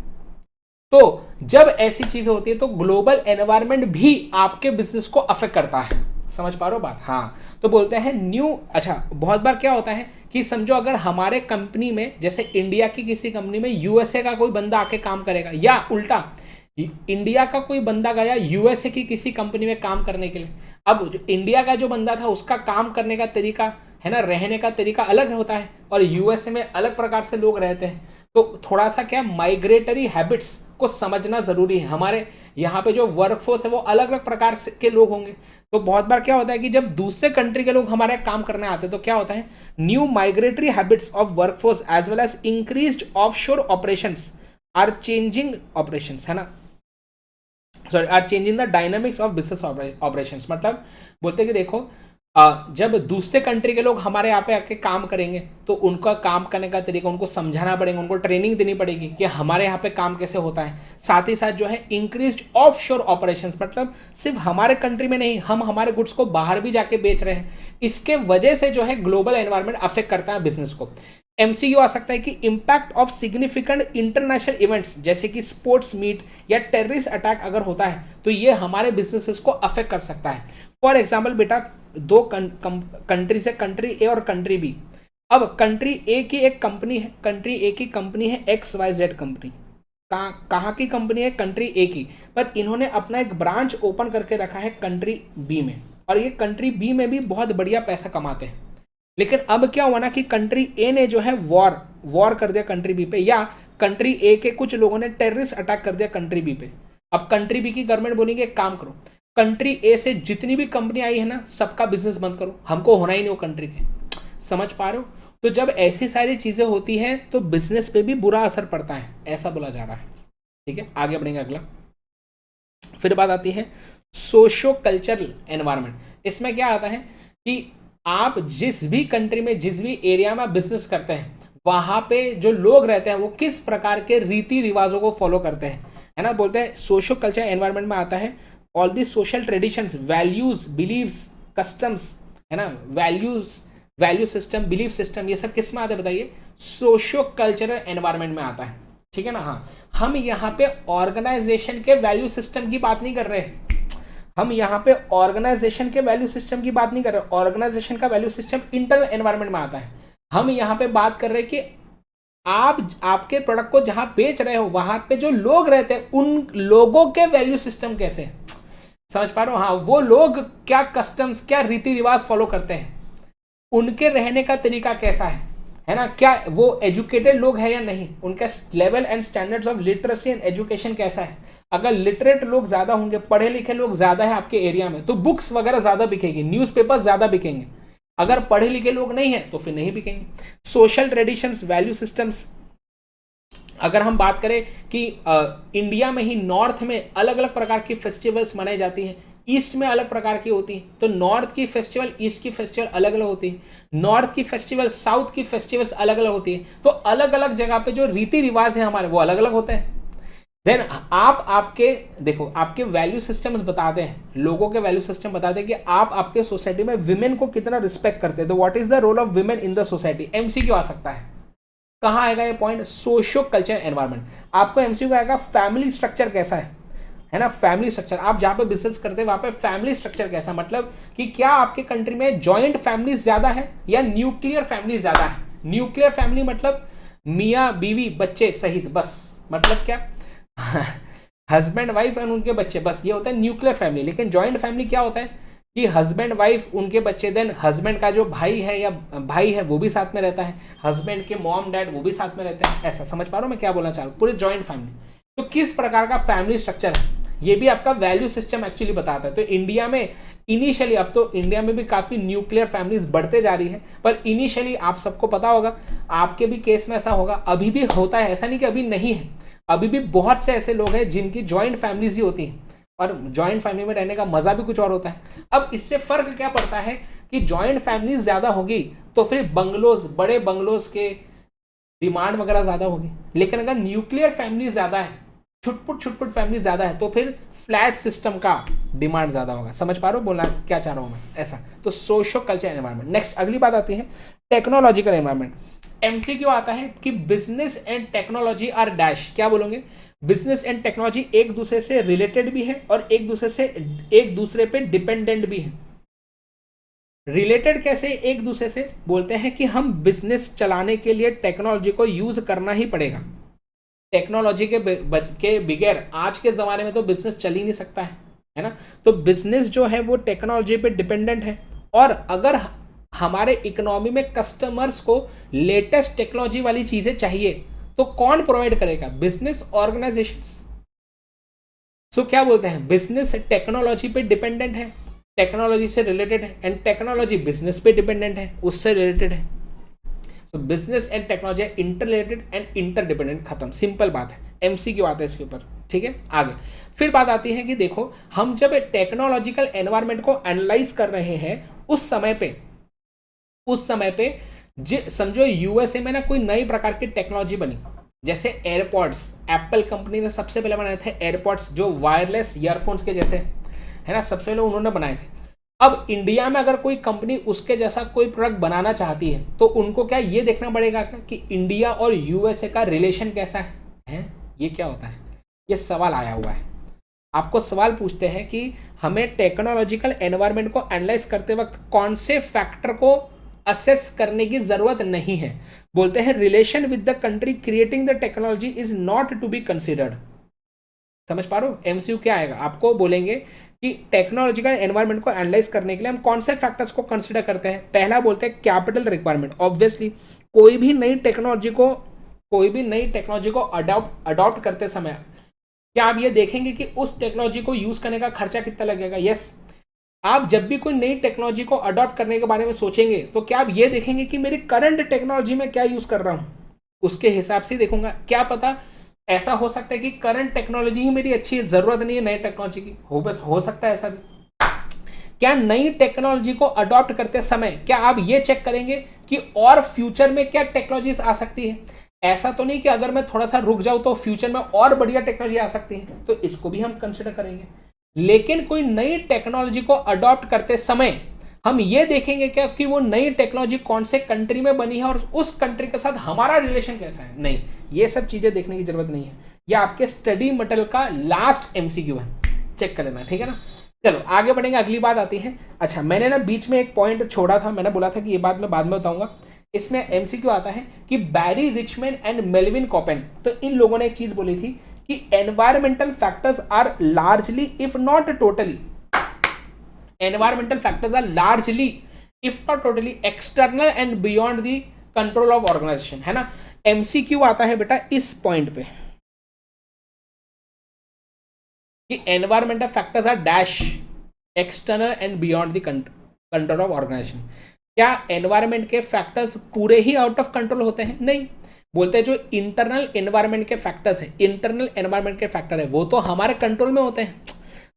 तो जब ऐसी चीजें होती है तो ग्लोबल एनवायरनमेंट भी आपके बिजनेस को अफेक्ट करता है। समझ पा रहे हो बात? हाँ। तो बोलते हैं न्यू, अच्छा बहुत बार क्या होता है कि समझो अगर हमारे कंपनी में, जैसे इंडिया की किसी कंपनी में यूएसए का कोई बंदा आके काम करेगा, या उल्टा इंडिया का कोई बंदा गया यूएसए की किसी कंपनी में काम करने के लिए। अब जो इंडिया का जो बंदा था उसका काम करने का तरीका है ना, रहने का तरीका अलग होता है, और यूएसए में अलग प्रकार से लोग रहते हैं। तो थोड़ा सा क्या माइग्रेटरी हैबिट्स को समझना जरूरी है। हमारे यहाँ पे जो वर्कफोर्स है वो अलग अलग प्रकार के लोग होंगे। तो बहुत बार क्या होता है कि जब दूसरे कंट्री के लोग हमारे काम करने आते हैं तो क्या होता है, new migratory habits of workforce as well as increased offshore operations are changing operations, है ना, sorry, are changing the dynamics of business operations. मतलब बोलते हैं कि देखो जब दूसरे कंट्री के लोग हमारे यहाँ पे आके काम करेंगे तो उनका काम करने का तरीका उनको समझाना पड़ेगा, उनको ट्रेनिंग देनी पड़ेगी कि हमारे यहाँ पे काम कैसे होता है। साथ ही साथ जो है इंक्रीज्ड ऑफ शोर ऑपरेशंस, मतलब सिर्फ हमारे कंट्री में नहीं, हम हमारे गुड्स को बाहर भी जाके बेच रहे हैं। इसके वजह से जो है ग्लोबल एनवायरनमेंट अफेक्ट करता है बिजनेस को। एमसीक्यू आ सकता है कि impact of significant international events, जैसे कि स्पोर्ट्स मीट या टेररिस्ट अटैक अगर होता है तो ये हमारे बिजनेसेस को अफेक्ट कर सकता है। फॉर एग्जाम्पल बेटा, दो कंट्री से, कंट्री ए और कंट्री बी। अब कंट्री ए की एक कंपनी है, कंट्री ए की कंपनी है XYZ कंपनी। कहाँ की कंपनी है? कंट्री ए की। पर इन्होंने अपना एक ब्रांच ओपन करके रखा है कंट्री बी में, और ये कंट्री बी में भी बहुत बढ़िया पैसा कमाते हैं। लेकिन अब क्या हुआ ना कि कंट्री ए ने जो है वॉर कर दिया कंट्री बी पे, या कंट्री ए के कुछ लोगों ने टेररिस्ट अटैक कर दिया कंट्री बी पे। अब कंट्री बी की गवर्नमेंट बोलेंगे एक काम करो, कंट्री ए से जितनी भी कंपनी आई है ना सबका बिजनेस बंद करो, हमको होना ही नहीं वो कंट्री के। समझ पा रहे हो? तो जब ऐसी सारी चीजें होती हैं तो बिजनेस पे भी बुरा असर पड़ता है, ऐसा बोला जा रहा है। ठीक है, आगे बढ़ेंगे अगला। फिर बात आती है सोशो कल्चरल एनवायरनमेंट। इसमें क्या आता है कि आप जिस भी कंट्री में, जिस भी एरिया में बिजनेस करते हैं, वहां पे जो लोग रहते हैं वो किस प्रकार के रीति रिवाजों को फॉलो करते हैं, है ना। बोलते हैं सोशो कल्चर एनवायरनमेंट में आता है all the social traditions, values, beliefs, customs, है ना, वैल्यू सिस्टम, बिलीफ सिस्टम, ये सब किस में आता है बताइए? सोशो कल्चरल एनवायरनमेंट में आता है। ठीक है ना। हाँ, हम यहाँ पे ऑर्गेनाइजेशन के वैल्यू सिस्टम की बात नहीं कर रहे, हम यहाँ पे ऑर्गेनाइजेशन के वैल्यू सिस्टम की बात नहीं कर रहे। ऑर्गेनाइजेशन का वैल्यू सिस्टम इंटरनल एनवायरनमेंट में आता है। हम यहाँ पे बात कर रहे हैं कि आप आपके प्रोडक्ट को जहां बेच रहे हो वहां पे जो लोग रहते हैं उन लोगों के वैल्यू सिस्टम कैसे, समझ पा रहे हो? हाँ, वो लोग क्या कस्टम्स, क्या रीति रिवाज फॉलो करते हैं, उनके रहने का तरीका कैसा है ना, क्या वो एजुकेटेड लोग हैं या नहीं, उनका level and standards of literacy and education कैसा है। अगर लिटरेट लोग ज्यादा होंगे, पढ़े लिखे लोग ज्यादा है आपके एरिया में, तो बुक्स वगैरह ज्यादा बिकेगी, न्यूज़पेपर ज्यादा बिकेंगे। अगर पढ़े लिखे लोग नहीं हैं तो फिर नहीं बिकेंगे। सोशल ट्रेडिशंस, वैल्यू सिस्टम्स, अगर हम बात करें कि इंडिया में ही नॉर्थ में अलग अलग प्रकार की फेस्टिवल्स मनाई जाती हैं, ईस्ट में अलग प्रकार की होती है, तो नॉर्थ की फेस्टिवल, ईस्ट की फेस्टिवल अलग अलग होती है, नॉर्थ की फेस्टिवल, साउथ की फेस्टिवल्स अलग अलग होती है। तो अलग अलग जगह पे जो रीति रिवाज है हमारे वो अलग अलग होते हैं। देन आप आपके देखो, आपके वैल्यू सिस्टम्स बताते हैं, लोगों के वैल्यू सिस्टम बताते हैं कि आप आपके सोसाइटी में विमेन को कितना रिस्पेक्ट करते हैं। तो what is the role of women in the society? MCQ आ सकता है। कहाँ आएगा ये पॉइंट? Socio culture environment. आपको एमसीक्यू आएगा फैमिली स्ट्रक्चर कैसा है है ना। फैमिली स्ट्रक्चर, आप जहाँ पे बिजनेस करते हैं वहाँ पे फैमिली स्ट्रक्चर कैसा, मतलब कि क्या आपके कंट्री में जॉइंट फैमिली ज़्यादा है या न्यूक्लियर फैमिली ज़्यादा है। न्यूक्लियर फैमिली मतलब मियाँ बीवी बच्चे सहित, बस मतलब क्या हस्बैंड वाइफ एंड उनके बच्चे, बस ये होता है न्यूक्लियर फैमिली। लेकिन जॉइंट फैमिली क्या होता है कि हस्बैंड वाइफ उनके बच्चे, देन हस्बैंड का जो भाई है या भाई है वो भी साथ में रहता है, हस्बैंड के मॉम डैड वो भी साथ में रहते हैं। ऐसा समझ पा रहा हूँ मैं क्या बोलना चाह रहा हूँ, पूरे जॉइंट फैमिली। तो किस प्रकार का फैमिली स्ट्रक्चर है ये भी आपका वैल्यू सिस्टम एक्चुअली बताता है। तो इंडिया में इनिशियली, अब तो इंडिया में भी काफ़ी न्यूक्लियर फैमिलीज बढ़ते जा रही है, पर इनिशियली आप सबको पता होगा, आपके भी केस में ऐसा होगा, अभी भी होता है, ऐसा नहीं कि अभी नहीं है, अभी भी बहुत से ऐसे लोग हैं जिनकी जॉइंट फैमिलीज ही होती हैं, और जॉइंट फैमिली में रहने का मजा भी कुछ और होता है। अब इससे फर्क क्या पड़ता है कि जॉइंट फैमिली ज्यादा होगी तो फिर बंगलोज, बड़े बंगलोज के डिमांड वगैरह ज्यादा होगी। लेकिन अगर न्यूक्लियर फैमिली ज्यादा है, छुटपुट फैमिली ज्यादा है, तो फिर फ्लैट सिस्टम का डिमांड ज्यादा होगा। समझ पा रहे हो बोलना क्या चाह रहा हूं मैं, ऐसा। तो सोशो कल्चर एनवायरमेंट। नेक्स्ट अगली बात आती है टेक्नोलॉजिकल एनवायरमेंट। एमसीक्यू आता है कि business and technology are dash, क्या बोलोगे, बिजनेस एंड टेक्नोलॉजी एक दूसरे से रिलेटेड भी है और एक दूसरे पे डिपेंडेंट भी है। रिलेटेड कैसे एक दूसरे से, बोलते हैं कि हम बिजनेस चलाने के लिए टेक्नोलॉजी को यूज करना ही पड़ेगा। टेक्नोलॉजी के बगैर आज के ज़माने में तो बिजनेस चल ही नहीं सकता है ना। तो बिजनेस जो है वो टेक्नोलॉजी पे डिपेंडेंट है, और अगर हमारे इकोनॉमी में कस्टमर्स को लेटेस्ट टेक्नोलॉजी वाली चीज़ें चाहिए तो कौन प्रोवाइड करेगा, बिजनेस ऑर्गेनाइजेशंस। सो क्या बोलते हैं, बिजनेस टेक्नोलॉजी पे डिपेंडेंट है, टेक्नोलॉजी से रिलेटेड है, एंड टेक्नोलॉजी बिजनेस पे डिपेंडेंट है, उससे रिलेटेड है। तो business and technology inter related and interdependent, खत्म, सिंपल बात है। एमसीक्यू आता है इसके ऊपर, ठीक है। आगे फिर बात आती है कि देखो, हम जब टेक्नोलॉजिकल एनवायरनमेंट को एनालाइज कर रहे हैं उस समय पे समझो यूएसए में ना कोई नई प्रकार की टेक्नोलॉजी बनी, जैसे एयरपॉड्स, एप्पल कंपनी ने सबसे पहले बनाए थे एयरपॉड्स, जो वायरलेस ईयरफोन्स के जैसे, है ना, सबसे पहले उन्होंने बनाए थे। अब इंडिया में अगर कोई कंपनी उसके जैसा कोई प्रोडक्ट बनाना चाहती है तो उनको क्या ये देखना पड़ेगा क्या कि इंडिया और यूएसए का रिलेशन कैसा है? ये क्या होता है, ये सवाल आया हुआ है। आपको सवाल पूछते हैं कि हमें टेक्नोलॉजिकल एनवायरनमेंट को एनालाइज करते वक्त कौन से फैक्टर को असेस करने की जरूरत नहीं है। बोलते हैं relation with the country creating the technology is not to be considered. समझ पा रहे हो, एमसीक्यू क्या आएगा, आपको बोलेंगे कि टेक्नोलॉजिकल एनवायरनमेंट को एनालाइज करने के लिए हम कौन से फैक्टर्स को कंसिडर करते हैं। पहला बोलते हैं कैपिटल रिक्वायरमेंट। ऑब्वियसली कोई भी नई टेक्नोलॉजी को अडॉप्ट करते समय क्या आप ये देखेंगे कि उस टेक्नोलॉजी को यूज करने का खर्चा कितना लगेगा। यस, आप जब भी कोई नई टेक्नोलॉजी को अडॉप्ट करने के बारे में सोचेंगे तो क्या आप ये देखेंगे कि मेरी करंट टेक्नोलॉजी में क्या यूज कर रहा हूं, उसके हिसाब से देखूंगा। क्या पता ऐसा हो सकता है कि करंट टेक्नोलॉजी ही मेरी अच्छी है, जरूरत नहीं है नई टेक्नोलॉजी की, हो सकता है ऐसा भी। क्या नई टेक्नोलॉजी को अडॉप्ट करते समय क्या आप ये चेक करेंगे कि और फ्यूचर में क्या टेक्नोलॉजीज आ सकती है। ऐसा तो नहीं कि अगर मैं थोड़ा सा रुक जाऊं तो फ्यूचर में और बढ़िया टेक्नोलॉजी आ सकती है, तो इसको भी हम कंसिडर करेंगे। लेकिन कोई नई टेक्नोलॉजी को अडॉप्ट करते समय हम ये देखेंगे क्या कि वो नई टेक्नोलॉजी कौन से कंट्री में बनी है और उस कंट्री के साथ हमारा रिलेशन कैसा है। नहीं, ये सब चीजें देखने की जरूरत नहीं है। ये आपके स्टडी मटेरियल का लास्ट एमसीक्यू है, चेक कर लेना, ठीक है ना। चलो आगे बढ़ेंगे, अगली बात आती है। अच्छा, मैंने ना बीच में एक पॉइंट छोड़ा था, मैंने बोला था कि ये बात मैं बाद में बताऊंगा। इसमें एमसीक्यू आता है कि Barry Richman and Melvin Copen, तो इन लोगों ने एक चीज बोली थी कि environmental factors are largely if not totally, environmental factors are largely if not totally external and beyond the control of organisation, है ना। एमसीक्यू आता है बेटा इस पॉइंट पे कि environmental factors are dash external and beyond the control of organisation. क्या environment के फैक्टर्स पूरे ही आउट ऑफ कंट्रोल होते हैं? नहीं, बोलते हैं जो इंटरनल एनवायरमेंट के फैक्टर्स है, इंटरनल एनवायरमेंट के फैक्टर है वो तो हमारे कंट्रोल में होते हैं।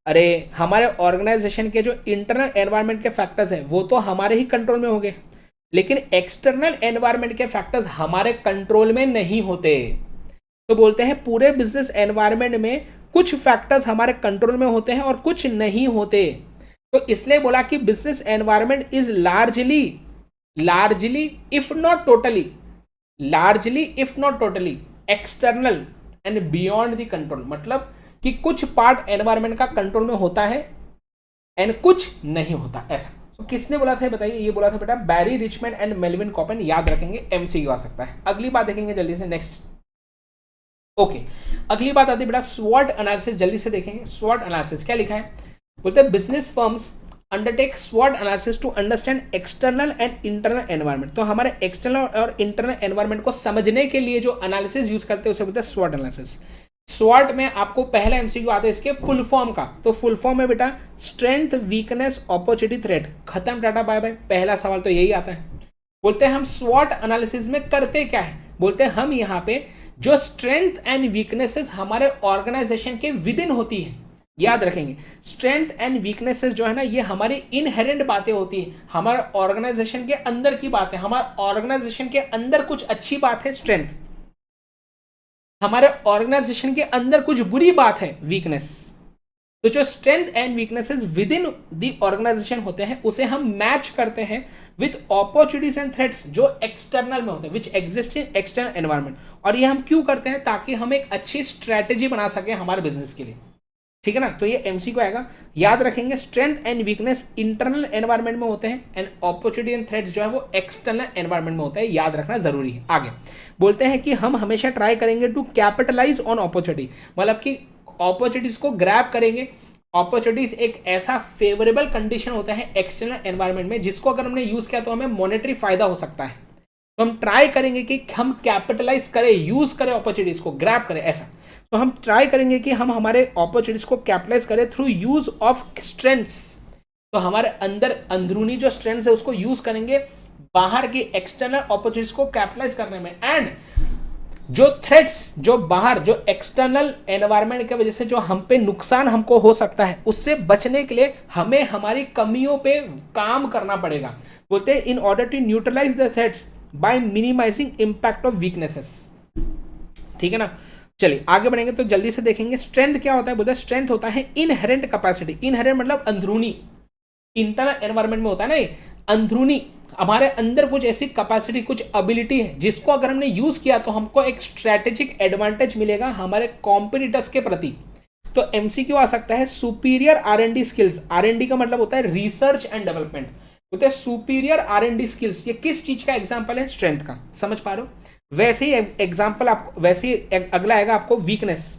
अरे हमारे ऑर्गेनाइजेशन के जो इंटरनल एनवायरमेंट के फैक्टर्स है वो तो हमारे ही कंट्रोल में होंगे, लेकिन एक्सटर्नल एनवायरमेंट के फैक्टर्स हमारे कंट्रोल में नहीं होते। तो बोलते हैं पूरे बिजनेस एनवायरमेंट में कुछ फैक्टर्स हमारे कंट्रोल में होते हैं और कुछ नहीं होते। तो इसलिए बोला कि business environment is largely if not totally external and beyond the control. मतलब कि कुछ पार्ट एनवायरमेंट का कंट्रोल में होता है एंड कुछ नहीं होता, ऐसा। तो किसने बोला था बताइए? ये बोला था बेटा बैरी रिचमैन एंड मेल्विन कॉपेन, याद रखेंगे, एमसीक्यू आ सकता है। अगली बात देखेंगे जल्दी से, नेक्स्ट। ओके, अगली बात आती है बेटा स्वॉट एनालिसिस, जल्दी से देखेंगे। स्वॉट एनालिसिस क्या लिखा है? बोलते हैं बिजनेस फर्म्स अंडरटेक स्वॉट analysis to understand external and internal environment. तो हमारे एक्सटर्नल और इंटरनल एनवायरनमेंट को समझने के लिए जो एनालिसिस यूज करते हैं उसे बोलते हैं स्वॉट एनालिसिस। स्वॉट में आपको पहला एमसीक्यू आता है इसके फुल फॉर्म का, तो फुल फॉर्म है बेटा स्ट्रेंथ, वीकनेस, अपॉर्चुनिटी, थ्रेट। खत्म, टाटा बाय बाय। पहला सवाल तो यही आता है। बोलते हैं हम स्वॉट एनालिसिस में करते क्या है? बोलते हैं हम यहाँ पे जो स्ट्रेंथ एंड वीकनेसेस हमारे ऑर्गेनाइजेशन के विद इन होती है, याद रखेंगे, स्ट्रेंथ एंड वीकनेसेस जो है ना, ये हमारी इनहेरेंट बातें होती है, हमारे ऑर्गेनाइजेशन के अंदर की बातें। हमारे ऑर्गेनाइजेशन के अंदर कुछ अच्छी बात है स्ट्रेंथ, हमारे ऑर्गेनाइजेशन के अंदर कुछ बुरी बात है वीकनेस। तो जो strength and weaknesses within the organisation होते हैं उसे हम मैच करते हैं विथ अपॉर्चुनिटीज एंड थ्रेट्स जो एक्सटर्नल में होते हैं, which exist in external environment. और ये हम क्यों करते हैं? ताकि हम एक अच्छी स्ट्रैटेजी बना सकें हमारे बिजनेस के लिए, ठीक है ना। तो ये एमसीक्यू आएगा, याद रखेंगे। Strength and weakness internal environment में होते हैं एंड अपॉर्चुनिटी एंड थ्रेट्स जो है वो एक्सटर्नल एनवायरनमेंट में होता है, याद रखना जरूरी है। आगे बोलते हैं कि हम हमेशा ट्राई करेंगे टू कैपिटलाइज ऑन अपॉर्चुनिटी, मतलब कि अपॉर्चुनिटीज को ग्रैब करेंगे। अपॉर्चुनिटीज एक ऐसा फेवरेबल कंडीशन होता है एक्सटर्नल एनवायरनमेंट में जिसको अगर हमने यूज किया तो हमें मॉनेटरी फायदा हो सकता है। तो हम ट्राई करेंगे कि हम कैपिटलाइज करें, यूज करें अपॉर्चुनिटीज को, ग्रैब करें, ऐसा। तो हम ट्राई करेंगे कि हम हमारे अपॉर्चुनिटीज को कैपिटलाइज करें थ्रू यूज ऑफ स्ट्रेंथ्स। तो हमारे अंदर अंदरूनी जो स्ट्रेंथ्स है उसको यूज करेंगे बाहर की एक्सटर्नल अपॉर्चुनिटीज को कैपिटलाइज करने में। एंड जो थ्रेट्स, जो बाहर, जो एक्सटर्नल एनवायरनमेंट की वजह से जो हम पे नुकसान हमको हो सकता है, उससे बचने के लिए हमें हमारी कमियों पे काम करना पड़ेगा। बोलते हैं in order to neutralise the threats by minimising impact of weaknesses, ठीक है ना। चलिए आगे बढ़ेंगे तो जल्दी से देखेंगे स्ट्रेंथ क्या होता है। बोलते हैं स्ट्रेंथ होता है इनहेरेंट कैपेसिटी। इनहेरेंट मतलब अंदरूनी, इंटरनल एनवायरनमेंट में होता है ना ये, अंदरूनी हमारे अंदर कुछ ऐसी कैपेसिटी, कुछ एबिलिटी है जिसको अगर हमने यूज किया तो हमको एक स्ट्रेटेजिक एडवांटेज मिलेगा हमारे कॉम्पिटिटर्स के प्रति। तो एमसीक्यू आ सकता है सुपीरियर आर&डी स्किल्स। आर&डी का मतलब होता है रिसर्च एंड डेवलपमेंट। बोलते हैं सुपीरियर आर&डी स्किल्स, ये किस चीज का एग्जांपल है? स्ट्रेंथ का, समझ पा रहे हो। वैसे ही एग्जांपल आपको, वैसे ही अगला आएगा आपको वीकनेस।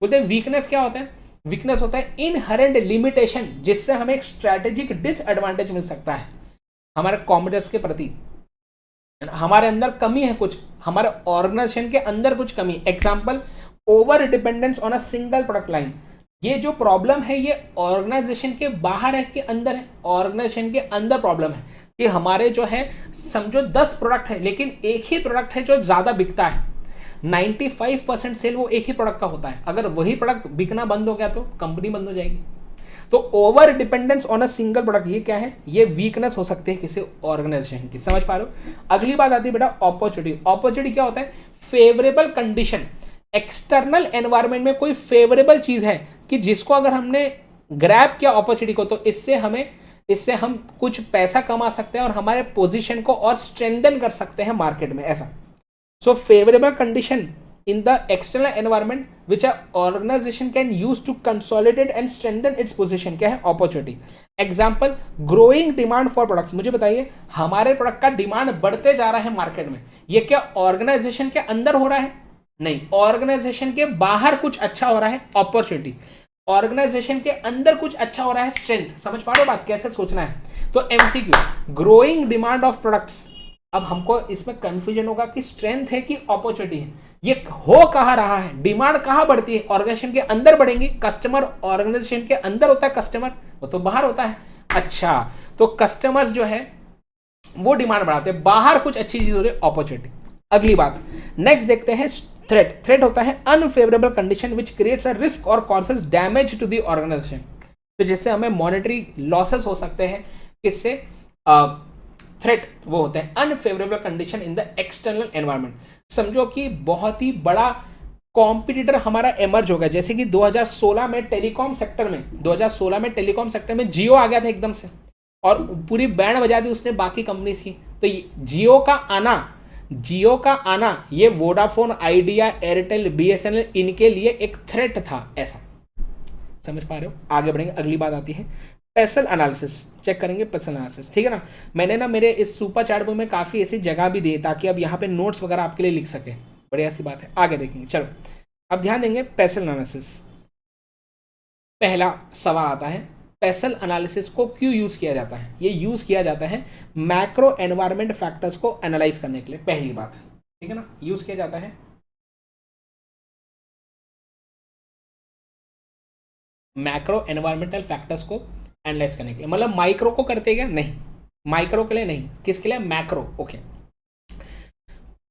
बोलते हैं वीकनेस क्या होता है? वीकनेस होता है इनहेरेंट लिमिटेशन जिससे हमें एक स्ट्रेटेजिक डिसएडवांटेज मिल सकता है हमारे कॉम्पिटिटर्स के प्रति। हमारे अंदर कमी है कुछ, हमारे ऑर्गेनाइजेशन के अंदर कुछ कमी। Example over dependence on a single product line. ये जो प्रॉब्लम है ये ऑर्गेनाइजेशन के बाहर है कि अंदर है? ऑर्गेनाइजेशन के अंदर प्रॉब्लम है कि हमारे जो है समझो 10 प्रोडक्ट है लेकिन एक ही प्रोडक्ट है जो ज्यादा बिकता है। 95% सेल वो एक ही प्रोडक्ट का होता है। अगर वही प्रोडक्ट बिकना बंद हो गया तो कंपनी बंद हो जाएगी। तो over dependence on a single product, ये क्या है? ये वीकनेस हो सकती है किसी ऑर्गेनाइजेशन की, समझ पा रहे हो। अगली बात आती है बेटा अपॉर्चुनिटी। अपॉर्चुनिटी क्या होता है? Favourable condition. एक्सटर्नल एनवायरनमेंट में कोई फेवरेबल चीज है कि जिसको अगर हमने ग्रैब किया अपॉर्चुनिटी को तो इससे हम कुछ पैसा कमा सकते हैं और हमारे पोजीशन को और स्ट्रेंथन कर सकते हैं मार्केट में, ऐसा। So favourable condition in the external environment which a organization can use to consolidate and strengthen its position, क्या है? opportunity। example growing demand for products। मुझे बताइए हमारे प्रोडक्ट का डिमांड बढ़ते जा रहा है मार्केट में, ये क्या ऑर्गेनाइजेशन के अंदर हो रहा है? नहीं, ऑर्गेनाइजेशन के बाहर कुछ अच्छा हो रहा है, अपॉर्चुनिटी। ऑर्गेनाइजेशन के अंदर कुछ अच्छा हो रहा है, स्ट्रेंथ। समझ पा रहे हो बात, कैसे सोचना है। तो MCQ growing demand of products. अब हमको इसमें कंफ्यूजन होगा कि स्ट्रेंथ है कि अपॉर्चुनिटी है। ये हो कहाँ रहा है? डिमांड कहाँ बढ़ती है? ऑर्गेनाइजेशन के अंदर बढ़ेंगी। कस्टमर ऑर्गेनाइजेशन के अंदर होता है, कस्टमर वो तो बाहर होता है। अच्छा, तो कस्टमर्स जो है वो डिमांड बढ़ाते हैं, बाहर कुछ अच्छी चीज हो रही है, अपॉर्चुनिटी। अगली बात नेक्स्ट देखते हैं थ्रेट। थ्रेट होता है unfavourable condition which creates a risk और causes damage to the organisation. तो जिससे हमें मॉनेटरी लॉसेस हो सकते हैं, किससे? थ्रेट वो होते हैं unfavourable condition in the external environment. समझो कि बहुत ही बड़ा कॉम्पिटिटर हमारा एमर्ज होगा, जैसे कि 2016 में टेलीकॉम सेक्टर में जियो आ गया था एकदम से और पूरी बैंड बजा दी उसने बाकी कंपनीज की। तो जियो का आना ये वोडाफोन, आइडिया, एयरटेल, बीएसएनएल इनके लिए एक थ्रेट था, ऐसा। समझ पा रहे हो? आगे बढ़ेंगे, अगली बात आती है पेसल एनालिसिस, चेक करेंगे पेसल एनालिसिस, ठीक है ना। मैंने ना मेरे इस सुपर चैट बुक में काफ़ी ऐसी जगह भी दी है ताकि अब यहाँ पे नोट्स वगैरह आपके लिए लिख सके, बढ़िया सी बात है। आगे देखेंगे, चलो अब ध्यान देंगे पेसल एनालिसिस। पहला सवाल आता है, पेसल एनालिसिस को क्यों यूज़ किया जाता है? ये यूज़ किया जाता है मैक्रो एनवायरमेंट फैक्टर्स को एनालाइज करने के लिए, पहली बात, ठीक है ना। यूज़ किया जाता है मैक्रो एनवायरमेंटल फैक्टर्स को एनालाइज करने के लिए, मतलब माइक्रो को करते क्या? नहीं, माइक्रो के लिए नहीं, किसके लिए? Macro, okay.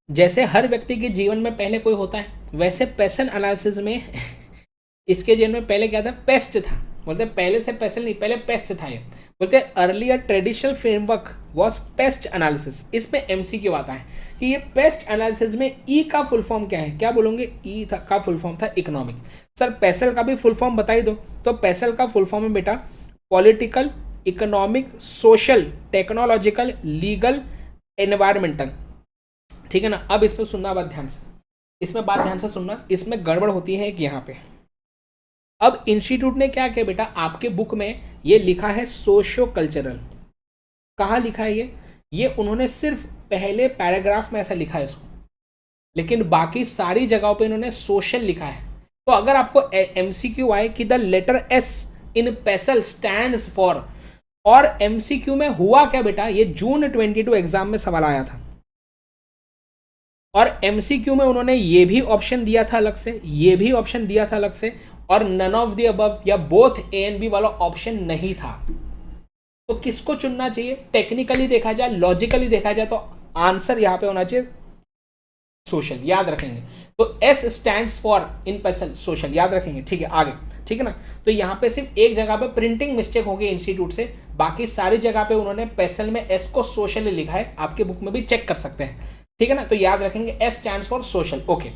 जैसे हर व्यक्ति के जीवन में पहले कोई होता है, वैसे पेसल एनालिसिस में इसके जीवन में पहले क्या था? पेस्ट था। बोलते पहले से पेसल नहीं, पहले पेस्ट था ये। बोलते earlier traditional framework was paste analysis. इसमें एमसीक्यू आता है कि ये पेस्ट एनालिसिस में ई का फुल फॉर्म क्या है? क्या बोलोगे? ई का फुल फॉर्म था इकोनॉमिक। सर पेसल का भी फुल फॉर्म बताई दो। तो पेसल का फुल फॉर्म है बेटा political, economic, social, technological, legal, environmental, ठीक है ना। अब इस पर सुनना बात ध्यान से, इसमें बात ध्यान से सुनना, इसमें गड़बड़ होती है एक यहाँ पे। अब इंस्टीट्यूट ने क्या किया बेटा, आपके बुक में ये लिखा है सोशो कल्चरल। कहाँ लिखा है ये उन्होंने सिर्फ पहले पैराग्राफ में ऐसा लिखा है इसको, लेकिन बाकी सारी जगहों पे इन्होंने सोशल लिखा है। तो अगर आपको एमसीक्यू आए कि the letter S in PESTLE stands for, और एमसीक्यू में हुआ क्या बेटा, ये जून 22 एग्जाम में सवाल आया था, और एमसीक्यू में उन्होंने ये भी ऑप्शन दिया था अलग से, ये भी ऑप्शन दिया था अलग से, और नन ऑफ द अबव या बोथ ए एंड बी वाला ऑप्शन नहीं था। तो किसको चुनना चाहिए? टेक्निकली देखा जाए, लॉजिकली देखा जाए, तो आंसर यहां पे होना चाहिए सोशल, याद रखेंगे। तो S stands for in पेसल, social, याद रखेंगे, ठीक है। आगे, ठीक है ना। तो यहां पे सिर्फ एक जगह पे प्रिंटिंग मिस्टेक हो गई इंस्टीट्यूट से, बाकी सारी जगह पे उन्होंने पेसल में एस को सोशल लिखा है, आपके बुक में भी चेक कर सकते हैं, ठीक है ना। तो याद रखेंगे S stands for social, okay.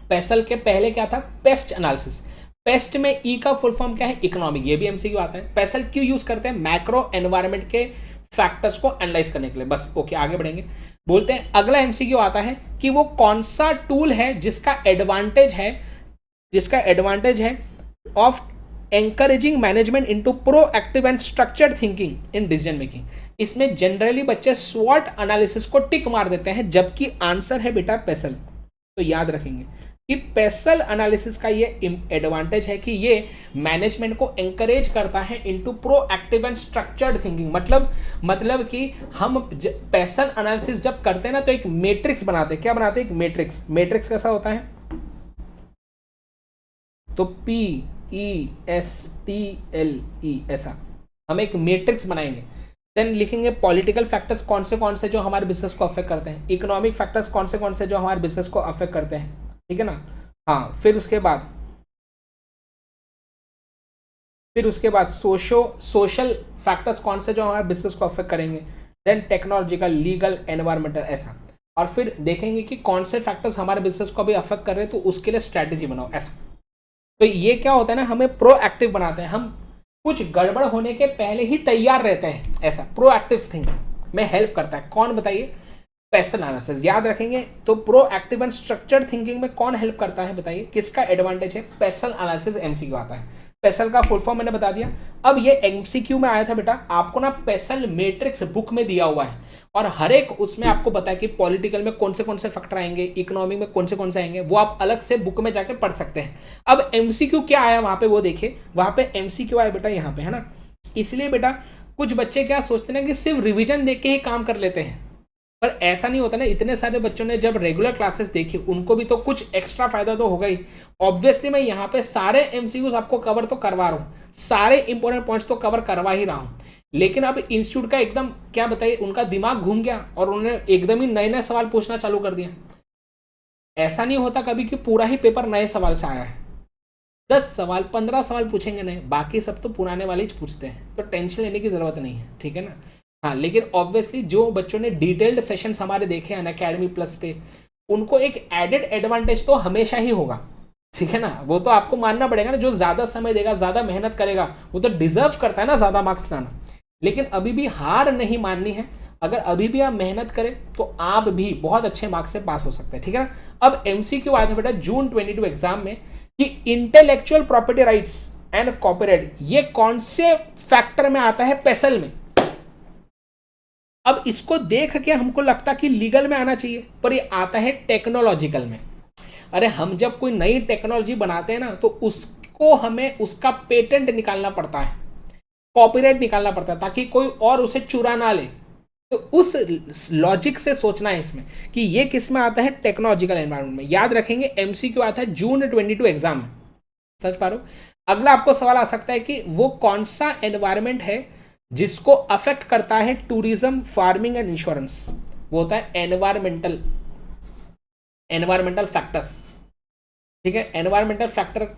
पेसल के पहले क्या था? Paste analysis. पेस्ट में ई का फुल फॉर्म क्या है? इकोनॉमिक, ये भी एमसीक्यू आता है। पेसल क्यों यूज करते हैं? मैक्रो एनवायरनमेंट के फैक्टर्स को एनालाइज करने के लिए, बस, ओके। आगे बढ़ेंगे, बोलते हैं अगला एमसीक्यू आता है कि वो कौन सा टूल है जिसका एडवांटेज है of encouraging management into proactive and structured thinking in decision making. इसमें जनरली बच्चे स्वॉट एनालिसिस को टिक मार देते हैं, जबकि आंसर है बेटा पेसल। तो याद रखेंगे कि पेसल एनालिसिस का ये एडवांटेज है कि ये मैनेजमेंट को एंकरेज करता है into proactive and structured thinking. मतलब कि हम पेसल एनालिसिस जब करते हैं ना, तो एक मैट्रिक्स बनाते हैं। क्या बनाते हैं? एक मैट्रिक्स। मैट्रिक्स कैसा होता है? तो PESTLE, ऐसा हम एक मैट्रिक्स बनाएंगे। देन लिखेंगे पॉलिटिकल फैक्टर्स कौन से जो हमारे बिजनेस को अफेक्ट करते हैं, इकोनॉमिक फैक्टर्स कौन से जो हमारे बिजनेस को अफेक्ट करते हैं, ठीक है ना। हाँ, फिर उसके बाद सोशल फैक्टर्स कौन से जो हमारे बिजनेस को अफेक्ट करेंगे, देन टेक्नोलॉजिकल, लीगल, एनवायरमेंटल, ऐसा। और फिर देखेंगे कि कौन से फैक्टर्स हमारे बिजनेस को अभी अफेक्ट कर रहे हैं, तो उसके लिए स्ट्रैटेजी बनाओ, ऐसा। तो ये क्या होता है ना, हमें प्रोएक्टिव बनाते हैं, हम कुछ गड़बड़ होने के पहले ही तैयार रहते हैं, ऐसा। प्रोएक्टिव थिंकिंग में हेल्प करता है कौन, बताइए? पेसल एनालिसिस, याद रखेंगे। तो प्रोएक्टिव एंड स्ट्रक्चर्ड थिंकिंग में कौन हेल्प करता है, बताइए? किसका एडवांटेज है? पेसल एनालिसिस एमसीक्यू आता है। पेसल का फुल फॉर्म मैंने बता दिया। अब ये एमसीक्यू में आया था बेटा, आपको ना पेसल मैट्रिक्स बुक में दिया हुआ है, और हर एक उसमें आपको बताया कि पॉलिटिकल में कौन से फैक्टर आएंगे, इकोनॉमिक में कौन से आएंगे, वो आप अलग से बुक में जाके पढ़ सकते हैं। अब एमसीक्यू क्या आया वहां पे वो देखिए, वहां पे एमसीक्यू आया बेटा यहाँ पे, है ना। इसलिए बेटा कुछ बच्चे क्या सोचते हैं कि सिर्फ रिविजन देख के ही काम कर लेते हैं, पर ऐसा नहीं होता ना। इतने सारे बच्चों ने जब रेगुलर क्लासेस देखी, उनको भी तो कुछ एक्स्ट्रा फायदा तो होगा ही। ऑब्वियसली मैं यहाँ पे सारे एमसीक्यूज आपको कवर तो करवा रहा हूँ, सारे इंपॉर्टेंट पॉइंट्स तो कवर करवा ही रहा हूँ, लेकिन अब इंस्टीट्यूट का एकदम क्या बताइए, उनका दिमाग घूम गया और उन्होंने एकदम ही नए सवाल पूछना चालू कर दिया। ऐसा नहीं होता कभी कि पूरा ही पेपर नए सवाल से आया है। 10 सवाल 15 सवाल पूछेंगे नए, बाकी सब तो पुराने वाले ही पूछते हैं, तो टेंशन लेने की जरूरत नहीं है, ठीक है ना। हाँ, लेकिन ऑब्वियसली जो बच्चों ने डिटेल्ड सेशंस हमारे देखे हैं अनअकैडमी प्लस पे, उनको एक एडेड एडवांटेज तो हमेशा ही होगा, ठीक है ना। वो तो आपको मानना पड़ेगा ना, जो ज़्यादा समय देगा, ज़्यादा मेहनत करेगा, वो तो डिजर्व करता है ना ज़्यादा मार्क्स लाना। लेकिन अभी भी हार नहीं माननी है, अगर अभी भी आप मेहनत करें तो आप भी बहुत अच्छे मार्क्स से पास हो सकते हैं, ठीक है ना। अब एमसीक्यू आया था बेटा जून 22 एग्जाम में कि intellectual property rights and copyright ये कौन से फैक्टर में आता है, पेसल में। अब इसको देख के हमको लगता कि लीगल में आना चाहिए, पर ये आता है टेक्नोलॉजिकल में। अरे हम जब कोई नई टेक्नोलॉजी बनाते हैं ना, तो उसको हमें उसका पेटेंट निकालना पड़ता है, कॉपीराइट निकालना पड़ता है, ताकि कोई और उसे चुरा ना ले। तो उस लॉजिक से सोचना है इसमें कि ये किस में आता है, टेक्नोलॉजिकल एनवायरनमेंट में। याद रखेंगे एमसीक्यू आता है जून 22 एग्जाम में, समझ पा रहे हो। अगला आपको सवाल आ सकता है कि वो कौन सा एनवायरनमेंट है जिसको अफेक्ट करता है टूरिज्म, फार्मिंग एंड इंश्योरेंस। वो होता है एनवायरमेंटल फैक्टर्स। ठीक है, एनवायरमेंटल फैक्टर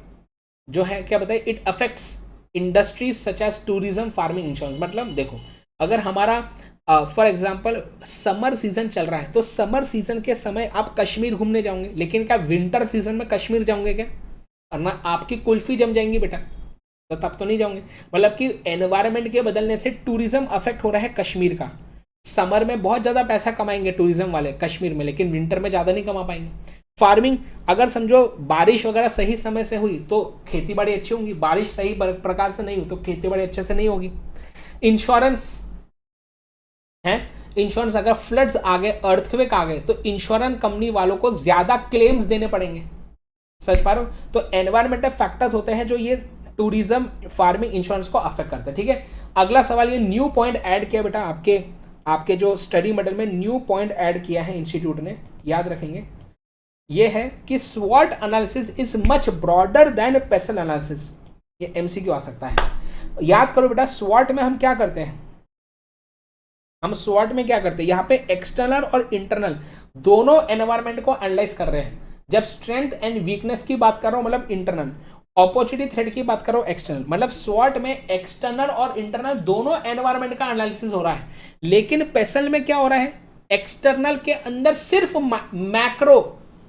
जो है क्या बताइए, it affects industries such as tourism, farming, insurance. मतलब देखो, अगर हमारा फॉर एग्जाम्पल समर सीजन चल रहा है, तो समर सीजन के समय आप कश्मीर घूमने जाओगे, लेकिन क्या विंटर सीजन में कश्मीर जाओगे क्या? और ना आपकी कुल्फी जम जाएंगी बेटा, तो तब तो नहीं जाओगे। मतलब कि एनवायरनमेंट के बदलने से टूरिज्म अफेक्ट हो रहा है कश्मीर का। समर में बहुत ज़्यादा पैसा कमाएंगे टूरिज्म वाले कश्मीर में, लेकिन विंटर में ज़्यादा नहीं कमा पाएंगे। फार्मिंग, अगर समझो बारिश वगैरह सही समय से हुई तो खेती बाड़ी अच्छी होगी, बारिश सही प्रकार से नहीं हुई तो खेती बाड़ी अच्छे से नहीं होगी। इंश्योरेंस है, इंश्योरेंस अगर फ्लड्स आ गए, अर्थक्वेक आ गए, तो इंश्योरेंस कंपनी वालों को ज्यादा क्लेम्स देने पड़ेंगे, समझ पा रहे हो। तो एनवायरमेंटल फैक्टर्स होते हैं जो ये टूरिज्म, फार्मिंग, इंश्योरेंस को अफेक्ट करते हैं। ठीक है, अगला सवाल, ये न्यू पॉइंट ऐड किया बेटा आपके जो स्टडी मॉडल में न्यू पॉइंट ऐड किया है इंस्टीट्यूट ने, याद रखेंगे। ये है कि स्वॉट analysis is much broader than PESTEL analysis. ये एमसीक्यू आ सकता है। याद करो बेटा, स्वॉट में हम क्या करते हैं, हम स्वॉट में क्या करते हैं, यहाँ पे एक्सटर्नल और इंटरनल दोनों एनवायरमेंट को एनालाइज कर रहे हैं। जब स्ट्रेंथ एंड वीकनेस की बात कर रहा हूं मतलब इंटरनल, अपॉर्चुनिटी थ्रेट की बात कर रहा हूं एक्सटर्नल। मतलब स्वॉट में एक्सटर्नल और इंटरनल दोनों एनवायरमेंट का एनालिसिस हो रहा है। लेकिन पेसल में क्या हो रहा है, एक्सटर्नल के अंदर सिर्फ मैक्रो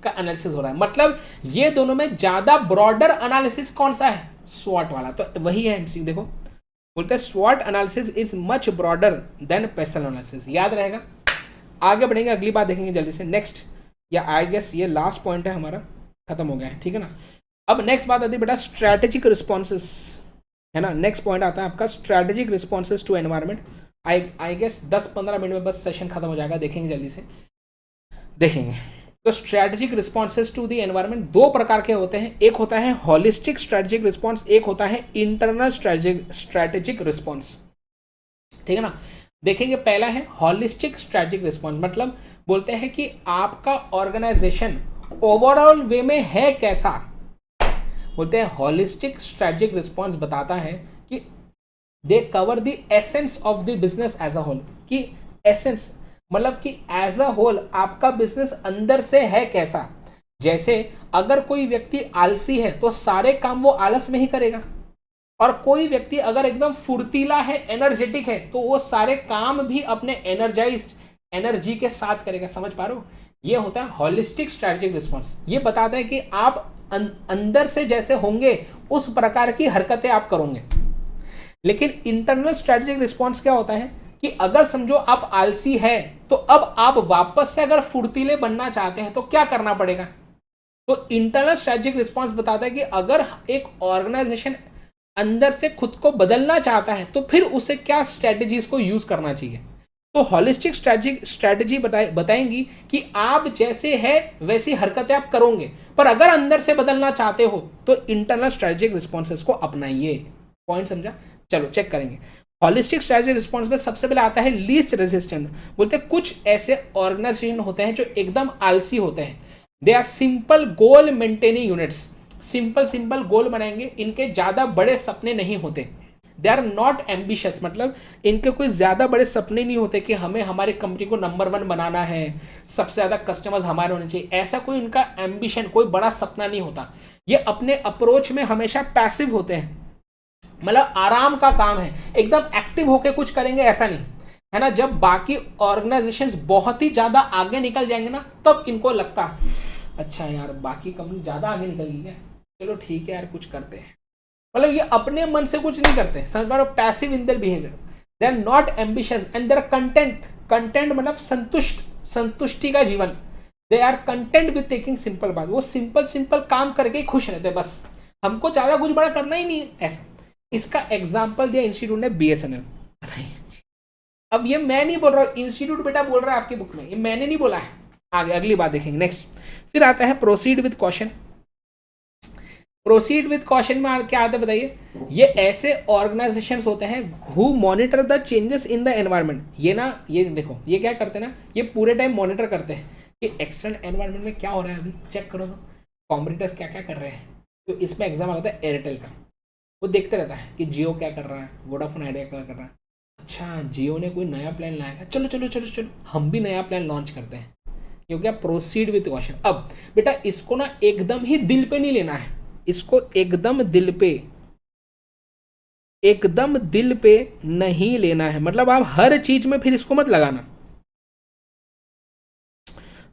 का एनालिसिस हो रहा है। मतलब ये दोनों में ज्यादा ब्रॉडर एनालिसिस कौन सा है, स्वॉट वाला। तो वही है एमसी, देखो बोलते हैं स्वॉट analysis is much broader than PESTEL analysis. याद रहेगा। आगे बढ़ेंगे, अगली बात देखेंगे जल्दी से। नेक्स्ट, या आई गेस ये लास्ट पॉइंट है हमारा, खत्म हो गया है, ठीक है ना। अब नेक्स्ट बात आती है बेटा स्ट्रैटेजिक रिस्पॉन्सेस, है ना। नेक्स्ट पॉइंट आता है आपका strategic responses to environment. I guess 10-15 minute में बस सेशन खत्म हो जाएगा, देखेंगे जल्दी से, देखेंगे। तो strategic responses to the environment दो प्रकार के होते हैं, एक होता है होलिस्टिक स्ट्रैटेजिक रिस्पॉन्स, एक होता है इंटरनल स्ट्रैटेजिक रिस्पॉन्स, ठीक है ना। देखेंगे, पहला है होलिस्टिक स्ट्रैटेजिक रिस्पॉन्स। मतलब बोलते हैं कि आपका ऑर्गेनाइजेशन ओवरऑल वे में है कैसा। बोलते हैं होलिस्टिक स्ट्रैटेजिक रिस्पॉन्स बताता है कि they cover the essence of the business as a whole. कि एसेंस मतलब कि एज अ होल आपका बिजनेस अंदर से है कैसा। जैसे अगर कोई व्यक्ति आलसी है तो सारे काम वो आलस में ही करेगा, और कोई व्यक्ति अगर एकदम फुर्तीला है, एनर्जेटिक है, तो वो सारे काम भी अपने एनर्जाइज्ड एनर्जी के साथ करेगा। समझ पा रहे हो, ये होता है होलिस्टिक स्ट्रैटेजिक रिस्पॉन्स। ये बताता है कि आप अंदर से जैसे होंगे उस प्रकार की हरकतें आप करोगे। लेकिन इंटरनल स्ट्रैटेजिक रिस्पॉन्स क्या होता है कि अगर समझो आप आलसी है, तो अब आप वापस से अगर फुर्तीले बनना चाहते हैं तो क्या करना पड़ेगा। तो इंटरनल स्ट्रैटेजिक रिस्पॉन्स बताता है कि अगर एक ऑर्गेनाइजेशन अंदर से खुद को बदलना चाहता है तो फिर उसे क्या स्ट्रैटेजीज को यूज करना चाहिए। तो होलिस्टिक स्ट्रैटेजी बताएंगी कि आप जैसे है वैसी हरकतें आप करोगे, पर अगर अंदर से बदलना चाहते हो तो इंटरनल स्ट्रैटेजिक रिस्पॉन्सेस को अपनाइए। पॉइंट समझा। चलो चेक करेंगे। होलिस्टिक स्ट्रैटेजिक रिस्पॉन्स में सबसे पहले आता है लीस्ट रेजिस्टेंट। बोलते हैं कुछ ऐसे ऑर्गेनाइजेशन होते हैं जो एकदम आलसी होते हैं। They are simple goal maintaining units. Simple goal बनाएंगे, इनके ज्यादा बड़े सपने नहीं होते। दे आर नॉट एम्बिशियस, मतलब इनके कोई ज्यादा बड़े सपने नहीं होते कि हमें हमारी कंपनी को नंबर 1 बनाना है, सबसे ज्यादा कस्टमर्स हमारे होने चाहिए। ऐसा कोई इनका एम्बिशन, कोई बड़ा सपना नहीं होता। ये अपने अप्रोच में हमेशा पैसिव होते हैं, मतलब आराम का काम है, एकदम एक्टिव होके कुछ करेंगे ऐसा नहीं, है ना। जब बाकी ऑर्गेनाइजेशंस बहुत ही ज्यादा आगे निकल जाएंगे ना, तब इनको लगता अच्छा यार बाकी कंपनी ज्यादा आगे निकल गई है, चलो ठीक है यार कुछ करते हैं। मतलब ये अपने मन से कुछ नहीं करते, समझ पा रहे हो, passive in their behaviour. They are not ambitious and their content मतलब संतुष्टि का जीवन। They are content with taking simple बात, वो सिंपल सिंपल काम करके ही खुश रहते हैं, बस हमको ज्यादा कुछ बड़ा करना ही नहीं है ऐसा। इसका एग्जाम्पल दिया इंस्टीट्यूट ने BSNL। बताइए, अब ये मैं नहीं बोल रहा हूँ, इंस्टीट्यूट बेटा बोल रहा है आपकी बुक में, ये मैंने नहीं बोला है। आगे अगली बात देखेंगे नेक्स्ट। फिर आता है proceed with caution. Proceed with caution में क्या आता है बताइए, ये ऐसे ऑर्गेनाइजेशंस होते हैं who monitor the changes in the environment. ये ना, ये देखो ये क्या करते हैं ना, ये पूरे टाइम मॉनिटर करते हैं कि एक्सटर्नल एनवायरनमेंट में क्या हो रहा है, अभी चेक करो तो कॉम्पिटिटर्स क्या क्या कर रहे हैं। तो इसमें एग्जाम आता है एयरटेल का, वो देखते रहता है कि जियो क्या कर रहा है, वोडाफोन आइडिया क्या कर रहा है, अच्छा जियो ने कोई नया प्लान लाया है, चलो चलो चलो चलो हम भी नया प्लान लॉन्च करते हैं। ये क्या, प्रोसीड विद कॉशन। अब बेटा इसको ना एकदम ही दिल पे नहीं लेना है, इसको एकदम दिल पे नहीं लेना है। मतलब आप हर चीज में फिर इसको मत लगाना।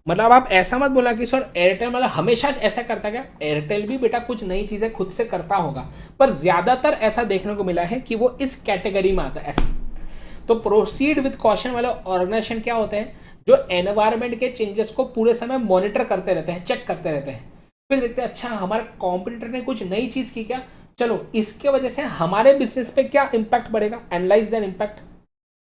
मतलब आप ऐसा मत बोला कि सर एयरटेल मतलब हमेशा ऐसा करता क्या, एयरटेल भी बेटा कुछ नई चीजें खुद से करता होगा, पर ज्यादातर ऐसा देखने को मिला है कि वो इस कैटेगरी में आता है ऐसा। तो प्रोसीड विद कॉशन वाले ऑर्गेनाइजेशन क्या होते हैं, जो एनवायरनमेंट के चेंजेस को पूरे समय मॉनिटर करते रहते हैं, चेक करते रहते हैं, फिर देखते हैं अच्छा हमारे कॉम्पिटिटर ने कुछ नई चीज की क्या, चलो इसके वजह से हमारे बिजनेस पे क्या इंपैक्ट पड़ेगा, analyse that impact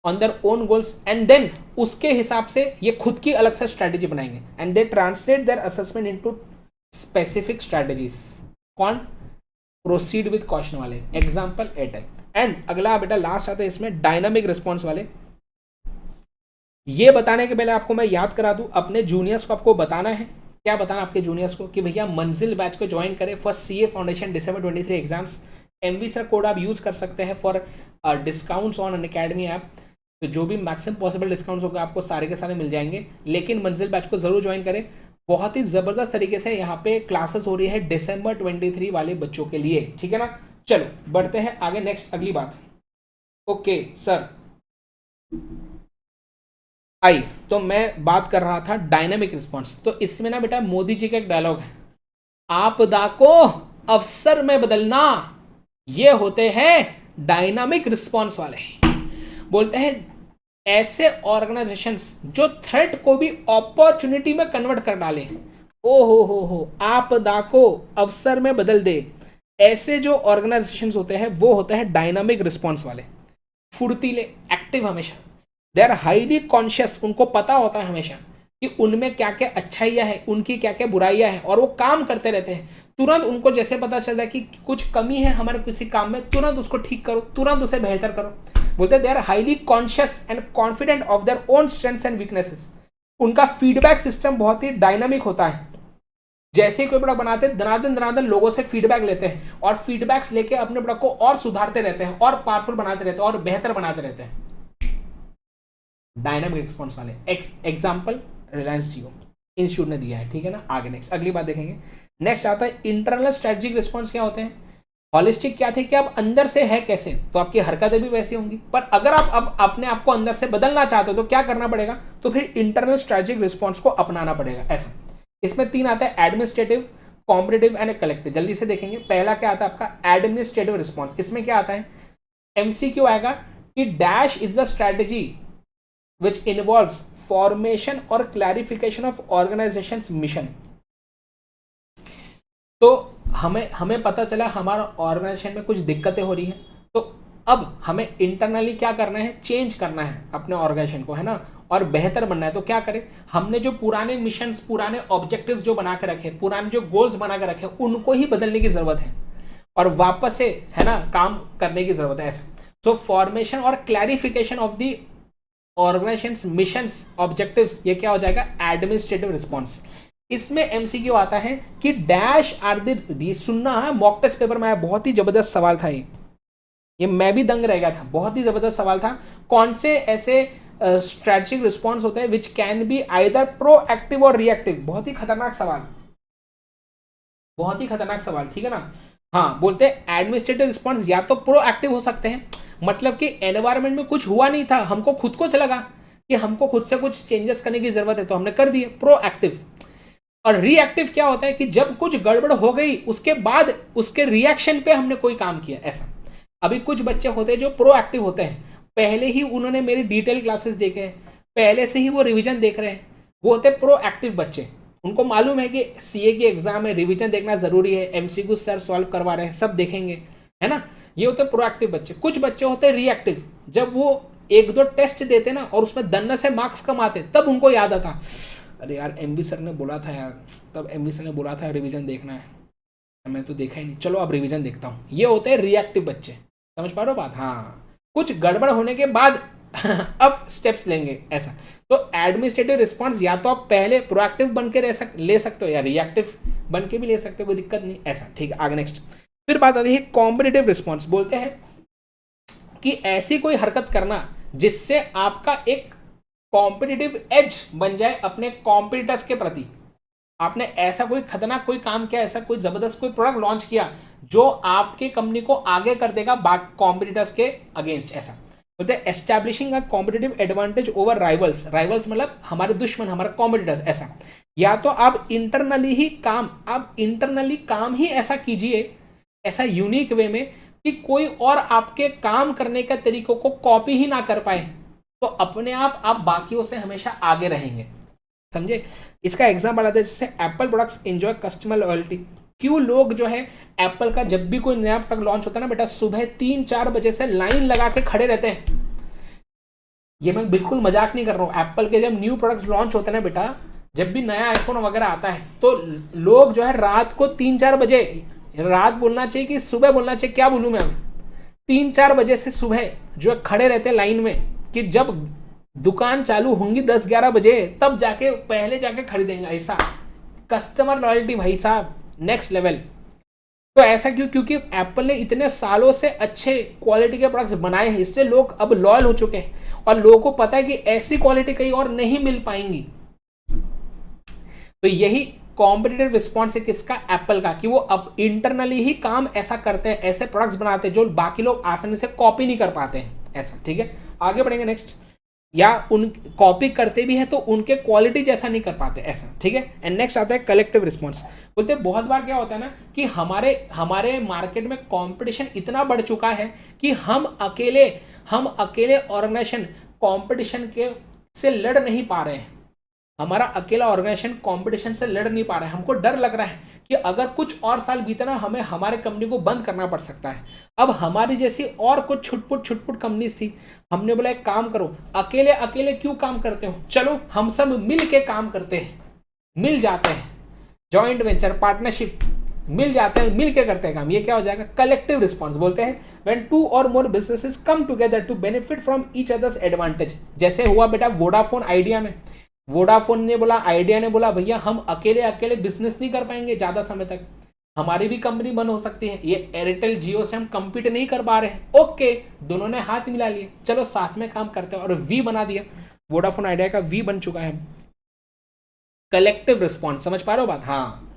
on their own goals, and then उसके हिसाब से ये खुद की अलग से स्ट्रैटेजी बनाएंगे, and they translate their assessment into specific strategies. कौन, प्रोसीड विद कॉशन वाले, एग्जांपल एयरटेल। एंड अगला बेटा लास्ट आता है इसमें डायनामिक रिस्पॉन्स वाले। ये बताने के पहले आपको मैं याद करा दूं, अपने जूनियर्स को आपको बताना है, क्या बताना आपके जूनियर्स को कि भैया मंजिल बैच को ज्वाइन करें for CA foundation December 23 exams. MV sir code आप यूज कर सकते हैं for discounts on Unacademy app. तो जो भी मैक्सिमम पॉसिबल डिस्काउंट्स होगा आपको सारे के सारे मिल जाएंगे, लेकिन मंजिल बैच को जरूर ज्वाइन करें। बहुत ही जबरदस्त तरीके से यहाँ पे क्लासेस हो रही है December 23 वाले बच्चों के लिए, ठीक है ना। चलो बढ़ते हैं आगे, नेक्स्ट अगली बात। ओके सर आई, तो मैं बात कर रहा था डायनामिक रिस्पॉन्स। तो इसमें ना बेटा मोदी जी का एक डायलॉग है, आपदा को अवसर में बदलना, ये होते हैं डायनामिक रिस्पॉन्स वाले। बोलते हैं ऐसे ऑर्गेनाइजेशंस जो थ्रेट को भी अपॉर्चुनिटी में कन्वर्ट कर डाले। ओ हो, आपदा को अवसर में बदल दे। ऐसे जो ऑर्गेनाइजेशंस होते हैं वो होते हैं डायनामिक रिस्पॉन्स वाले, फुर्तीले, एक्टिव हमेशा। दे आर हाईली कॉन्शियस, उनको पता होता है हमेशा कि उनमें क्या क्या अच्छाइयाँ हैं, उनकी क्या क्या बुराइयाँ हैं, और वो काम करते रहते हैं। तुरंत उनको जैसे पता चलता है कि कुछ कमी है हमारे किसी काम में, तुरंत उसको ठीक करो, तुरंत उसे बेहतर करो। बोलते हैं they are highly conscious and confident of their own strengths and weaknesses. उनका फीडबैक सिस्टम बहुत ही डायनामिक होता है। जैसे ही कोई प्रोडक्ट बनाते हैं दनादन लोगों से फीडबैक लेते हैं, और फीडबैक्स लेके अपने प्रोडक्ट को और सुधारते रहते हैं, और पावरफुल बनाते रहते हैं, और बेहतर बनाते रहते हैं। डायनामिक रिस्पॉन्स वाले एग्जाम्पल रिलायंस जियो इंस्टीट्यूट ने दिया है, ठीक है ना। आगे नेक्स्ट अगली बात देखेंगे। नेक्स्ट आता है इंटरनल स्ट्रेटेजिक रिस्पॉन्स। क्या होते हैं, हॉलिस्टिक क्या थे कि आप अंदर से है कैसे, तो आपकी हरकतें भी वैसी होंगी। पर अगर आप अब अपने आप को अंदर से बदलना चाहते हो तो क्या करना पड़ेगा, तो फिर इंटरनल स्ट्रेटेजिक रिस्पॉन्स को अपनाना पड़ेगा ऐसा। इसमें 3 आता है, एडमिनिस्ट्रेटिव, कॉम्पिटिटिव एंड कलेक्टिव। जल्दी से देखेंगे। पहला क्या आता है आपका एडमिनिस्ट्रेटिव रिस्पॉन्स। इसमें क्या आता है, MCQ आएगा कि dash is the strategy which involves formation or clarification of organization's mission। तो हमें पता चला हमारा ऑर्गेनाइजेशन में कुछ दिक्कतें हो रही हैं, तो अब हमें इंटरनली क्या करना है, चेंज करना है अपने ऑर्गेनाइजेशन को, है ना, और बेहतर बनना है। तो क्या करें, हमने जो पुराने मिशंस, पुराने ऑब्जेक्टिव्स जो बना के रखे, पुराने जो गोल्स बना के रखे, उनको ही बदलने की जरूरत है और वापस से, है ना, काम करने की जरूरत है ऐसा। सो फॉर्मेशन और clarification of the organisation missions, objectives, ये क्या हो जाएगा, एडमिनिस्ट्रेटिव रिस्पॉन्स। इसमें MCQ आता है कि डैश आर दी, सुनना है, मॉक टेस्ट पेपर में आया, बहुत ही जबरदस्त सवाल था ये मैं भी दंग रह गया था, बहुत ही जबरदस्त सवाल था। कौन से ऐसे स्ट्रेटेजिक रिस्पॉन्स होते हैं which can be either proactive और रिएक्टिव। बहुत ही खतरनाक सवाल, बहुत ही खतरनाक सवाल, ठीक है ना। हाँ, बोलते हैं एडमिनिस्ट्रेटिव रिस्पॉन्स या तो प्रोएक्टिव हो सकते हैं, मतलब कि एनवायरनमेंट में कुछ हुआ नहीं था, हमको खुद को लगा कि हमको खुद से कुछ चेंजेस करने की जरूरत है तो हमने कर दिए, प्रोएक्टिव। और रिएक्टिव क्या होता है कि जब कुछ गड़बड़ हो गई उसके बाद उसके रिएक्शन पे हमने कोई काम किया ऐसा। अभी कुछ बच्चे होते हैं जो प्रोएक्टिव होते हैं, पहले ही उन्होंने मेरी डिटेल क्लासेस देखे हैं, पहले से ही वो रिवीजन देख रहे हैं, वो होते प्रोएक्टिव बच्चे। उनको मालूम है कि सीए की एग्जाम में रिवीजन देखना जरूरी है, एमसीक्यू सर सॉल्व करवा रहे हैं, सब देखेंगे, है ना। ये होते प्रोएक्टिव बच्चे। कुछ बच्चे होते हैं रिएक्टिव, जब वो एक दो टेस्ट देते ना और उसमें दन्ना से मार्क्स कम आते तब उनको याद आता, अरे यार एमवी सर ने बोला था यार, तब एमवी सर ने बोला था रिवीजन देखना है, मैंने तो देखा ही नहीं, चलो अब रिवीजन देखता हूँ। ये होते हैं रिएक्टिव बच्चे, समझ पा रहे हो बात। हाँ, कुछ गड़बड़ होने के बाद अब स्टेप्स लेंगे ऐसा। तो एडमिनिस्ट्रेटिव रिस्पॉन्स या तो आप पहले प्रोएक्टिव बन के ले सकते हो या रिएक्टिव बन के भी ले सकते हो, कोई दिक्कत नहीं ऐसा, ठीक है। आगे नेक्स्ट फिर बात आती है कॉम्पिटिटिव रिस्पॉन्स। बोलते हैं कि ऐसी कोई हरकत करना जिससे आपका एक कॉम्पिटिटिव एज बन जाए अपने कॉम्पिटिटर्स के प्रति। आपने ऐसा कोई खतरनाक कोई काम किया, ऐसा कोई जबरदस्त कोई प्रोडक्ट लॉन्च किया जो आपके कंपनी को आगे कर देगा कॉम्पिटिटर्स के अगेंस्ट। ऐसा बोलते हैं establishing a competitive advantage over rivals. Rivals मतलब हमारे दुश्मन, हमारे कॉम्पिटिटर्स। ऐसा या तो आप इंटरनली काम ही ऐसा कीजिए, ऐसा यूनिक वे में कि कोई और आपके काम करने के तरीकों को कॉपी ही ना कर पाए, तो अपने आप बाकियों से हमेशा आगे रहेंगे, समझे। इसका एग्जाम्पल आता है जैसे Apple products enjoy customer loyalty. क्यों लोग जो है एप्पल का जब भी कोई नया प्रोडक्ट लॉन्च होता है ना बेटा, सुबह 3-4 बजे से लाइन लगा के खड़े रहते हैं। ये मैं बिल्कुल मजाक नहीं कर रहा हूँ। एप्पल के जब न्यू प्रोडक्ट्स लॉन्च होते हैं ना बेटा, जब भी नया आईफोन वगैरह आता है तो लोग जो है रात को 3-4 बजे, रात बोलना चाहिए कि सुबह बोलना चाहिए, क्या बोलूँ मैं, 3-4 बजे से सुबह जो खड़े रहते हैं लाइन में, कि जब दुकान चालू होंगी 10-11 बजे तब जाके पहले जाके खरीदेंगे। ऐसा कस्टमर लॉयल्टी भाई साहब नेक्स्ट लेवल। तो ऐसा क्यों? क्योंकि एप्पल ने इतने सालों से अच्छे क्वालिटी के प्रोडक्ट्स बनाए हैं, इससे लोग अब लॉयल हो चुके हैं और लोगों को पता है कि ऐसी क्वालिटी कहीं और नहीं मिल पाएंगी। तो यही कॉम्पिटिटिव रिस्पॉन्स है किसका? एप्पल का, कि वो अब इंटरनली ही काम ऐसा करते हैं, ऐसे प्रोडक्ट्स बनाते हैं जो बाकी लोग आसानी से कॉपी नहीं कर पाते हैं। ऐसा, ठीक है। आगे बढ़ेंगे नेक्स्ट। या उन कॉपी करते भी है तो उनके क्वालिटी जैसा नहीं कर पाते, ऐसा, ठीक है। एंड नेक्स्ट आता है कलेक्टिव रिस्पॉन्स। बोलते हैं बहुत बार क्या होता है ना कि हमारे मार्केट में कंपटीशन इतना बढ़ चुका है कि हम अकेले ऑर्गेनाइजेशन कंपटीशन के से लड़ नहीं पा रहे हैं। हमारा अकेला ऑर्गेनाइजेशन कंपटीशन से लड़ नहीं पा रहा है। हमको डर लग रहा है कि अगर कुछ और साल बीते ना, हमें हमारे कंपनी को बंद करना पड़ सकता है। अब हमारी जैसी और कुछ छुटपुट कंपनीज थी, हमने बोला एक काम करो, अकेले क्यों काम करते हो, चलो हम सब मिल के काम करते हैं, मिल जाते हैं, जॉइंट वेंचर पार्टनरशिप, मिल जाते हैं, मिल के करते हैं काम। ये क्या हो जाएगा? Collective response. बोलते हैं व्हेन 2 और more businesses come together to benefit from each others advantage. जैसे हुआ बेटा वोडाफोन आइडिया में, वोडाफोन ने बोला, आइडिया ने बोला भैया हम अकेले बिजनेस नहीं कर पाएंगे ज्यादा समय तक, हमारी भी कंपनी बंद हो सकती है, ये एयरटेल जियो से हम कंपीट नहीं कर पा रहे हैं। ओके, दोनों ने हाथ मिला लिए, चलो साथ में काम करते हैं, और वी बना दिया। वोडाफोन आइडिया का वी बन चुका है। कलेक्टिव रिस्पॉन्स, समझ पा रहे हो बात? हाँ,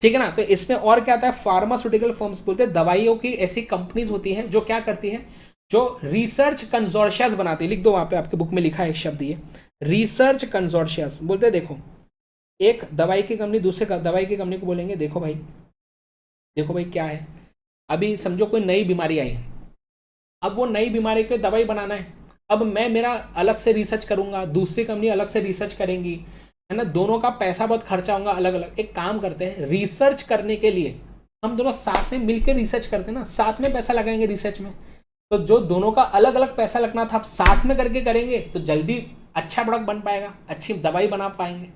ठीक है ना। तो इसमें और क्या आता है? Pharmaceutical firms. बोलते हैं दवाइयों की ऐसी कंपनीज होती हैं जो क्या करती हैं, जो रिसर्च कंसोर्शियाज बनाती है। लिख दो वहां पे, आपके बुक में लिखा है एक शब्द ये, रिसर्च कंसोर्शियाज। बोलते हैं देखो, एक दवाई की कंपनी दूसरे दवाई की कंपनी को बोलेंगे देखो भाई क्या है, अभी समझो कोई नई बीमारी आई है, अब वो नई बीमारी के दवाई बनाना है, अब मैं मेरा अलग से रिसर्च करूंगा, दूसरी कंपनी अलग से रिसर्च करेंगी, है ना, दोनों का पैसा बहुत खर्चा होगा अलग अलग। एक काम करते हैं, रिसर्च करने के लिए हम दोनों साथ में मिलकर रिसर्च करते हैं ना, साथ में पैसा लगाएंगे रिसर्च में। तो जो दोनों का अलग अलग पैसा लगना था, आप साथ में करके करेंगे तो जल्दी अच्छा प्रोडक्ट बन पाएगा, अच्छी दवाई बना पाएंगे।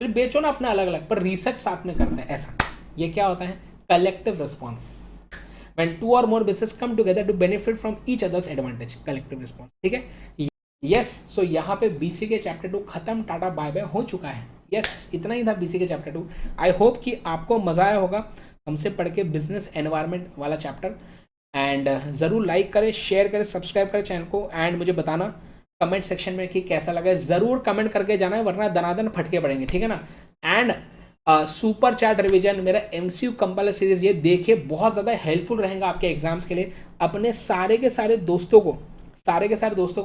फिर बेचो ना अपना अलग अलग, पर रिसर्च साथ में करते हैं, ऐसा। ये क्या होता है? Collective response. When 2 or more businesses come together to benefit from each other's advantage, collective response, ठीक है। यस, सो यहाँ पे बीसी के चैप्टर 2 खत्म, टाटा बाय बाय हो चुका है। यस, इतना ही था बीसी के चैप्टर 2। आई होप कि आपको मजा आया होगा हमसे पढ़ के बिजनेस एनवायरनमेंट वाला चैप्टर। एंड ज़रूर लाइक करें, शेयर करें, सब्सक्राइब करें चैनल को, एंड मुझे बताना कमेंट सेक्शन में कि कैसा लगा। ज़रूर कमेंट करके जाना है, वरना दनादन फटके पड़ेंगे, ठीक है ना। एंड सुपर चैट रिवीजन, मेरा एमसीयू कंपाइलर सीरीज, ये देखिए, बहुत ज़्यादा हेल्पफुल रहेगा आपके एग्जाम्स के लिए। अपने सारे के सारे दोस्तों को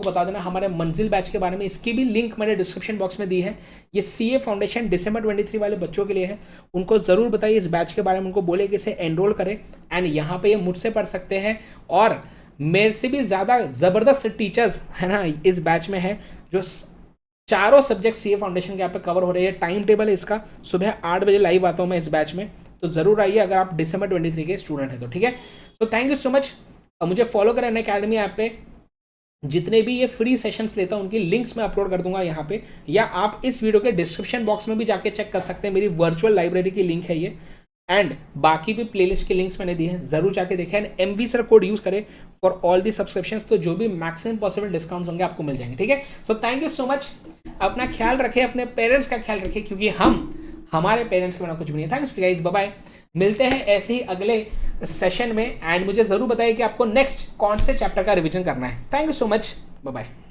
बता देना हमारे मंजिल बैच के बारे में। इसकी भी लिंक मैंने डिस्क्रिप्शन बॉक्स में दी है। ये सीए फाउंडेशन दिसंबर 23 वाले बच्चों के लिए है। उनको ज़रूर बताइए इस बैच के बारे में, उनको बोले कि इसे एनरोल करें। एंड यहाँ पे ये मुझसे पढ़ सकते हैं, और मेरे से भी ज़्यादा ज़बरदस्त टीचर्स है ना इस बैच में है, जो चारों सब्जेक्ट सीए फाउंडेशन के यहाँ पे कवर हो रहे हैं। टाइम टेबल है इसका, सुबह 8 बजे लाइव आता हूँ मैं इस बैच में, तो जरूर आइए अगर आप दिसंबर 23 के स्टूडेंट हैं तो, ठीक है। तो थैंक यू सो मच। मुझे फॉलो करें अनअकैडमी ऐप पे, जितने भी ये फ्री सेशंस लेता हूँ उनकी लिंक्स मैं अपलोड कर दूंगा यहाँ पे, या आप इस वीडियो के डिस्क्रिप्शन बॉक्स में भी जाके चेक कर सकते हैं, मेरी वर्चुअल लाइब्रेरी की लिंक है ये, एंड बाकी भी प्लेलिस्ट के लिंक्स मैंने दिए हैं, जरूर जाके देखें। And MV sir code use करें फॉर ऑल दी सब्सक्रिप्शंस, तो जो भी मैक्सिमम पॉसिबल डिस्काउंट्स होंगे आपको मिल जाएंगे, ठीक है। So thank you so much. अपना ख्याल रखें, अपने पेरेंट्स का ख्याल रखें, क्योंकि हमारे पेरेंट्स के बिना कुछ भी नहीं है। Thanks guys, bye bye. मिलते हैं ऐसे ही अगले सेशन में, एंड मुझे जरूर बताइए कि आपको नेक्स्ट कौन से चैप्टर का रिवीजन करना है। Thank you so much, bye bye.